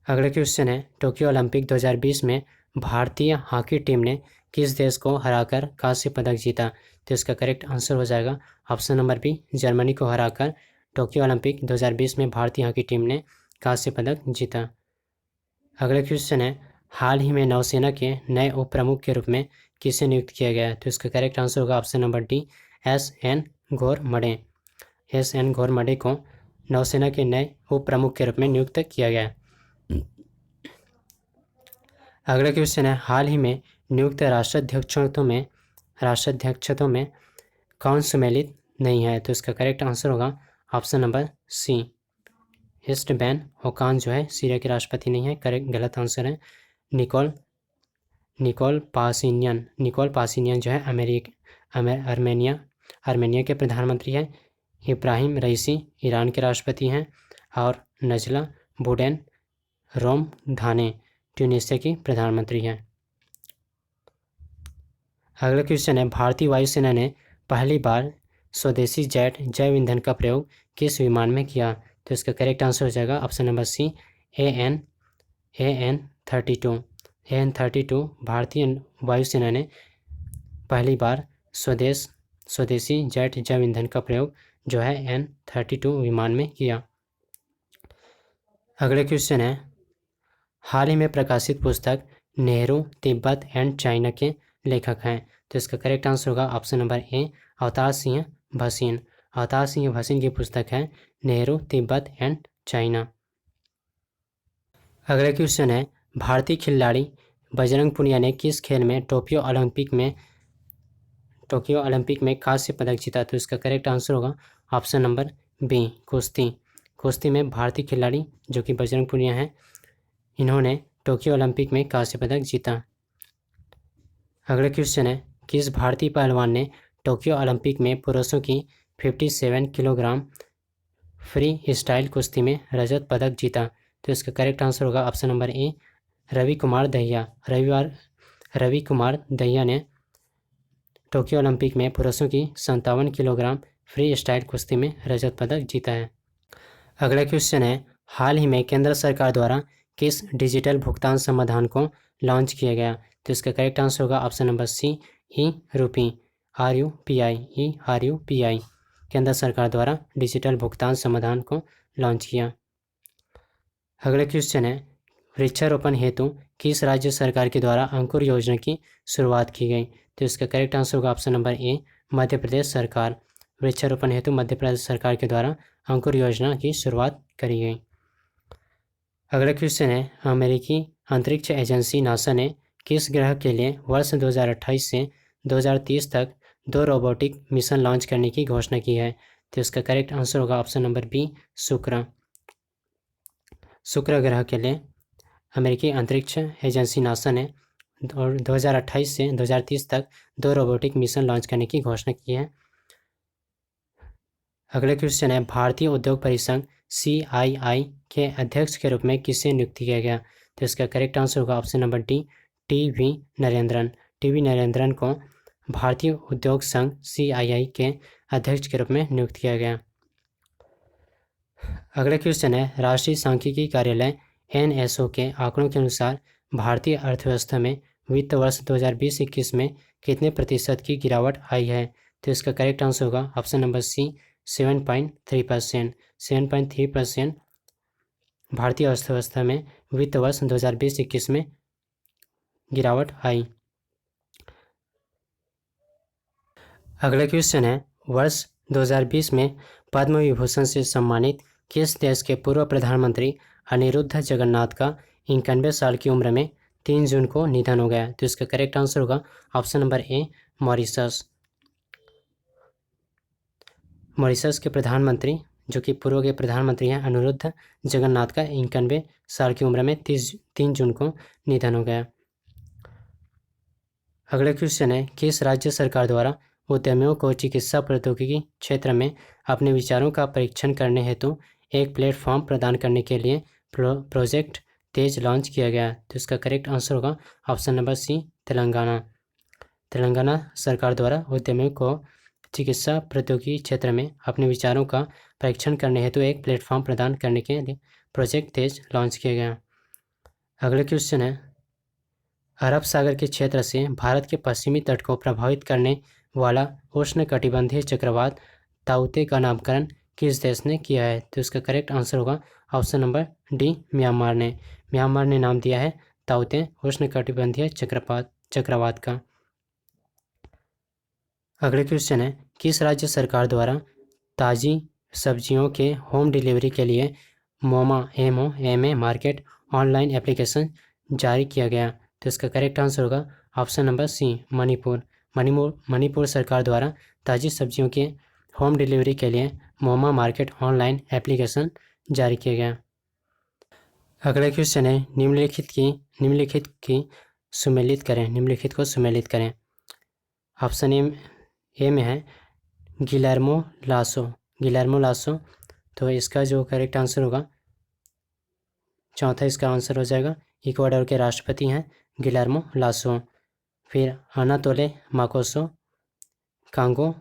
अगला क्वेश्चन है, टोक्यो ओलंपिक 2020 में भारतीय हॉकी टीम ने किस देश को हराकर कांस्य पदक जीता? तो इसका करेक्ट आंसर हो जाएगा ऑप्शन नंबर बी जर्मनी को हराकर टोक्यो ओलंपिक 2020 में भारतीय हॉकी टीम ने कांस्य पदक जीता। अगला क्वेश्चन है, हाल ही में नौसेना के नए उप प्रमुख के रूप में किसे नियुक्त किया गया? तो इसका करेक्ट आंसर होगा option number D SN Ghormade को नौसेना के नए उप प्रमुख के रूप में नियुक्त किया गया। अगला क्वेश्चन है, हाल ही में नियुक्त राष्ट्राध्यक्षों में कौन सम्मिलित नहीं है? तो इसका करेक्ट आंसर होगा ऑप्शन नंबर सी एस्टेबान ओकान जो है सीरिया के राष्ट्रपति नहीं है, करेक्ट गलत आंसर है। निकोल पासिनियन जो है आर्मेनिया के प्रधानमंत्री हैं। इब्राहिम रईसी ईरान के राष्ट्रपति हैं और नजला बुडेन रोमधाने ट्यूनीशिया की प्रधानमंत्री हैं। अगला क्वेश्चन है, भारतीय वायुसेना ने पहली बार स्वदेशी जेट जैव ईंधन का प्रयोग किस विमान में किया? तो इसका करेक्ट आंसर हो जाएगा ऑप्शन नंबर सी AN-32 भारतीय वायुसेना ने पहली बार स्वदेशी जेट जैव ईंधन का प्रयोग जो है AN-32 विमान में किया। अगला क्वेश्चन है, हाल ही में प्रकाशित पुस्तक नेहरू तिब्बत एंड चाइना के लेखक हैं? तो इसका करेक्ट आंसर होगा ऑप्शन नंबर ए अवतार सिंह भसीन की पुस्तक है नेहरू तिब्बत एंड चाइना। अगला क्वेश्चन है, भारतीय खिलाड़ी बजरंग पुनिया ने किस खेल में टोक्यो ओलंपिक में कांस्य पदक जीता? तो इसका करेक्ट आंसर होगा ऑप्शन नंबर बी कुश्ती में भारतीय खिलाड़ी जो कि बजरंग पुनिया हैं, इन्होंने टोक्यो ओलंपिक में कांस्य पदक जीता। अगला क्वेश्चन है, किस भारतीय पहलवान ने टोक्यो ओलंपिक में पुरुषों की 57 किलोग्राम फ्री स्टाइल कुश्ती में रजत पदक जीता? तो इसका करेक्ट आंसर होगा option number A Ravi Kumar Dahiya ने टोक्यो ओलंपिक में पुरुषों की 57 किलोग्राम फ्री स्टाइल कुश्ती में रजत पदक जीता है। अगला क्वेश्चन है, हाल ही में केंद्र सरकार द्वारा किस डिजिटल भुगतान समाधान को लॉन्च किया गया? तो इसका करेक्ट आंसर होगा ऑप्शन नंबर सी RUPI केंद्र सरकार द्वारा डिजिटल भुगतान समाधान को लॉन्च किया। अगला क्वेश्चन है, वृक्षारोपण हेतु किस राज्य सरकार के द्वारा अंकुर योजना की शुरुआत की गई? तो इसका करेक्ट आंसर होगा ऑप्शन नंबर ए मध्य प्रदेश सरकार। वृक्षारोपण हेतु मध्य प्रदेश सरकार के द्वारा अंकुर योजना की शुरुआत करी गई। अगला क्वेश्चन है, अमेरिकी अंतरिक्ष एजेंसी नासा ने किस ग्रह के लिए वर्ष 2028 से 2030 तक 2 रोबोटिक मिशन लॉन्च करने की घोषणा की है? तो इसका करेक्ट आंसर होगा ऑप्शन नंबर बी शुक्र ग्रह के लिए अमेरिकी अंतरिक्ष एजेंसी नासा ने 2028 से 2030 तक 2 रोबोटिक मिशन लॉन्च करने की घोषणा की है। अगला क्वेश्चन है, भारतीय उद्योग परिसंघ CII के अध्यक्ष के रूप में किसे नियुक्त किया गया? तो इसका करेक्ट आंसर होगा option number D, TV Narendran. TV Narendran को भारतीय उद्योग संघ CII के अध्यक्ष के रूप में नियुक्त किया गया। अगला क्वेश्चन है, राष्ट्रीय सांख्यिकी कार्यालय NSO के आंकड़ों के अनुसार भारतीय अर्थव्यवस्था में वित्त वर्ष 2020-21 में कितने प्रतिशत की गिरावट आई है? तो इसका करेक्ट आंसर होगा ऑप्शन नंबर सी, 7.3%। 7.3% भारतीय अर्थव्यवस्था में वित्त वर्ष 2020-21 में गिरावट आई। अगला क्वेश्चन है, वर्ष 2020 में पद्म विभूषण से सम्मानित किस देश के पूर्व प्रधानमंत्री अनिरुद्ध जगन्नाथ का 91 साल की उम्र में 3 जून को निधन हो गया? तो इसका करेक्ट आंसर होगा ऑप्शन नंबर ए, मॉरिशस। मॉरिशस के प्रधानमंत्री, जो कि पूर्व के प्रधानमंत्री हैं, अनिरुद्ध जगन्नाथ का 91 साल की उम्र में 3 जून को निधन हो गया। अगला क्वेश्चन है, किस राज्य सरकार द्वारा उद्यमियों को चिकित्सा प्रौद्योगिकी क्षेत्र में अपने विचारों का परीक्षण करने हेतु एक प्लेटफॉर्म प्रदान करने के लिए प्रोजेक्ट तेज लॉन्च किया गया? तो इसका करेक्ट आंसर होगा option number C, Telangana. Telangana सरकार द्वारा उद्यमियों को चिकित्सा प्रौद्योगिकी क्षेत्र में अपने विचारों का परीक्षण करने हेतु एक प्लेटफॉर्म प्रदान करने के लिए प्रोजेक्ट तेज लॉन्च किया गया। अगला क्वेश्चन है, अरब सागर के क्षेत्र से भारत के पश्चिमी तट को प्रभावित करने वाला उष्णकटिबंधीय चक्रवात ताउते का नामकरण किस देश ने किया है? तो इसका करेक्ट आंसर होगा ऑप्शन नंबर डी, म्यांमार ने। म्यांमार ने नाम दिया है ताउते उष्णकटिबंधीय चक्रवात का। अगले क्वेश्चन है, किस राज्य सरकार द्वारा ताज़ी सब्जियों के होम डिलीवरी के लिए MOMA MOMA market online application जारी किया गया? तो इसका करेक्ट आंसर होगा option number C, Manipur. Manipur सरकार द्वारा ताज़ी सब्जियों के होम डिलीवरी के लिए मोमा मार्केट ऑनलाइन एप्लीकेशन जारी किया गया। अगला क्वेश्चन है, निम्नलिखित को सुमेलित करें। ऑप्शन ए में है गिलर्मो लासो। तो इसका जो करेक्ट आंसर होगा, चौथा इसका आंसर हो जाएगा, इक्वाडोर के राष्ट्रपति हैं गिलर्मो लासो। फिर अनातोले माकोसो कांगो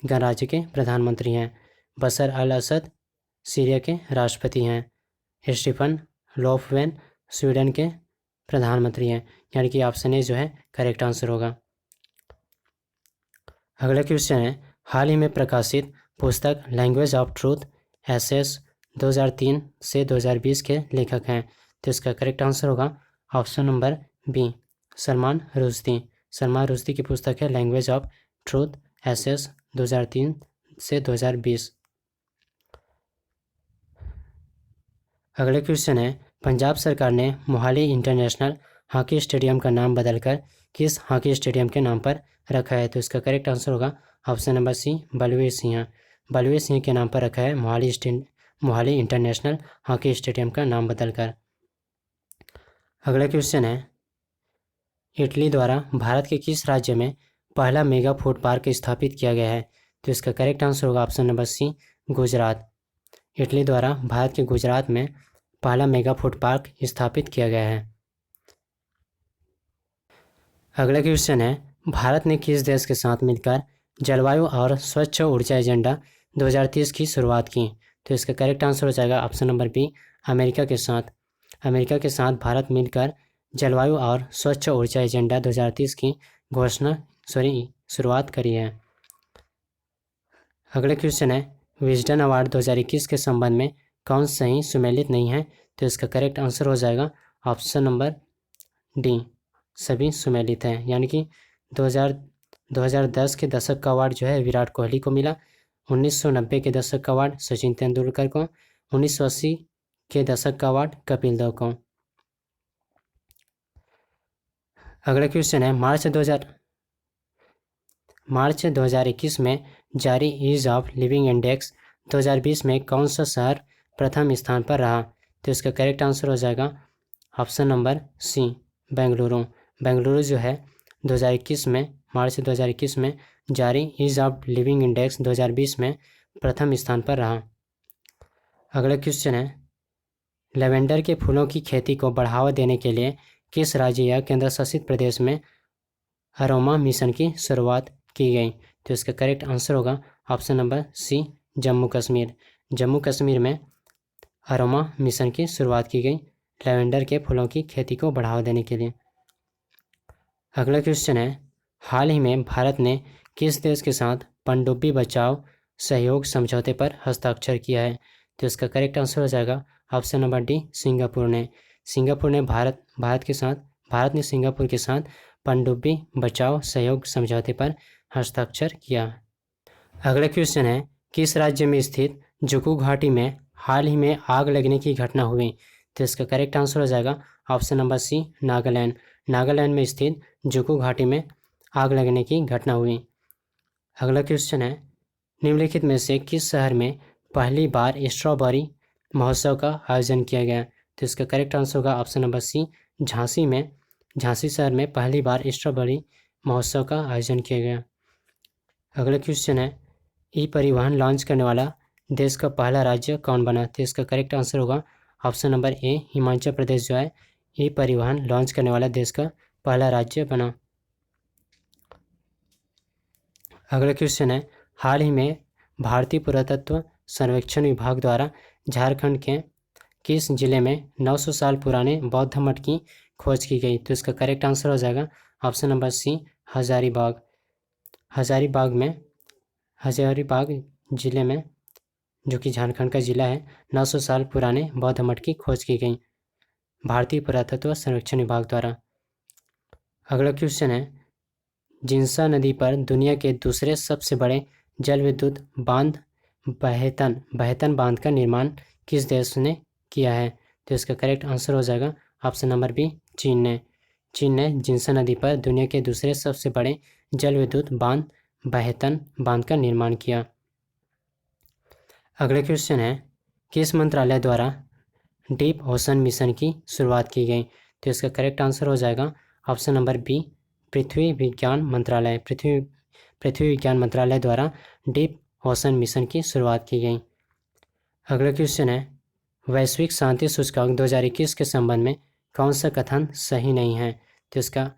गणराज्य के प्रधानमंत्री हैं। बशर अल असद सीरिया के राष्ट्रपति हैं। स्टीफन लोफवेन स्वीडन के प्रधानमंत्री हैं। यानी कि ऑप्शन ए जो है करेक्ट आंसर होगा। अगला क्वेश्चन है, हाल ही में प्रकाशित पुस्तक लैंग्वेज ऑफ ट्रूथ एसेस 2003 से 2020 के लेखक हैं? तो इसका करेक्ट आंसर होगा option number B, Salman Rushdie की पुस्तक है लैंग्वेज ऑफ ट्रूथ एसेस 2003 से 2020। अगला क्वेश्चन है, पंजाब सरकार ने मोहाली इंटरनेशनल हॉकी स्टेडियम का नाम बदलकर किस हॉकी स्टेडियम के नाम पर रखा है? तो इसका करेक्ट आंसर होगा option number C, Balbir Singh के नाम पर रखा है मोहाली इंटरनेशनल हॉकी स्टेडियम का नाम बदलकर। अगला क्वेश्चन है, इटली द्वारा भारत के किस राज्य में पहला मेगा फूड पार्क स्थापित किया गया है? तो इसका करेक्ट आंसर होगा option number C, Gujarat. Italy द्वारा भारत के गुजरात में पहला मेगा फूड पार्क स्थापित किया गया है। अगला क्वेश्चन है, भारत ने किस देश के साथ मिलकर जलवायु और स्वच्छ ऊर्जा एजेंडा 2030 की शुरुआत की? तो इसका करेक्ट आंसर हो जाएगा ऑप्शन नंबर बी, अमेरिका के साथ भारत मिलकर जलवायु और स्वच्छ ऊर्जा एजेंडा 2030 की शुरुआत करी है। अगला क्वेश्चन है, विजडन अवार्ड 2021 के संबंध में कौन सही सुमेलित नहीं है? तो इसका करेक्ट आंसर हो जाएगा ऑप्शन नंबर डी, सभी सुमेलित हैं। यानी कि 2010 के दशक का अवार्ड जो है विराट कोहली को मिला, 1990 के दशक का अवार्ड सचिन तेंदुलकर को, 1980 के दशक का अवार्ड कपिल देव को। अगला क्वेश्चन है, मार्च 2021 में जारी ईज ऑफ लिविंग इंडेक्स 2020 में कौन सा शहर प्रथम स्थान पर रहा? तो इसका करेक्ट आंसर हो जाएगा option number C Bengaluru. Bengaluru जो है 2021 में, मार्च 2021 में जारी ईज ऑफ लिविंग इंडेक्स 2020 में प्रथम स्थान पर रहा। अगला क्वेश्चन है, लेवेंडर के फूलों की खेती को बढ़ावा देने के लिए किस राज्य या केंद्र शासित प्रदेश में अरोमा मिशन की शुरुआत की गई? तो इसका करेक्ट आंसर होगा option number C Jammu Kashmir. Jammu Kashmir में अरोमा मिशन की शुरुआत की गई लेवेंडर के फूलों की खेती को बढ़ावा देने के लिए। अगला क्वेश्चन है, हाल ही में भारत ने किस देश के साथ पनडुब्बी बचाव सहयोग समझौते पर हस्ताक्षर किया है? तो इसका करेक्ट आंसर हो जाएगा ऑप्शन नंबर डी सिंगापुर ने। सिंगापुर ने भारत ने सिंगापुर के साथ पनडुब्बी बचाव सहयोग समझौते पर हस्ताक्षर किया। अगला क्वेश्चन है, किस राज्य में स्थित जुकू घाटी में हाल ही में आग लगने की घटना हुई? तो इसका करेक्ट आंसर हो जाएगा option number C Nagaland. Nagaland में स्थित जुकू घाटी में आग लगने की घटना हुई। अगला क्वेश्चन है, निम्नलिखित में से किस शहर में पहली बार स्ट्रॉबेरी महोत्सव का आयोजन किया गया? तो इसका करेक्ट आंसर होगा ऑप्शन नंबर सी झांसी में। झांसी शहर में पहली बार स्ट्रॉबेरी महोत्सव का आयोजन किया गया। अगला क्वेश्चन है, ई परिवहन लॉन्च करने वाला देश का पहला राज्य कौन बना? तो इसका करेक्ट आंसर होगा ऑप्शन नंबर ए हिमाचल प्रदेश जो है ई परिवहन लॉन्च करने वाला देश का पहला राज्य बना। अगला क्वेश्चन है, हाल ही में भारतीय पुरातत्व सर्वेक्षण विभाग द्वारा झारखंड के किस जिले में 900 साल पुराने बौद्ध मठ की खोज की गई? तो इसका करेक्ट आंसर हो जाएगा option number C Hazaribagh. Hazaribagh जिले में, जो कि झारखंड का जिला है, 900 साल पुराने बौद्ध मठ की खोज की गई भारतीय पुरातत्व सर्वेक्षण विभाग द्वारा। अगला क्वेश्चन है, जिंसा नदी पर दुनिया के दूसरे सबसे बड़े जल विद्युत बांध बहतन बांध का निर्माण किस देश ने किया है? तो इसका करेक्ट आंसर हो जाएगा ऑप्शन नंबर बी चीन ने। चीन ने जिंसा नदी पर दुनिया के दूसरे सबसे बड़े जल विद्युत बांध बहतन बांध का निर्माण किया। अगला क्वेश्चन है, किस मंत्रालय द्वारा डीप ओशन मिशन की शुरुआत की गई? तो इसका करेक्ट आंसर हो जाएगा ऑप्शन नंबर बी पृथ्वी विज्ञान मंत्रालय। पृथ्वी विज्ञान मंत्रालय द्वारा डीप ओशन मिशन की शुरुआत की गई। अगला क्वेश्चन है, वैश्विक शांति सूचकांक 2021 के संबंध में कौन सा कथन सही नहीं है? तो इसका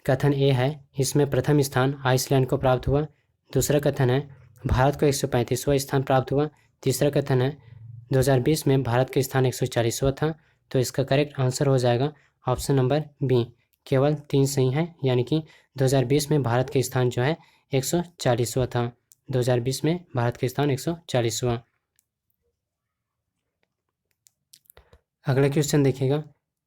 कथन ए है, इसमें प्रथम स्थान आइसलैंड को प्राप्त हुआ। दूसरा कथन है, भारत को 135वां स्थान प्राप्त हुआ। तीसरा कथन है, 2020 में भारत का स्थान 140वां था। तो इसका करेक्ट आंसर हो जाएगा ऑप्शन नंबर बी केवल 3 सही है, यानी कि 2020 में भारत का स्थान जो है 140वां था। 2020 में भारत का स्थान 140वां। अगला क्वेश्चन देखिएगा,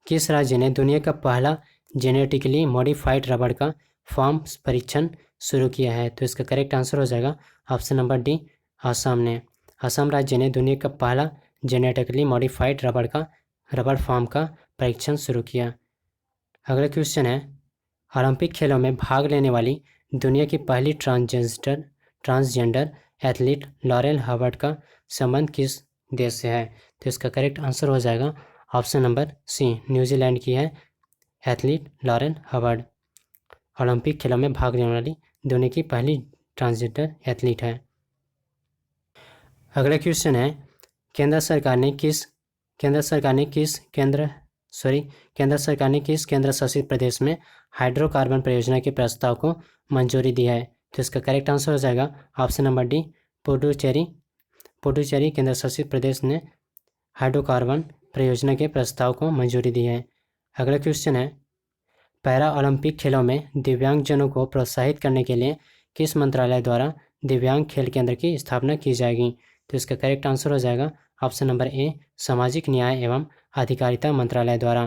किस राज्य ने दुनिया का पहला जेनेटिकली मॉडिफाइड रबड़ का फार्म परीक्षण शुरू किया है? तो इसका करेक्ट आंसर हो जाएगा ऑप्शन नंबर डी असम ने। असम राज्य ने दुनिया का पहला जेनेटिकली मॉडिफाइड रबड़ फार्म का परीक्षण शुरू किया। अगला क्वेश्चन है, ओलंपिक खेलों में भाग लेने वाली दुनिया की पहली ट्रांसजेंडर एथलीट लॉरेल हर्बर्ट का संबंध किस देश से है? तो इसका करेक्ट आंसर हो जाएगा ऑप्शन नंबर सी न्यूजीलैंड की है एथलीट लॉरेल हर्बर्ट। ओलंपिक खेलों में भाग लेने वाली दुनिया की पहली ट्रांसजेंडर एथलीट है। अगला क्वेश्चन है, केंद्र सरकार ने किस केंद्र शासित प्रदेश में हाइड्रोकार्बन परियोजना के प्रस्ताव को मंजूरी दी है? तो इसका करेक्ट आंसर हो जाएगा ऑप्शन नंबर डी पुडुचेरी केंद्र शासित प्रदेश ने हाइड्रोकार्बन परियोजना के प्रस्ताव को मंजूरी दी है। अगला क्वेश्चन है, पैरा ओलंपिक खेलों में दिव्यांगजनों को प्रोत्साहित करने के लिए किस मंत्रालय द्वारा दिव्यांग खेल केंद्र की स्थापना की जाएगी? तो इसका करेक्ट आंसर हो जाएगा ऑप्शन नंबर ए सामाजिक न्याय एवं अधिकारिता मंत्रालय द्वारा।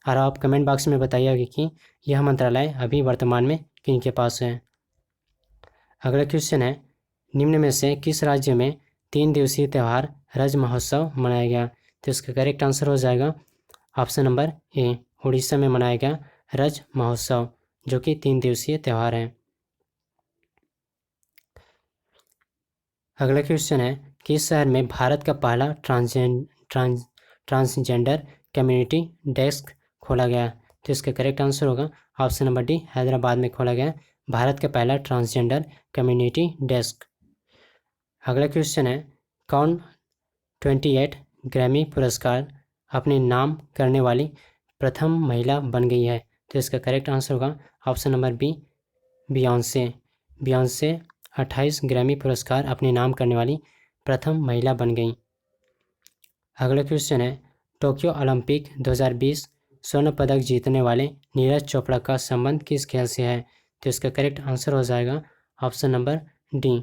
और आप कमेंट बॉक्स में बताइएगा कि यह मंत्रालय अभी वर्तमान में किन के पास है। अगला क्वेश्चन है, निम्न में से किस राज्य में 3 दिवसीय त्यौहार रज महोत्सव मनाया गया? तो इसका करेक्ट आंसर हो जाएगा ऑप्शन नंबर ए उड़ीसा में मनाया गया रज महोत्सव, जो कि 3 दिवसीय त्यौहार है। अगला क्वेश्चन है, किस शहर में भारत का पहला ट्रांसजेंडर कम्युनिटी डेस्क खोला गया? तो इसका करेक्ट आंसर होगा ऑप्शन नंबर डी, हैदराबाद में खोला गया भारत का पहला ट्रांसजेंडर कम्युनिटी डेस्क। अगला क्वेश्चन है, कौन 28 ग्रैमी पुरस्कार अपने नाम करने वाली प्रथम महिला बन गई है? तो इसका करेक्ट आंसर होगा option number B, Beyonce. Beyonce 28 Grammy पुरस्कार अपने नाम करने वाली प्रथम महिला बन गई। अगला क्वेश्चन है, टोक्यो ओलंपिक 2020 स्वर्ण पदक जीतने वाले नीरज चोपड़ा का संबंध किस खेल से है? तो इसका करेक्ट आंसर हो जाएगा option number D.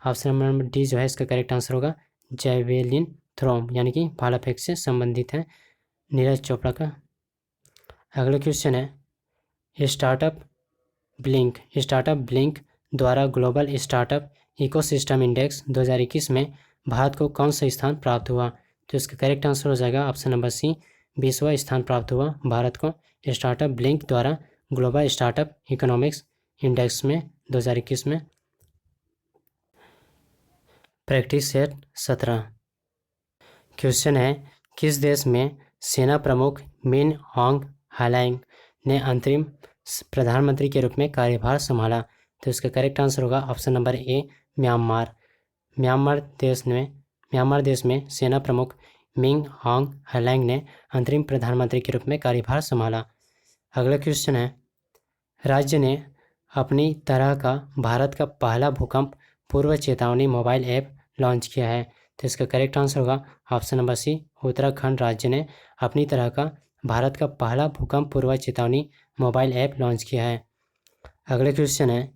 Option number D जो है इसका करेक्ट आंसर होगा जैवलिन थ्रो, यानी कि भाला फेंक से संबंधित है नीरज चोपड़ा का। अगला क्वेश्चन है, स्टार्टअप ब्लिंक द्वारा ग्लोबल स्टार्टअप इकोसिस्टम इंडेक्स 2021 में भारत को कौन सा स्थान प्राप्त हुआ? तो इसका करेक्ट आंसर हो जाएगा ऑप्शन नंबर सी, 20वां स्थान प्राप्त हुआ भारत को स्टार्टअप ब्लिंक द्वारा ग्लोबल स्टार्टअप इकोनॉमिक्स इंडेक्स में 2021 में। प्रैक्टिस सेट 17 क्वेश्चन है, किस देश में सेना प्रमुख मिन ऑन्ग हलाइंग ने अंतरिम प्रधानमंत्री के रूप में कार्यभार संभाला? तो इसका करेक्ट आंसर होगा ऑप्शन नंबर ए, म्यांमार। म्यांमार देश में सेना प्रमुख मिन ऑन्ग हलाइंग ने अंतरिम प्रधानमंत्री के रूप में कार्यभार संभाला। अगला क्वेश्चन है, राज्य ने अपनी तरह का भारत का पहला भूकंप पूर्व चेतावनी मोबाइल ऐप लॉन्च किया है? तो इसका करेक्ट आंसर होगा ऑप्शन नंबर सी, उत्तराखंड राज्य ने अपनी तरह का भारत का पहला भूकंप पूर्व चेतावनी मोबाइल ऐप लॉन्च किया है। अगले क्वेश्चन है,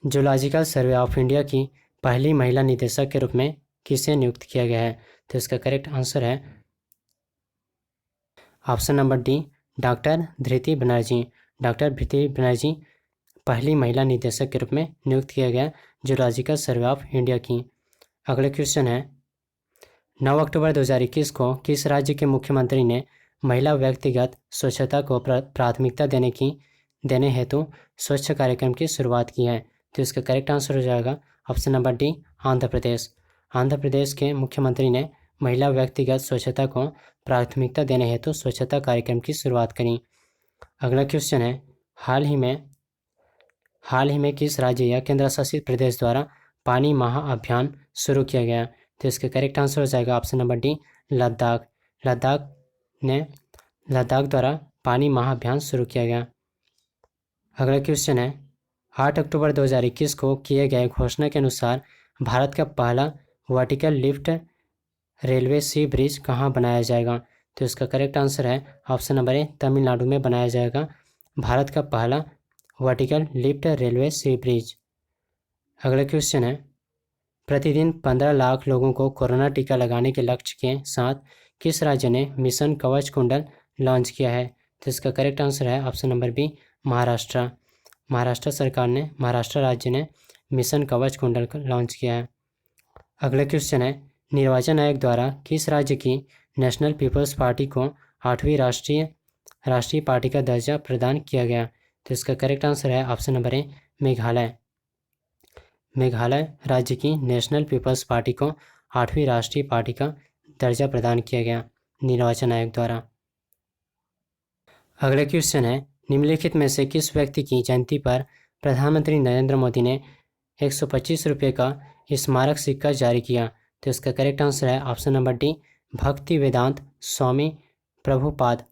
जूलॉजिकल सर्वे ऑफ इंडिया की पहली महिला निदेशक के रूप में किसे नियुक्त किया गया है? तो इसका करेक्ट आंसर है ऑप्शन नंबर डी, डॉक्टर धृति बनर्जी। डॉक्टर धृति बनर्जी पहली महिला निदेशक के रूप में नियुक्त किया गया जूलॉजिकल सर्वे ऑफ इंडिया की। अगला क्वेश्चन है, 9 अक्टूबर 2021 को किस राज्य के मुख्यमंत्री ने महिला व्यक्तिगत स्वच्छता को प्राथमिकता देने हेतु स्वच्छ कार्यक्रम की शुरुआत की है? तो इसका करेक्ट आंसर हो जाएगा option number D, Andhra Pradesh. Andhra Pradesh के मुख्यमंत्री ने महिला व्यक्तिगत स्वच्छता को प्राथमिकता देने हेतु स्वच्छता कार्यक्रम की शुरुआत करी। अगला क्वेश्चन है, हाल ही में किस राज्य या केंद्र शासित प्रदेश द्वारा पानी महाअभियान शुरू किया गया? तो इसका करेक्ट आंसर हो जाएगा option number D, Ladakh. Ladakh द्वारा पानी महाअभियान शुरू किया गया। अगला क्वेश्चन है, 8 अक्टूबर 2021 को किए गए घोषणा के अनुसार भारत का पहला वर्टिकल लिफ्ट रेलवे सी ब्रिज कहाँ बनाया जाएगा? तो इसका करेक्ट आंसर है ऑप्शन नंबर ए, तमिलनाडु में बनाया जाएगा भारत का पहला वर्टिकल लिफ्ट रेलवे सी ब्रिज। अगला क्वेश्चन है, प्रतिदिन 15 लाख लोगों को कोरोना टीका लगाने के लक्ष्य के साथ किस राज्य ने मिशन कवच कुंडल लॉन्च किया है? तो इसका करेक्ट आंसर है option number B, Maharashtra. Maharashtra राज्य ने मिशन कवच कुंडल लॉन्च किया है। अगला क्वेश्चन है, निर्वाचन आयोग द्वारा किस राज्य की नेशनल पीपल्स पार्टी को 8वीं राष्ट्रीय पार्टी का दर्जा प्रदान किया गया? तो इसका करेक्ट आंसर है ऑप्शन नंबर ए, मेघालय राज्य की नेशनल पीपल्स पार्टी को 8वीं राष्ट्रीय पार्टी का दर्जा प्रदान किया गया निर्वाचन आयोग द्वारा। अगला क्वेश्चन है, निम्नलिखित में से किस व्यक्ति की जयंती पर प्रधानमंत्री नरेंद्र मोदी ने 125 रुपये का स्मारक सिक्का जारी किया? तो इसका करेक्ट आंसर है ऑप्शन नंबर डी, भक्तिवेदांत स्वामी प्रभुपाद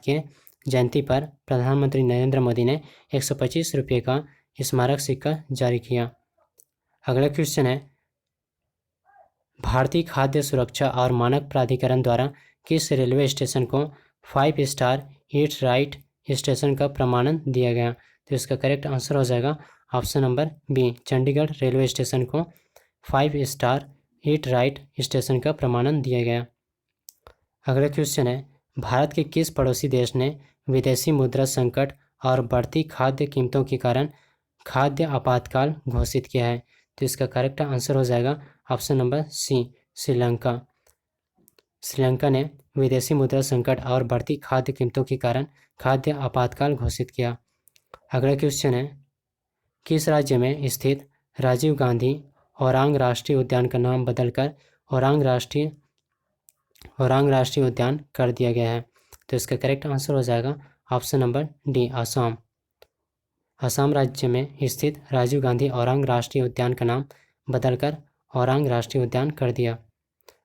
के जयंती पर प्रधानमंत्री नरेंद्र मोदी ने 125 रुपये का स्मारक सिक्का जारी किया। अगला क्वेश्चन है, भारतीय खाद्य सुरक्षा और मानक प्राधिकरण द्वारा किस रेलवे स्टेशन को 5 स्टार ईट राइट स्टेशन का प्रमाणन दिया गया? तो इसका करेक्ट आंसर हो जाएगा option number B, Chandigarh railway station को 5 स्टार ईट राइट स्टेशन का प्रमाणन दिया गया। अगला क्वेश्चन है, भारत के किस पड़ोसी देश ने विदेशी मुद्रा संकट और बढ़ती खाद्य कीमतों के कारण खाद्य आपातकाल घोषित किया है? तो इसका करेक्ट आंसर हो जाएगा option number C, Sri Lanka. Sri Lanka ने विदेशी मुद्रा संकट और बढ़ती खाद्य कीमतों के कारण खाद्य आपातकाल घोषित किया। अगला क्वेश्चन है, किस राज्य में स्थित राजीव गांधी ओरांग राष्ट्रीय उद्यान का नाम बदलकर ओरांग राष्ट्रीय औरांग राष्ट्रीय उद्यान कर दिया गया है। तो इसका करेक्ट आंसर हो जाएगा option number D, Assam. Assam राज्य में स्थित राजीव गांधी औरांग राष्ट्रीय उद्यान का नाम बदलकर औरांग राष्ट्रीय उद्यान कर दिया।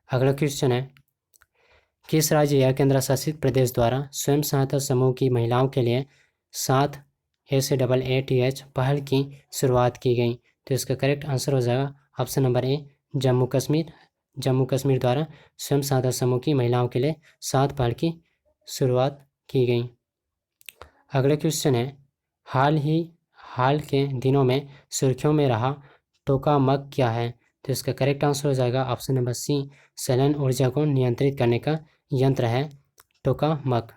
अगला क्वेश्चन है, किस राज्य या केंद्र शासित प्रदेश द्वारा स्वयं सहायता समूह की महिलाओं के लिए 7 पहल की शुरुआत की गई? तो इसका करेक्ट आंसर हो जाएगा ऑप्शन नंबर ए, जम्मू कश्मीर। जम्मू कश्मीर द्वारा स्वयं सहायता समूह की महिलाओं के लिए 7 पहल की शुरुआत की गई। अगला क्वेश्चन है, हाल के दिनों में सुर्खियों में रहा टोकामक क्या है? तो इसका करेक्ट आंसर हो जाएगा ऑप्शन नंबर सी, सैलन ऊर्जा को नियंत्रित करने का यंत्र है टोकामक।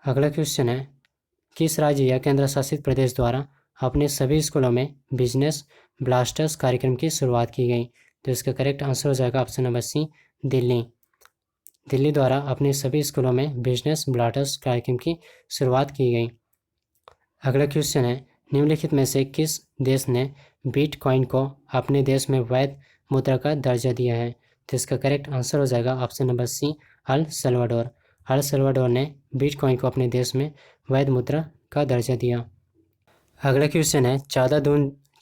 अगला क्वेश्चन है, किस राज्य या केंद्र शासित प्रदेश द्वारा अपने सभी स्कूलों में बिजनेस ब्लास्टर्स कार्यक्रम की शुरुआत की गई? तो इसका करेक्ट आंसर हो जाएगा option number C, Delhi. Delhi द्वारा अपने सभी स्कूलों में बिजनेस ब्लास्टर्स कार्यक्रम की शुरुआत की गई। अगला क्वेश्चन है, निम्नलिखित में से किस देश ने बिटकॉइन को अपने देश में वैध मुद्रा का दर्जा दिया है? तो इसका करेक्ट आंसर हो जाएगा option number C, El Salvador. El Salvador ने बिटकॉइन को अपने देश में वैध मुद्रा का दर्जा दिया। अगला क्वेश्चन है,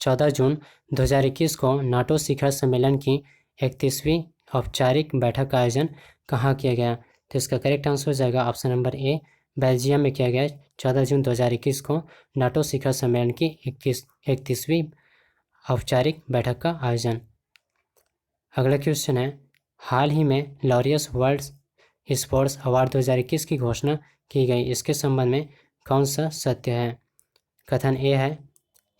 14 जून 2021 को नाटो शिखर सम्मेलन की 31वीं औपचारिक बैठक का आयोजन कहाँ किया गया? तो इसका करेक्ट आंसर हो जाएगा ऑप्शन नंबर ए, बेल्जियम में किया गया। 14 जून 2021 को नाटो शिखर सम्मेलन की 31वीं औपचारिक बैठक का आयोजन। अगला क्वेश्चन है, हाल ही में लॉरियस वर्ल्ड स्पोर्ट्स अवार्ड 2021 की घोषणा की गई, इसके संबंध में कौन सा सत्य है?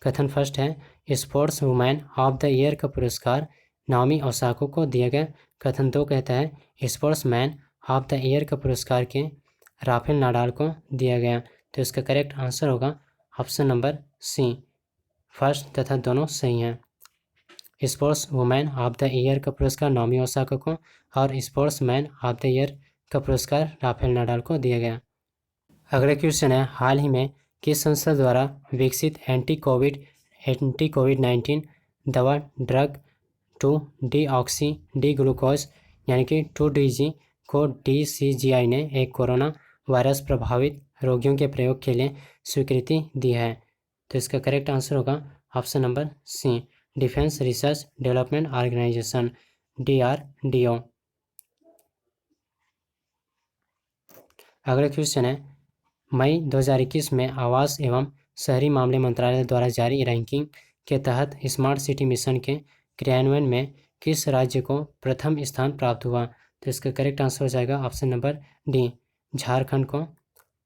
कथन फर्स्ट है, sports women of the year का पुरस्कार नाओमी ओसाका को दिया गया। कथन 2 कहता है, sports man of the year का पुरस्कार के राफेल नाडाल को दिया गया। तो इसका करेक्ट आंसर होगा ऑप्शन नंबर सी, फर्स्ट तथा दोनों सही हैं। Sports women of the year का पुरस्कार नाओमी ओसाका को और sports man of the year का पुरस्कार राफेल नाडाल को दिया गया। अगला क्वेश्चन है, हाल ही में किस संस्था द्वारा विकसित एंटी कोविड-19 दवा ड्रग 2 डी ग्लूकोज यानी कि 2DG को DCGI ने एक कोरोना वायरस प्रभावित रोगियों के प्रयोग के लिए स्वीकृति दी है? तो इसका करेक्ट आंसर होगा option number C, defence research development organisation, DRDO। अगला क्वेश्चन है, मई 2021 में आवास एवं शहरी मामले मंत्रालय द्वारा जारी रैंकिंग के तहत स्मार्ट सिटी मिशन के क्रियान्वयन में किस राज्य को प्रथम स्थान प्राप्त हुआ? तो इसका करेक्ट आंसर हो जाएगा ऑप्शन नंबर डी, झारखंड को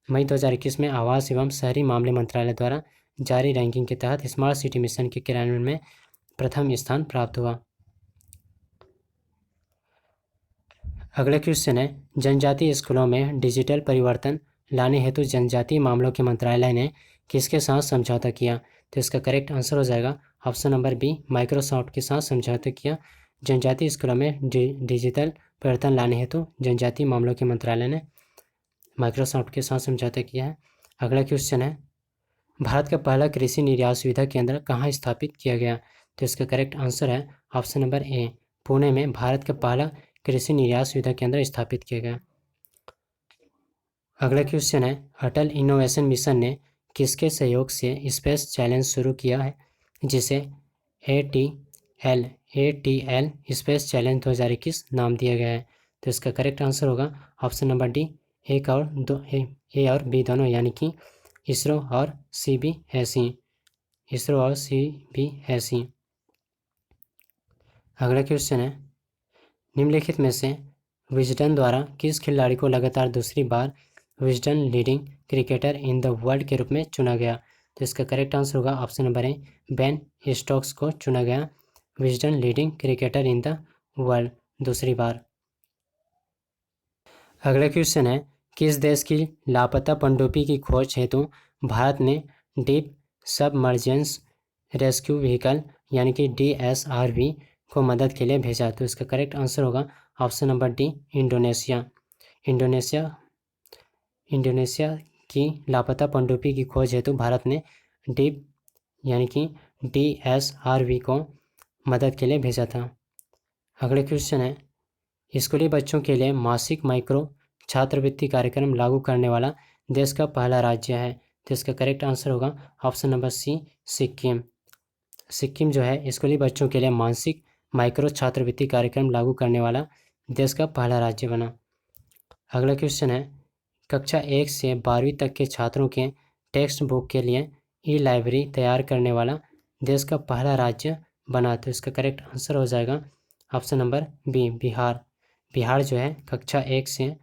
मई 2021 में आवास एवं शहरी मामले मंत्रालय द्वारा जारी रैंकिंग के तहत स्मार्ट सिटी मिशन के क्रियान्वयन में प्रथम स्थान प्राप्त हुआ। अगला क्वेश्चन है, जनजातीय स्कूलों में डिजिटल परिवर्तन लाने हेतु जनजातीय मामलों के मंत्रालय ने किसके साथ समझौता किया? तो इसका करेक्ट आंसर हो जाएगा ऑप्शन नंबर बी, माइक्रोसॉफ्ट के साथ समझौता किया। जनजातीय स्कूलों में डिजिटल परिवर्तन लाने हेतु जनजातीय मामलों के मंत्रालय ने माइक्रोसॉफ्ट के साथ समझौता किया है। अगला क्वेश्चन है, भारत का पहला कृषि निर्यात सुविधा केंद्र कहाँ स्थापित किया गया? तो इसका करेक्ट आंसर है ऑप्शन नंबर ए, पुणे में भारत का पहला कृषि निर्यात सुविधा केंद्र स्थापित किया गया। अगला क्वेश्चन है, अटल इनोवेशन मिशन ने किसके सहयोग से स्पेस चैलेंज शुरू किया है, जिसे ATL स्पेस चैलेंज 2021 नाम दिया गया है? तो इसका करेक्ट आंसर होगा ऑप्शन नंबर डी, ए और बी दोनों, यानी कि इसरो और CBSE। अगला क्वेश्चन है, निम्नलिखित में से विजडन द्वारा किस खिलाड़ी को लगातार दूसरी बार Wisden leading cricketer in the world के रूप में चुना गया? तो इसका करेक्ट आंसर होगा option number A, Ben Stokes को चुना गया Wisden leading cricketer in the world दूसरी बार। अगला क्वेश्चन है, किस देश की लापता पनडुब्बी की खोज हेतु भारत ने डीप सबमर्जेंस रेस्क्यू व्हीकल यानी कि DSRV को मदद के लिए भेजा? तो इसका करेक्ट आंसर होगा ऑप्शन नंबर डी, इंडोनेशिया की लापता पनडुब्बी की खोज हेतु भारत ने डीप यानी कि DSRV को मदद के लिए भेजा था। अगले क्वेश्चन है, स्कूली बच्चों के लिए मासिक माइक्रो छात्रवृत्ति कार्यक्रम लागू करने वाला देश का पहला राज्य है। तो इसका करेक्ट आंसर होगा option number C, Sikkim. Sikkim जो है स्कूली बच्चों के लिए मासिक माइक्रो छात्रवृत्ति कार्यक्रम लागू करने वाला देश का पहला राज्य बना। अगला क्वेश्चन है, कक्षा 1 से 12वीं तक के छात्रों के टेक्स्ट बुक के लिए ई लाइब्रेरी तैयार करने वाला देश का पहला राज्य बना। तो इसका करेक्ट आंसर हो जाएगा option number B, Bihar. Bihar जो है कक्षा 1 से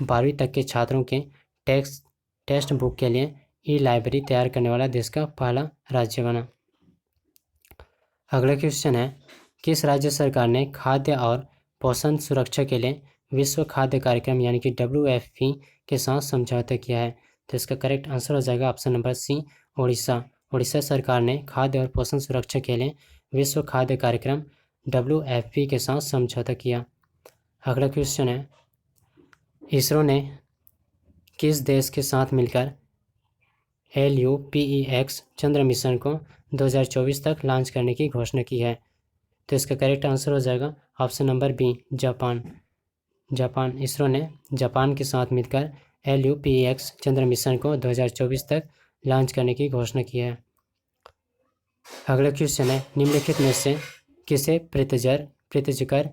12वीं तक के छात्रों के टेक्स्ट बुक के लिए ई लाइब्रेरी तैयार करने वाला देश का पहला राज्य बना। अगला क्वेश्चन है, किस राज्य सरकार ने खाद्य और पोषण सुरक्षा के लिए विश्व खाद्य कार्यक्रम यानी कि WFP के साथ समझौता किया है? तो इसका करेक्ट आंसर हो जाएगा option number C, Orissa. Orissa सरकार ने खाद्य और पोषण सुरक्षा के लिए विश्व खाद्य कार्यक्रम WFP के साथ समझौता किया। अगला क्वेश्चन है, इसरो ने किस देश के साथ मिलकर LUPEX चंद्र मिशन को 2024 तक लॉन्च करने की घोषणा की है? तो इसका करेक्ट आंसर हो जाएगा option number B, Japan. Japan, ISRO ने जापान के साथ मिलकर LUPEX चंद्र मिशन को 2024 तक लॉन्च करने की घोषणा की है। अगला क्वेश्चन है, निम्नलिखित में से किसे प्रित्जकर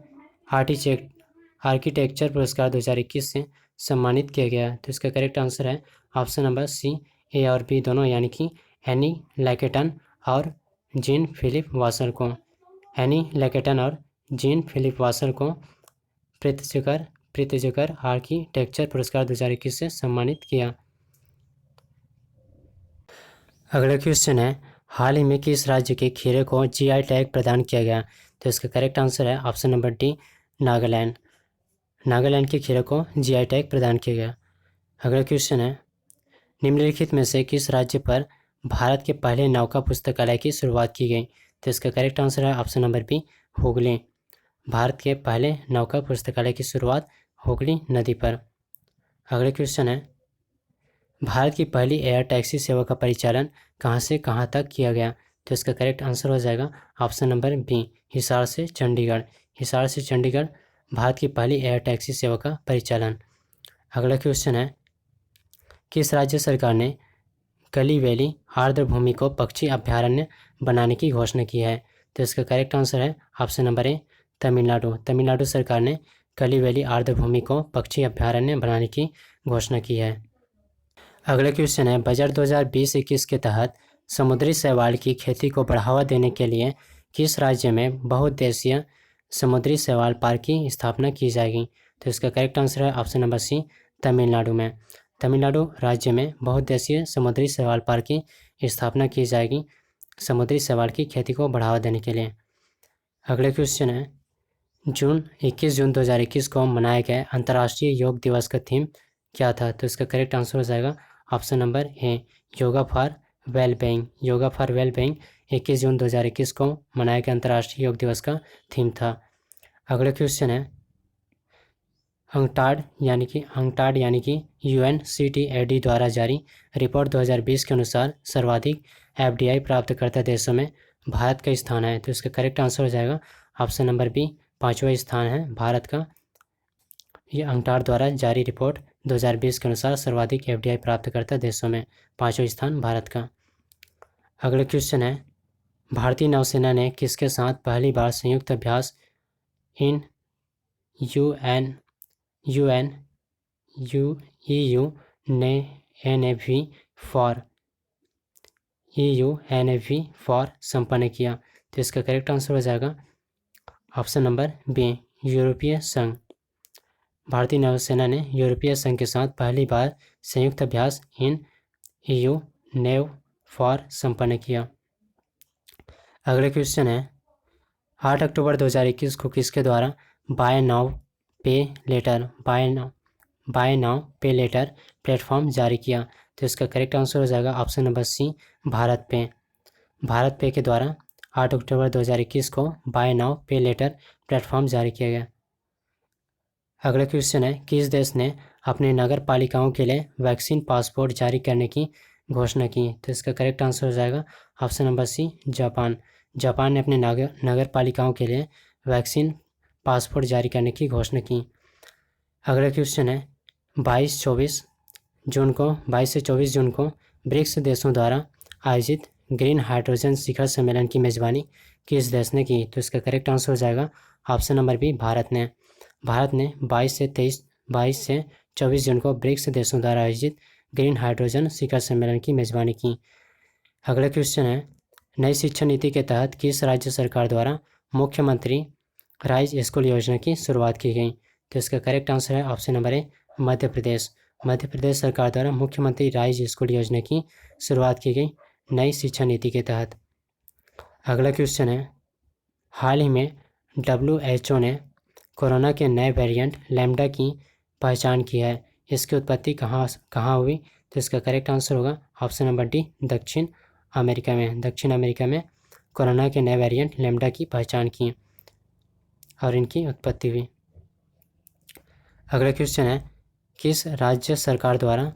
आर्किटेक्चर पुरस्कार 2021 से सम्मानित किया गया? तो इसका करेक्ट आंसर है ऑप्शन नंबर सी, ए और बी दोनों, यानी कि एनी लैकेटन और जीन फिलिप वासर को। एनी लैकेटन और जीन फिलिप वासर को प्रित्जकर आर्किटेक्चर पुरस्कार 2021 से सम्मानित किया। अगला क्वेश्चन है, हाल ही में किस राज्य के खीरे को GI टैग प्रदान किया गया? तो इसका करेक्ट आंसर है option number D, Nagaland. Nagaland के खीरे को GI टैग प्रदान किया गया। अगला क्वेश्चन है, निम्नलिखित में से किस राज्य पर भारत के पहले नौका पुस्तकालय की शुरुआत की गई? तो इसका करेक्ट आंसर है option number B, Hooghly. Bharat के पहले नौका पुस्तकालय की शुरुआत हुगली नदी पर। अगला क्वेश्चन है, भारत की पहली एयर टैक्सी सेवा का परिचालन कहां से कहां तक किया गया? तो इसका करेक्ट आंसर हो जाएगा ऑप्शन नंबर बी, हिसार से चंडीगढ़। हिसार से चंडीगढ़ भारत की पहली एयर टैक्सी सेवा का परिचालन। अगला क्वेश्चन है, किस राज्य सरकार ने कली वैली आर्द्रभूमि को पक्षी अभ्यारण्य बनाने की घोषणा की है? तो इसका करेक्ट आंसर है ऑप्शन नंबर ए, तमिलनाडु। तमिलनाडु सरकार ने कली वैली आर्द्रभूमि को पक्षी अभ्यारण्य बनाने की घोषणा की है। अगला क्वेश्चन है, बजट 2020-21 के तहत समुद्री शैवाल की खेती को बढ़ावा देने के लिए किस राज्य में बहुउद्देशीय समुद्री शैवाल पार्क की स्थापना की जाएगी? तो इसका करेक्ट आंसर है ऑप्शन नंबर सी, तमिलनाडु में। तमिलनाडु राज्य में बहुउद्देशीय समुद्री शैवाल पार्क की स्थापना की जाएगी समुद्री शैवाल की खेती को बढ़ावा देने के लिए। अगला क्वेश्चन है, 21 जून 2021 को मनाए गए अंतर्राष्ट्रीय योग दिवस का थीम क्या था? तो इसका करेक्ट आंसर हो जाएगा option number A, yoga for wellbeing. Yoga for wellbeing 21 जून 2021 को मनाए गए अंतर्राष्ट्रीय योग दिवस का थीम था। अगला क्वेश्चन है, अंकटाड यानी कि UNCTAD द्वारा जारी रिपोर्ट 2020 के अनुसार सर्वाधिक FDI प्राप्तकर्ता देशों में भारत का स्थान है। तो इसका करेक्ट आंसर हो जाएगा ऑप्शन नंबर बी, 5वां स्थान है भारत का। ये अंकटाड द्वारा जारी रिपोर्ट 2020 के अनुसार सर्वाधिक FDI प्राप्तकर्ता देशों में 5वां स्थान भारत का। अगला क्वेश्चन है, भारतीय नौसेना ने किसके साथ पहली बार संयुक्त अभ्यास इन EU NAVY फॉर संपन्न किया? तो इसका करेक्ट आंसर हो जाएगा ऑप्शन नंबर बी, यूरोपीय संघ। भारतीय नौसेना ने यूरोपीय संघ के साथ पहली बार संयुक्त अभ्यास इन EU NAV फॉर संपन्न किया। अगला क्वेश्चन है, 8 अक्टूबर 2021 को किसके द्वारा बाय नाउ पे लेटर प्लेटफॉर्म जारी किया? तो इसका करेक्ट आंसर हो जाएगा ऑप्शन नंबर सी, भारत पे। भारत पे के द्वारा 8 अक्टूबर 2021 को बाय नाउ पे लेटर प्लेटफॉर्म जारी किया गया। अगला क्वेश्चन है, किस देश ने अपने नगर पालिकाओं के लिए वैक्सीन पासपोर्ट जारी करने की घोषणा की? तो इसका करेक्ट आंसर हो जाएगा option number C, Japan. Japan ने अपने नगर पालिकाओं के लिए वैक्सीन पासपोर्ट जारी करने की घोषणा की। अगला क्वेश्चन है 22 से 24 जून को ब्रिक्स देशों द्वारा आयोजित ग्रीन हाइड्रोजन शिखर सम्मेलन की मेजबानी किस देश ने की? तो इसका करेक्ट आंसर हो जाएगा ऑप्शन नंबर बी, भारत ने। भारत ने 22 से 24 जून को ब्रिक्स देशों द्वारा आयोजित ग्रीन हाइड्रोजन शिखर सम्मेलन की मेजबानी की। अगला क्वेश्चन है नई शिक्षा नीति के तहत किस राज्य सरकार द्वारा मुख्यमंत्री राइज स्कूल योजना की शुरुआत की गई? तो इसका करेक्ट आंसर है ऑप्शन नंबर ए, मध्य प्रदेश। मध्य प्रदेश सरकार द्वारा मुख्यमंत्री राइज स्कूल योजना की शुरुआत की गई नई शिक्षा नीति के तहत। अगला क्वेश्चन है हाल ही में WHO ने कोरोना के नए वेरिएंट लैम्डा की पहचान की है। इसकी उत्पत्ति कहाँ हुई? तो इसका करेक्ट आंसर होगा ऑप्शन नंबर डी, दक्षिण अमेरिका में कोरोना के नए वेरिएंट लैम्डा की पहचान की और इनकी उत्पत्ति हुई। अगला क्वेश्चन है किस राज्य सरकार द्वारा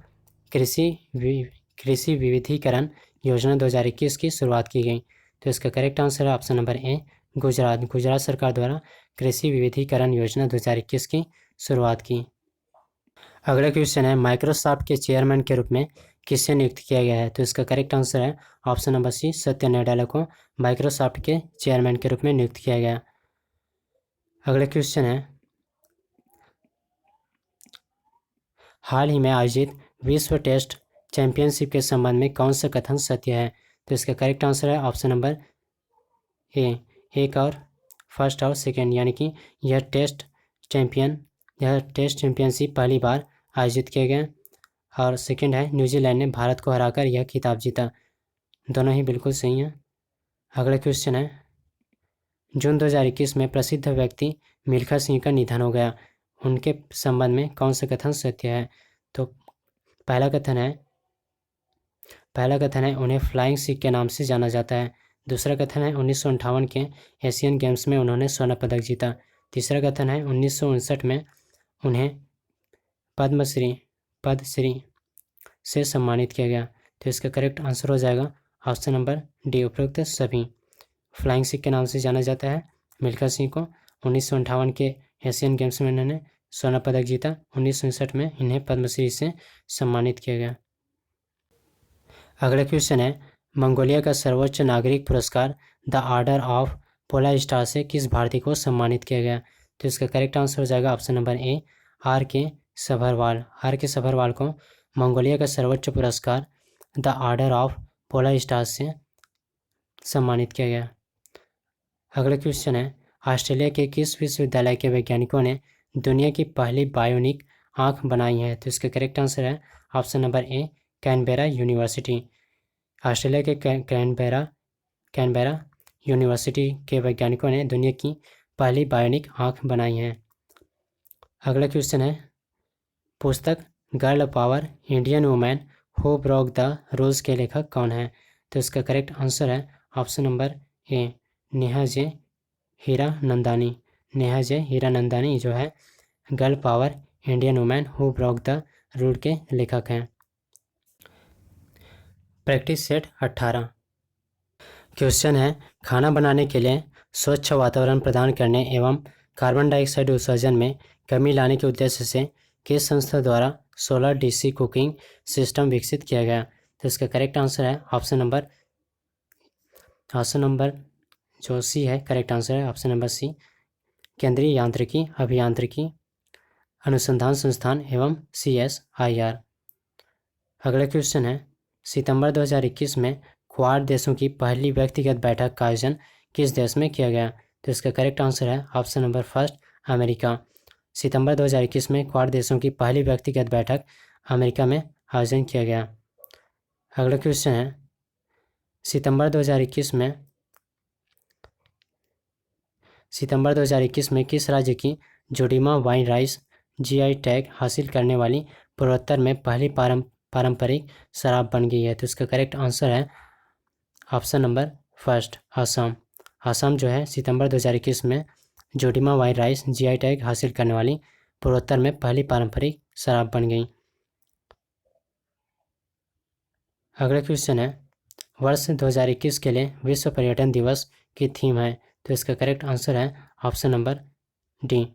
कृषि विविधीकरण योजना 2021 की शुरुआत की गई? तो इसका करेक्ट आंसर है ऑप्शन नंबर ए, गुजरात सरकार द्वारा कृषि विविधीकरण योजना 2021 की शुरुआत की। अगला क्वेश्चन है माइक्रोसॉफ्ट के चेयरमैन के रूप में किसे नियुक्त किया गया है? तो इसका करेक्ट आंसर है ऑप्शन नंबर सी, सत्य नाडेला को माइक्रोसॉफ्ट के चेयरमैन के रूप में नियुक्त किया गया। अगला क्वेश्चन है हाल ही में आयोजित विश्व टेस्ट चैंपियनशिप के संबंध में कौन सा कथन सत्य है? तो इसका करेक्ट आंसर है ऑप्शन नंबर ए, एक और फर्स्ट और सेकेंड, यानी कि यह टेस्ट चैंपियनशिप पहली बार आयोजित किया गया और सेकेंड है न्यूजीलैंड ने भारत को हराकर यह खिताब जीता। दोनों ही बिल्कुल सही हैं। अगला क्वेश्चन है जून 2021 में प्रसिद्ध व्यक्ति मिल्खा सिंह का निधन हो गया, उनके संबंध में कौन सा कथन सत्य है? तो पहला कथन है उन्हें फ्लाइंग सिख के नाम से जाना जाता है। दूसरा कथन है 1958 के एशियन गेम्स में उन्होंने स्वर्ण पदक जीता। तीसरा कथन है 1959 में उन्हें पद्मश्री से सम्मानित किया गया। तो इसका करेक्ट आंसर हो जाएगा ऑप्शन नंबर डी, उपरोक्त सभी। फ्लाइंग सिख के नाम से जाना जाता है मिल्खा सिंह को। 1958 के एशियन गेम्स में इन्होंने स्वर्ण पदक जीता। 1959 में इन्हें पद्मश्री से सम्मानित किया गया। अगला क्वेश्चन है मंगोलिया का सर्वोच्च नागरिक पुरस्कार the order of polar star से किस भारतीय को सम्मानित किया गया? तो इसका करेक्ट आंसर हो जाएगा ऑप्शन नंबर ए, आर के सभरवाल को मंगोलिया का सर्वोच्च पुरस्कार the order of polar star से सम्मानित किया गया। अगला क्वेश्चन है ऑस्ट्रेलिया के किस विश्वविद्यालय के वैज्ञानिकों ने दुनिया की पहली बायोनिक आँख बनाई है? तो इसका करेक्ट आंसर है ऑप्शन नंबर ए, कैनबेरा यूनिवर्सिटी। ऑस्ट्रेलिया के कैनबेरा यूनिवर्सिटी के वैज्ञानिकों ने दुनिया की पहली बायोनिक आँख बनाई है। अगला क्वेश्चन है पुस्तक girl power Indian women who broke the rules के लेखक कौन है? तो इसका करेक्ट आंसर है ऑप्शन नंबर ए, नेहा जे हीरानंदानी जो है girl power Indian women who broke the rule के लेखक हैं। प्रैक्टिस सेट 18 क्वेश्चन है खाना बनाने के लिए स्वच्छ वातावरण प्रदान करने एवं कार्बन डाइऑक्साइड उत्सर्जन में कमी लाने के उद्देश्य से किस संस्था द्वारा सोलर डीसी कुकिंग सिस्टम विकसित किया गया? तो इसका करेक्ट आंसर है ऑप्शन नंबर जो सी है, करेक्ट आंसर है ऑप्शन नंबर सी, केंद्रीय यांत्रिकी अभियांत्रिकी अनुसंधान संस्थान एवं CSIR। अगला क्वेश्चन है सितंबर 2021 में क्वाड देशों की पहली व्यक्तिगत बैठक का आयोजन किस देश में किया गया? तो इसका करेक्ट आंसर है ऑप्शन नंबर फर्स्ट, अमेरिका। सितंबर 2021 में क्वाड देशों की पहली व्यक्तिगत बैठक अमेरिका में आयोजन किया गया। अगला क्वेश्चन है सितंबर 2021 में किस राज्य की जोडीमा वाइन राइस GI टैग हासिल करने वाली पूर्वोत्तर में पहली पारंपरिक शराब बन गई है? तो इसका करेक्ट आंसर है option number first, Assam. Assam जो है सितंबर 2021 में जोडीमा वाइन राइस GI टैग हासिल करने वाली पूर्वोत्तर में पहली पारंपरिक शराब बन गई। अगला क्वेश्चन है वर्ष 2021 के लिए विश्व पर्यटन दिवस की थीम है? तो इसका करेक्ट आंसर है ऑप्शन नंबर डी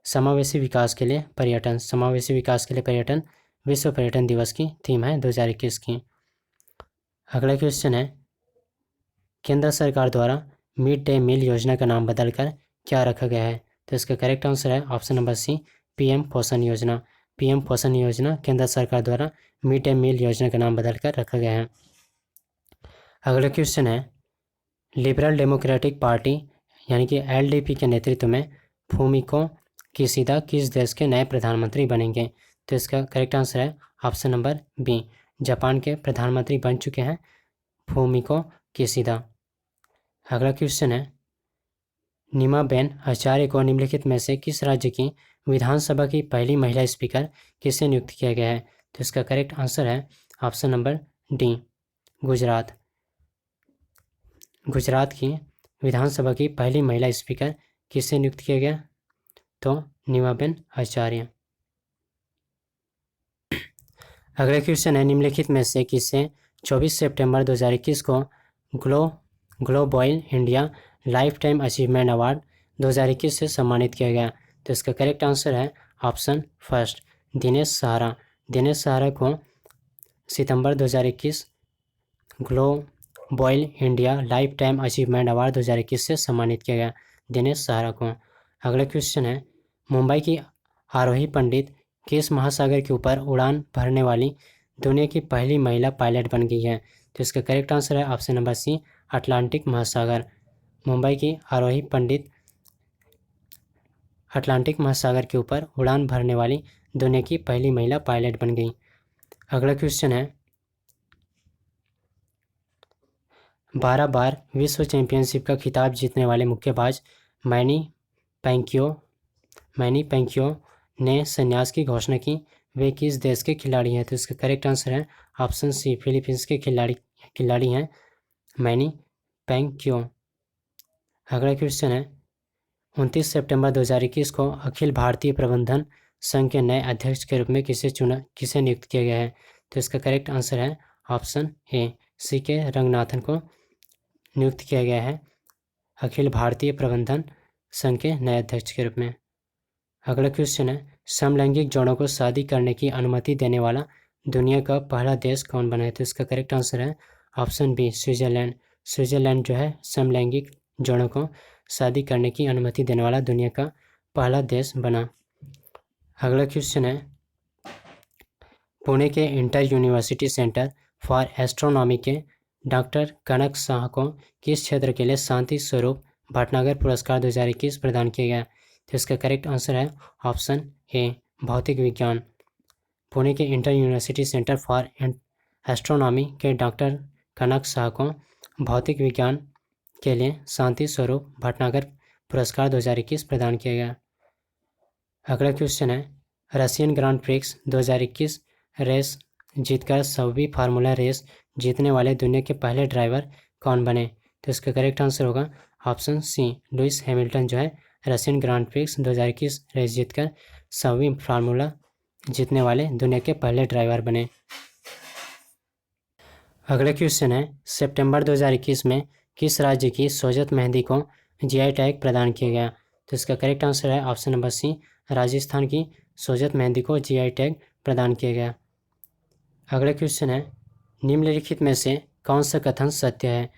समावेशी विकास के लिए पर्यटन। समावेशी विकास के लिए पर्यटन विश्व पर्यटन दिवस की थीम है 2021 की। अगला क्वेश्चन है, केंद्र सरकार द्वारा मिड डे मील योजना का नाम बदलकर क्या रखा गया है? तो इसका करेक्ट आंसर है ऑप्शन नंबर सी, पीएम पोषण योजना। पीएम पोषण योजना केंद्र सरकार द्वारा मिड डे मील योजना का नाम बदलकर रखा गया है। अगला क्वेश्चन है, लिबरल डेमोक्रेटिक पार्टी यानी कि एलडीपी के नेतृत्व में फूमिको किशिदा किस देश के नए प्रधानमंत्री बनेंगे? तो इसका करेक्ट आंसर है ऑप्शन नंबर बी, जापान के प्रधानमंत्री बन चुके हैं फूमिको किशिदा। अगला क्वेश्चन है, नीमाबेन आचार्य को निम्नलिखित में से किस राज्य की विधानसभा की पहली महिला स्पीकर किसे नियुक्त किया गया है? तो इसका करेक्ट आंसर है option number D, Gujarat. Gujarat की विधानसभा की पहली महिला स्पीकर किसे नियुक्त किया गया? तो नीमाबेन आचार्य। अगला क्वेश्चन है, निम्नलिखित में से किसे 24 सितंबर 2021 को Globoil India lifetime achievement award 2021 से सम्मानित किया गया? तो इसका करेक्ट आंसर है ऑप्शन फर्स्ट, दिनेश सहारा। दिनेश सहारा को सितंबर 2021 Globoil India lifetime achievement award 2021 से सम्मानित किया गया, दिनेश सहारा को। अगला क्वेश्चन है, मुंबई की आरोही पंडित किस महासागर के ऊपर उड़ान भरने वाली दुनिया की पहली महिला पायलट बन गई है? तो इसका करेक्ट आंसर है ऑप्शन नंबर सी, अटलांटिक महासागर। मुंबई की आरोही पंडित अटलांटिक महासागर के ऊपर उड़ान भरने वाली दुनिया की पहली महिला पायलट बन गई। अगला क्वेश्चन है, 12 बार विश्व चैंपियनशिप का खिताब जीतने वाले मुक्केबाज मैनी पैंक्यो ने संन्यास की घोषणा की, वे किस देश के खिलाड़ी हैं? तो इसका करेक्ट आंसर है ऑप्शन सी, फिलीपींस के खिलाड़ी हैं मैनी पैंक्यो। अगला क्वेश्चन है, 29 सितंबर 2021 को अखिल भारतीय प्रबंधन संघ के नए अध्यक्ष के रूप में किसे नियुक्त किया गया है? तो इसका करेक्ट आंसर है ऑप्शन ए, सी के रंगनाथन को नियुक्त किया गया है अखिल भारतीय प्रबंधन संघ के नए अध्यक्ष के रूप में। अगला क्वेश्चन है, समलैंगिक जोड़ों को शादी करने की अनुमति देने वाला दुनिया का पहला देश कौन बना है? तो इसका करेक्ट आंसर है ऑप्शन बी, स्विट्जरलैंड। स्विट्जरलैंड जो है समलैंगिक जोड़ों को शादी करने की अनुमति देने वाला दुनिया का पहला देश बना। अगला क्वेश्चन है, पुणे के inter university centre for astronomy के डॉक्टर कनक शाह को किस क्षेत्र के लिए शांति स्वरूप भटनागर पुरस्कार 2021 प्रदान किया गया? तो इसका करेक्ट आंसर है ऑप्शन ए, भौतिक विज्ञान। पुणे के inter university centre for astronomy के डॉक्टर कनक शाह को भौतिक विज्ञान के लिए शांति स्वरूप भटनागर पुरस्कार 2021 प्रदान किया गया। अगला क्वेश्चन है, रशियन ग्रांड प्रिक्स 2021 रेस जीतकर 100वीं फार्मूला रेस जीतने वाले दुनिया के पहले ड्राइवर कौन बने? तो इसका करेक्ट आंसर होगा ऑप्शन सी, लुइस हैमिल्टन जो है रशियन ग्रांड प्रिक्स 2021 रेस जीतकर 100वीं फार्मूला जीतने वाले दुनिया के पहले ड्राइवर बने। अगला क्वेश्चन है, सितंबर 2021 में किस राज्य की सोजत मेहंदी को जीआई टैग प्रदान किया गया? तो इसका करेक्ट आंसर है ऑप्शन नंबर सी, राजस्थान की सोजत मेहंदी को जीआई टैग प्रदान किया गया। अगला क्वेश्चन है, निम्नलिखित में से कौन सा कथन सत्य है?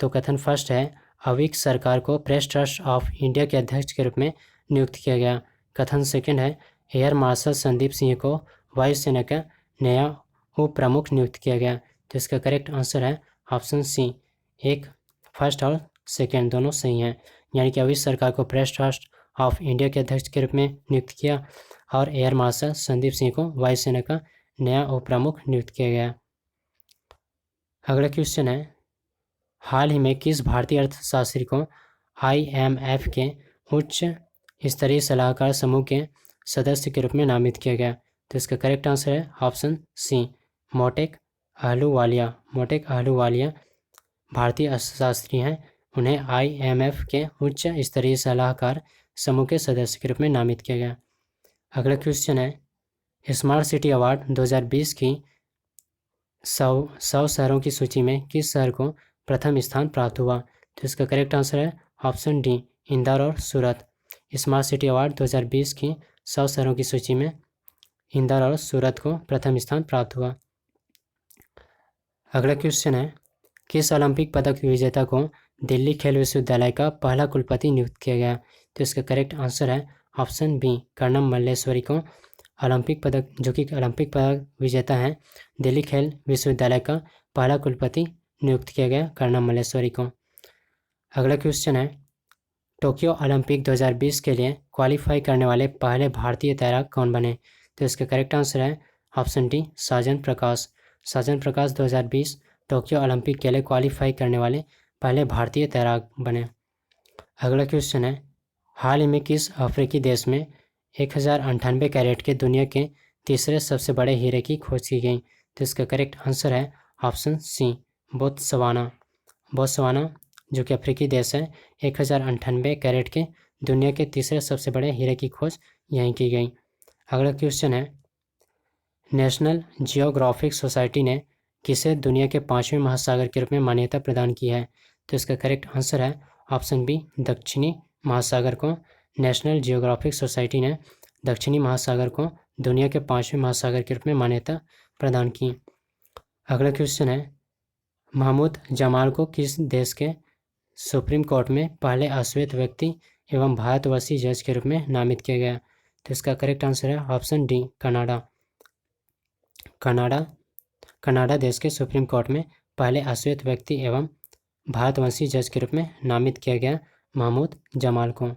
तो कथन फर्स्ट है, अविक सरकार को प्रेस ट्रस्ट ऑफ इंडिया के अध्यक्ष के रूप में नियुक्त किया गया। कथन सेकंड है, एयर मार्शल संदीप सिंह को वायुसेना का नया उप प्रमुख नियुक्त किया गया। तो इसका करेक्ट आंसर है ऑप्शन सी, एक फर्स्ट और सेकंड दोनों सही हैं, यानी कि अविक सरकार को प्रेस ट्रस्ट ऑफ इंडिया के अध्यक्ष के रूप में नियुक्त किया और एयर मार्शल संदीप सिंह को वायुसेना का नया उप प्रमुख नियुक्त किया गया। अगला क्वेश्चन है, हाल ही में किस भारतीय अर्थशास्त्री को IMF के उच्च स्तरीय सलाहकार समूह के सदस्य के रूप में नामित किया गया? तो इसका करेक्ट आंसर है ऑप्शन सी, मोटेक अहलूवालिया। मोटेक अहलूवालिया भारतीय अर्थशास्त्री हैं, उन्हें IMF के उच्च स्तरीय सलाहकार समूह के सदस्य के रूप में नामित किया गया। अगला क्वेश्चन है, स्मार्ट सिटी अवार्ड 2020 की 100 शहरों की सूची में किस शहर को प्रथम स्थान प्राप्त हुआ? तो इसका करेक्ट आंसर है ऑप्शन डी, इंदौर और सूरत। स्मार्ट सिटी अवार्ड 2020 की 100 शहरों की सूची में इंदौर और सूरत को प्रथम स्थान प्राप्त हुआ। अगला क्वेश्चन है, किस ओलंपिक पदक विजेता को दिल्ली खेल विश्वविद्यालय का पहला कुलपति नियुक्त किया गया? तो इसका करेक्ट आंसर है ऑप्शन बी, कर्णम मल्लेश्वरी को ओलंपिक पदक, जो कि ओलंपिक पदक विजेता हैं, दिल्ली खेल विश्वविद्यालय का पहला कुलपति नियुक्त किया गया कर्णम मल्लेश्वरी को। अगला क्वेश्चन है, टोक्यो ओलंपिक 2020 के लिए क्वालिफाई करने वाले पहले भारतीय तैराक कौन बने? तो इसका करेक्ट आंसर है ऑप्शन डी, साजन प्रकाश। साजन प्रकाश 2020 टोक्यो ओलंपिक के लिए क्वालिफाई करने वाले पहले भारतीय तैराक बने। अगला क्वेश्चन है, हाल ही में किस अफ्रीकी देश में 1098 कैरेट के दुनिया के तीसरे सबसे बड़े हीरे की खोज की गई? तो इसका करेक्ट आंसर है ऑप्शन सी, बोत्सवाना। बोत्सवाना जो कि अफ्रीकी देश है, 1098 कैरेट के दुनिया के तीसरे सबसे बड़े हीरे की खोज यहीं की गई। अगला क्वेश्चन है, नेशनल जियोग्राफिक सोसाइटी ने किसे दुनिया के 5वें महासागर के रूप में मान्यता प्रदान की है? तो इसका करेक्ट आंसर है ऑप्शन बी, दक्षिणी महासागर को नेशनल जियोग्राफिक सोसाइटी ने दक्षिणी महासागर को दुनिया के 5वें महासागर के रूप में मान्यता प्रदान की। अगला क्वेश्चन है, महमूद जमाल को किस देश के सुप्रीम कोर्ट में पहले अश्वेत व्यक्ति एवं भारतवर्षीय जज के रूप में नामित किया गया? तो इसका करेक्ट आंसर है ऑप्शन डी, कनाडा। कनाडा देश के सुप्रीम कोर्ट में पहले अश्वेत व्यक्ति एवं भारतवंशी जज के रूप में नामित किया गया महमूद जमाल को।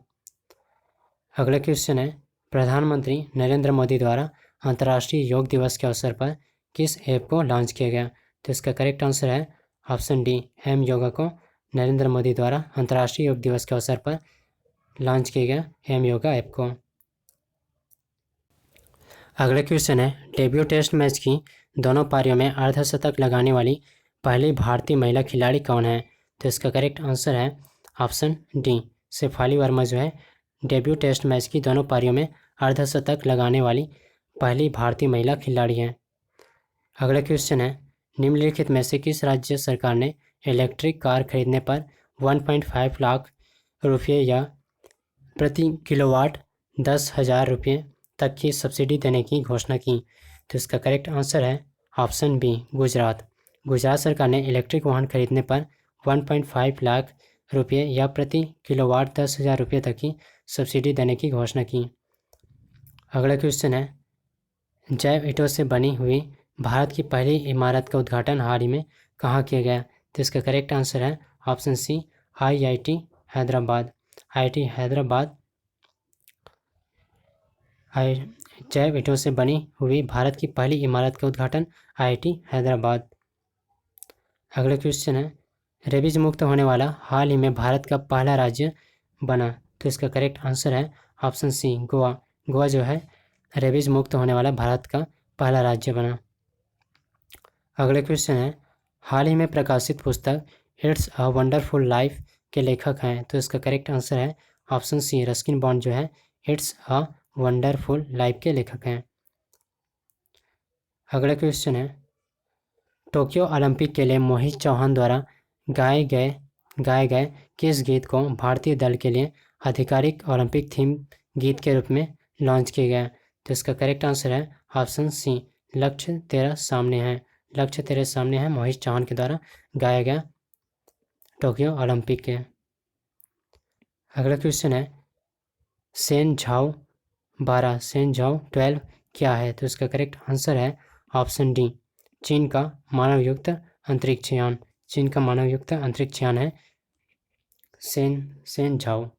अगला क्वेश्चन है, प्रधानमंत्री नरेंद्र मोदी द्वारा अंतर्राष्ट्रीय योग दिवस के अवसर पर किस ऐप को लॉन्च किया गया? तो इसका करेक्ट आंसर है ऑप्शन डी, एम योगा को नरेंद्र मोदी द्वारा अंतर्राष्ट्रीय योग दिवस के अवसर पर लॉन्च किया गया एम योगा ऐप को। अगला क्वेश्चन है, डेब्यू टेस्ट मैच की दोनों पारियों में अर्धशतक लगाने वाली पहली भारतीय महिला खिलाड़ी कौन है? तो इसका करेक्ट आंसर है ऑप्शन डी, शेफाली वर्मा जो है डेब्यू टेस्ट मैच की दोनों पारियों में अर्धशतक लगाने वाली पहली भारतीय महिला खिलाड़ी हैं। अगला क्वेश्चन है, निम्नलिखित में से किस राज्य सरकार ने इलेक्ट्रिक कार खरीदने पर 1.5 लाख रुपये या प्रति किलोवाट 10,000 रुपये तक की सब्सिडी देने की घोषणा की? तो इसका करेक्ट आंसर है ऑप्शन बी, गुजरात। गुजरात सरकार ने इलेक्ट्रिक वाहन खरीदने पर 1.5 लाख रुपये या प्रति किलोवाट 10,000 रुपये तक की सब्सिडी देने की घोषणा की। अगला क्वेश्चन है, जैव ईंटों से बनी हुई भारत की पहली इमारत का उद्घाटन हाल ही में कहाँ किया गया? तो इसका करेक्ट आंसर है option C, IIT Hyderabad. IIT Hyderabad जैव ईंटों से बनी हुई भारत की पहली इमारत का उद्घाटन IIT हैदराबाद। अगला क्वेश्चन है, रेबीज मुक्त होने वाला हाल ही में भारत का पहला राज्य बना? तो इसका करेक्ट आंसर है ऑप्शन सी, गोवा। गोवा जो है रेबीज मुक्त होने वाला भारत का पहला राज्य बना। अगला क्वेश्चन है, हाल ही में प्रकाशित पुस्तक इट्स अ वंडरफुल लाइफ के लेखक हैं? तो इसका करेक्ट आंसर है ऑप्शन सी, रस्किन बॉन्ड जो है इट्स अ वंडरफुल लाइफ के लेखक हैं। अगला क्वेश्चन है, टोक्यो ओलंपिक के लिए मोहित चौहान द्वारा गाए गए किस गीत को भारतीय दल के लिए आधिकारिक ओलंपिक थीम गीत के रूप में लॉन्च किया गया? तो इसका करेक्ट आंसर है ऑप्शन सी, लक्ष्य तेरा सामने है। लक्ष्य तेरे सामने है मोहित चौहान के द्वारा गाया गया टोक्यो ओलंपिक के। अगला क्वेश्चन है, सेन झाओ 12 क्या है? तो इसका करेक्ट आंसर है ऑप्शन डी, चीन का मानवयुक्त अंतरिक्ष यान। चीन का मानवयुक्त अंतरिक्ष यान है सेन झाओ।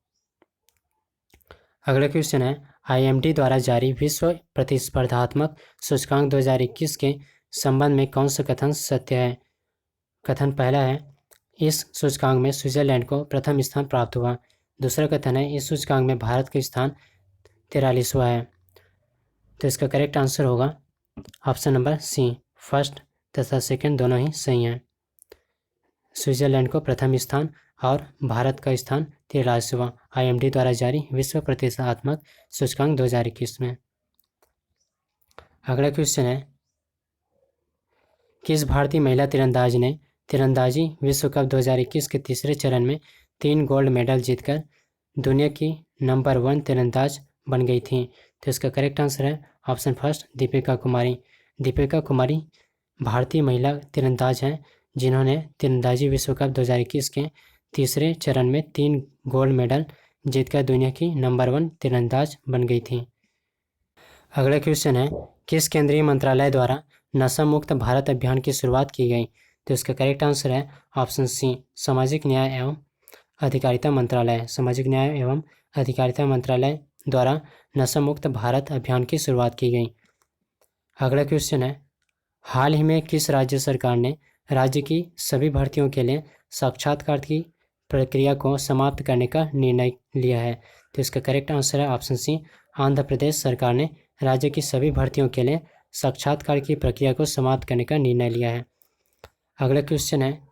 अगला क्वेश्चन है, IMD द्वारा जारी विश्व प्रतिस्पर्धात्मक सूचकांक 2021 के संबंध में कौन सा कथन सत्य है? कथन पहला है, इस सूचकांक में स्विट्जरलैंड को प्रथम स्थान प्राप्त हुआ। दूसरा कथन है, इस सूचकांक में भारत का स्थान 43वां है। तो इसका करेक्ट आंसर होगा ऑप्शन नंबर सी, फर्स्ट तथा सेकंड दोनों ही सही हैं। स्विट्जरलैंड को प्रथम स्थान और भारत का स्थान 43वां IMD द्वारा जारी विश्व प्रतिस्पर्धात्मक सूचकांक 2021 में। अगला क्वेश्चन है, किस भारतीय महिला तीरंदाज ने तीरंदाजी विश्व कप 2021 के तीसरे चरण में 3 गोल्ड मेडल जीतकर दुनिया की नंबर 1 तीरंदाज बन गई थी? तो इसका करेक्ट आंसर है ऑप्शन फर्स्ट दीपिका कुमारी। दीपिका कुमारी भारतीय महिला तीरंदाज हैं जिन्होंने तीरंदाजी विश्व कप 2021 के तीसरे चरण में 3 गोल्ड मेडल जीतकर दुनिया की नंबर 1 तीरंदाज बन गई थी। अगला क्वेश्चन है, किस केंद्रीय मंत्रालय द्वारा नशा मुक्त भारत अभियान की शुरुआत की गई? तो इसका करेक्ट आंसर है ऑप्शन सी सामाजिक न्याय एवं अधिकारिता मंत्रालय। सामाजिक न्याय एवं अधिकारिता मंत्रालय द्वारा नशा मुक्त भारत अभियान की शुरुआत की गई। अगला क्वेश्चन है, हाल ही में किस राज्य सरकार ने राज्य की सभी भर्तियों के लिए साक्षात्कार की प्रक्रिया को समाप्त करने का निर्णय लिया है? तो इसका करेक्ट आंसर है ऑप्शन सी आंध्र प्रदेश सरकार ने राज्य की सभी भर्तियों के लिए साक्षात्कार की प्रक्रिया को समाप्त करने का निर्णय लिया है। अगला क्वेश्चन है,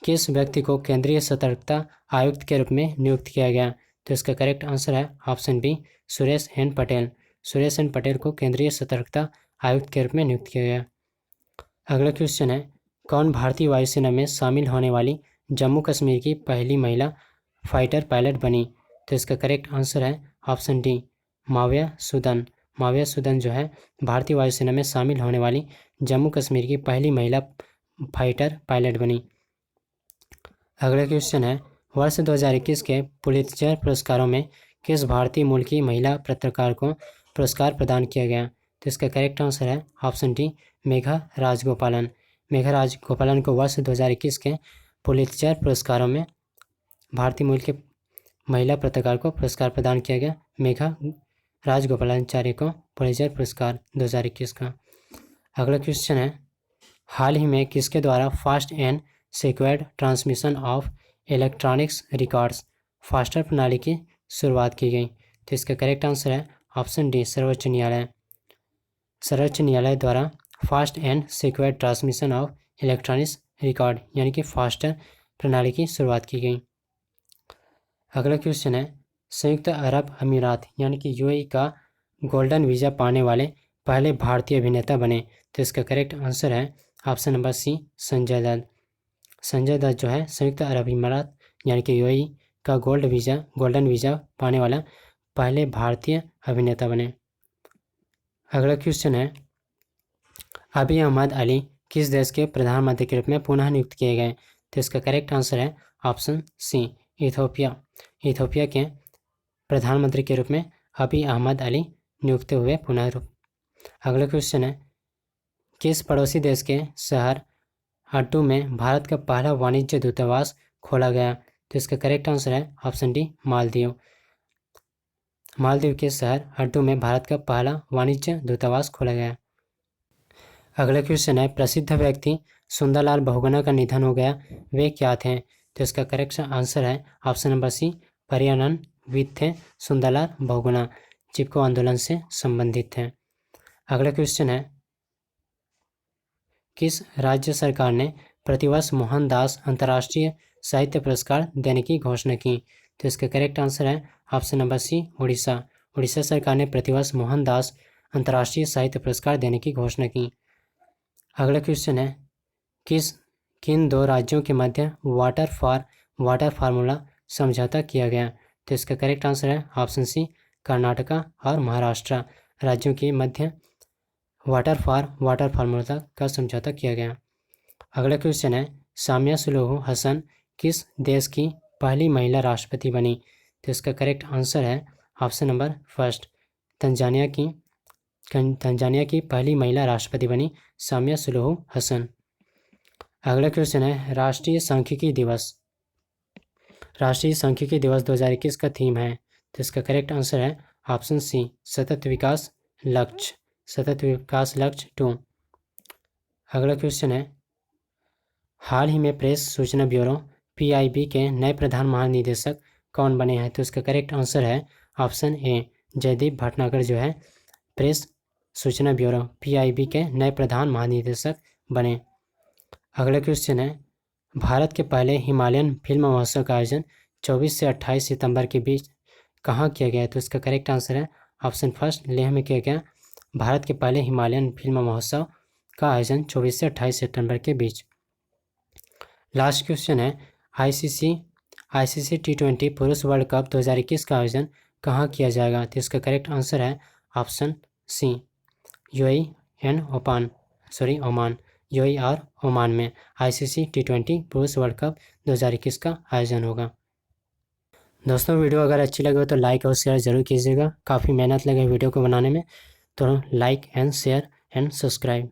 किस व्यक्ति को केंद्रीय सतर्कता आयुक्त के रूप में नियुक्त किया गया? तो इसका करेक्ट आंसर है option B Suresh N Patel. Suresh N Patel को केंद्रीय सतर्कता आयुक्त के रूप में नियुक्त किया गया। अगला क्वेश्चन है, कौन भारतीय वायुसेना में शामिल होने वाली जम्मू कश्मीर की पहली महिला फाइटर पायलट बनी? तो इसका करेक्ट आंसर है ऑप्शन डी माविया सुदन। माविया सुदन जो है भारतीय वायुसेना में शामिल होने वाली जम्मू कश्मीर की पहली महिला फाइटर पायलट बनी। अगला क्वेश्चन है, वर्ष 2021 के पुलित्जर पुरस्कारों में किस भारतीय मूल की महिला पत्रकार को पुरस्कार प्रदान किया गया? तो इसका करेक्ट आंसर है ऑप्शन डी मेघा राजगोपालन। मेघा राजगोपालन को वर्ष 2021 के पुलित्जर पुरस्कारों में भारतीय मूल के महिला पत्रकार को पुरस्कार प्रदान किया गया। मेघा राजगोपालाचार्य को पुलित्जर पुरस्कार 2021 का। अगला क्वेश्चन है, हाल ही में किसके द्वारा fast and secured transmission of electronics records faster प्रणाली की शुरुआत की गई? तो इसका करेक्ट आंसर है ऑप्शन डी सर्वोच्च न्यायालय। सर्वोच्च न्यायालय द्वारा fast and secured transmission of electronics record यानी कि फास्टर प्रणाली की शुरुआत की गई। अगला क्वेश्चन है, संयुक्त अरब अमीरात यानी कि यूएई का गोल्डन वीज़ा पाने वाले पहले भारतीय अभिनेता बने? तो इसका करेक्ट आंसर है option number C Sanjay Dutt. Sanjay Dutt जो है संयुक्त अरब अमीरात यानी कि यूएई का गोल्डन वीज़ा पाने वाला पहले भारतीय अभिनेता बने। अगला क्वेश्चन है, अभी अहमद अली किस देश के प्रधानमंत्री के रूप में पुनः नियुक्त किए गए? तो इसका करेक्ट आंसर है ऑप्शन सी इथियोपिया। इथियोपिया के प्रधानमंत्री के रूप में अभी अहमद अली नियुक्त हुए पुनः रूप। अगला क्वेश्चन है, किस पड़ोसी देश के शहर अड्डू में भारत का पहला वाणिज्य दूतावास खोला गया? तो इसका करेक्ट आंसर है ऑप्शन डी मालदीव। मालदीव के शहर अड्डू में भारत का पहला वाणिज्य दूतावास खोला गया। अगला क्वेश्चन है, प्रसिद्ध व्यक्ति सुंदरलाल बहुगुणा का निधन हो गया, वे क्या थे? तो इसका करेक्ट आंसर है ऑप्शन नंबर सी पर्यावरणविद थे सुंदरलाल बहुगुणा, चिपको आंदोलन से संबंधित थे। अगला क्वेश्चन है, किस राज्य सरकार ने प्रतिवर्ष मोहनदास अंतर्राष्ट्रीय साहित्य पुरस्कार देने की घोषणा की? तो इसका करेक्ट आंसर है option number C Orissa. Orissa सरकार ने प्रतिवर्ष मोहनदास अंतर्राष्ट्रीय साहित्य पुरस्कार देने की घोषणा की। अगला क्वेश्चन है, किन दो राज्यों के मध्य वाटर फार्मूला समझौता किया गया? तो इसका करेक्ट आंसर है ऑप्शन सी कर्नाटका और महाराष्ट्र राज्यों के मध्य वाटर फार्मूला का समझौता किया गया। अगला क्वेश्चन है, सामिया सुलूहू हसन किस देश की पहली महिला राष्ट्रपति बनी? तो इसका करेक्ट आंसर है ऑप्शन नंबर फर्स्ट तंजानिया की पहली महिला राष्ट्रपति बनी सामिया सुलूहू हसन। अगला क्वेश्चन है, राष्ट्रीय सांख्यिकी दिवस 2021 का थीम है? तो इसका करेक्ट आंसर है ऑप्शन सी सतत विकास लक्ष्य 2। अगला क्वेश्चन है, हाल ही में प्रेस सूचना ब्यूरो पीआईबी के नए प्रधान महानिदेशक कौन बने हैं? तो इसका करेक्ट आंसर है ऑप्शन ए जयदीप भटनागर जो है प्रेस सूचना ब्यूरो पीआईबी के नए प्रधान महानिदेशक बने। अगला क्वेश्चन है, भारत के पहले हिमालयन फिल्म महोत्सव का आयोजन 24 से 28 सितंबर के बीच कहाँ किया गया? तो इसका करेक्ट आंसर है ऑप्शन फर्स्ट लेह में किया गया। भारत के पहले हिमालयन फिल्म महोत्सव का आयोजन 24 से 28 सितंबर के बीच। लास्ट क्वेश्चन है, आईसीसी T20 पुरुष वर्ल्ड कप 2021 का आयोजन कहाँ किया जाएगा? तो इसका करेक्ट आंसर है ऑप्शन सी, ओमान, यूएई और ओमान में आईसीसी T20 पुरुष वर्ल्ड कप 2021 का आयोजन होगा। दोस्तों वीडियो अगर अच्छी लगे हो तो लाइक और शेयर ज़रूर कीजिएगा। काफ़ी मेहनत लगे वीडियो को बनाने में, तो like and share and subscribe.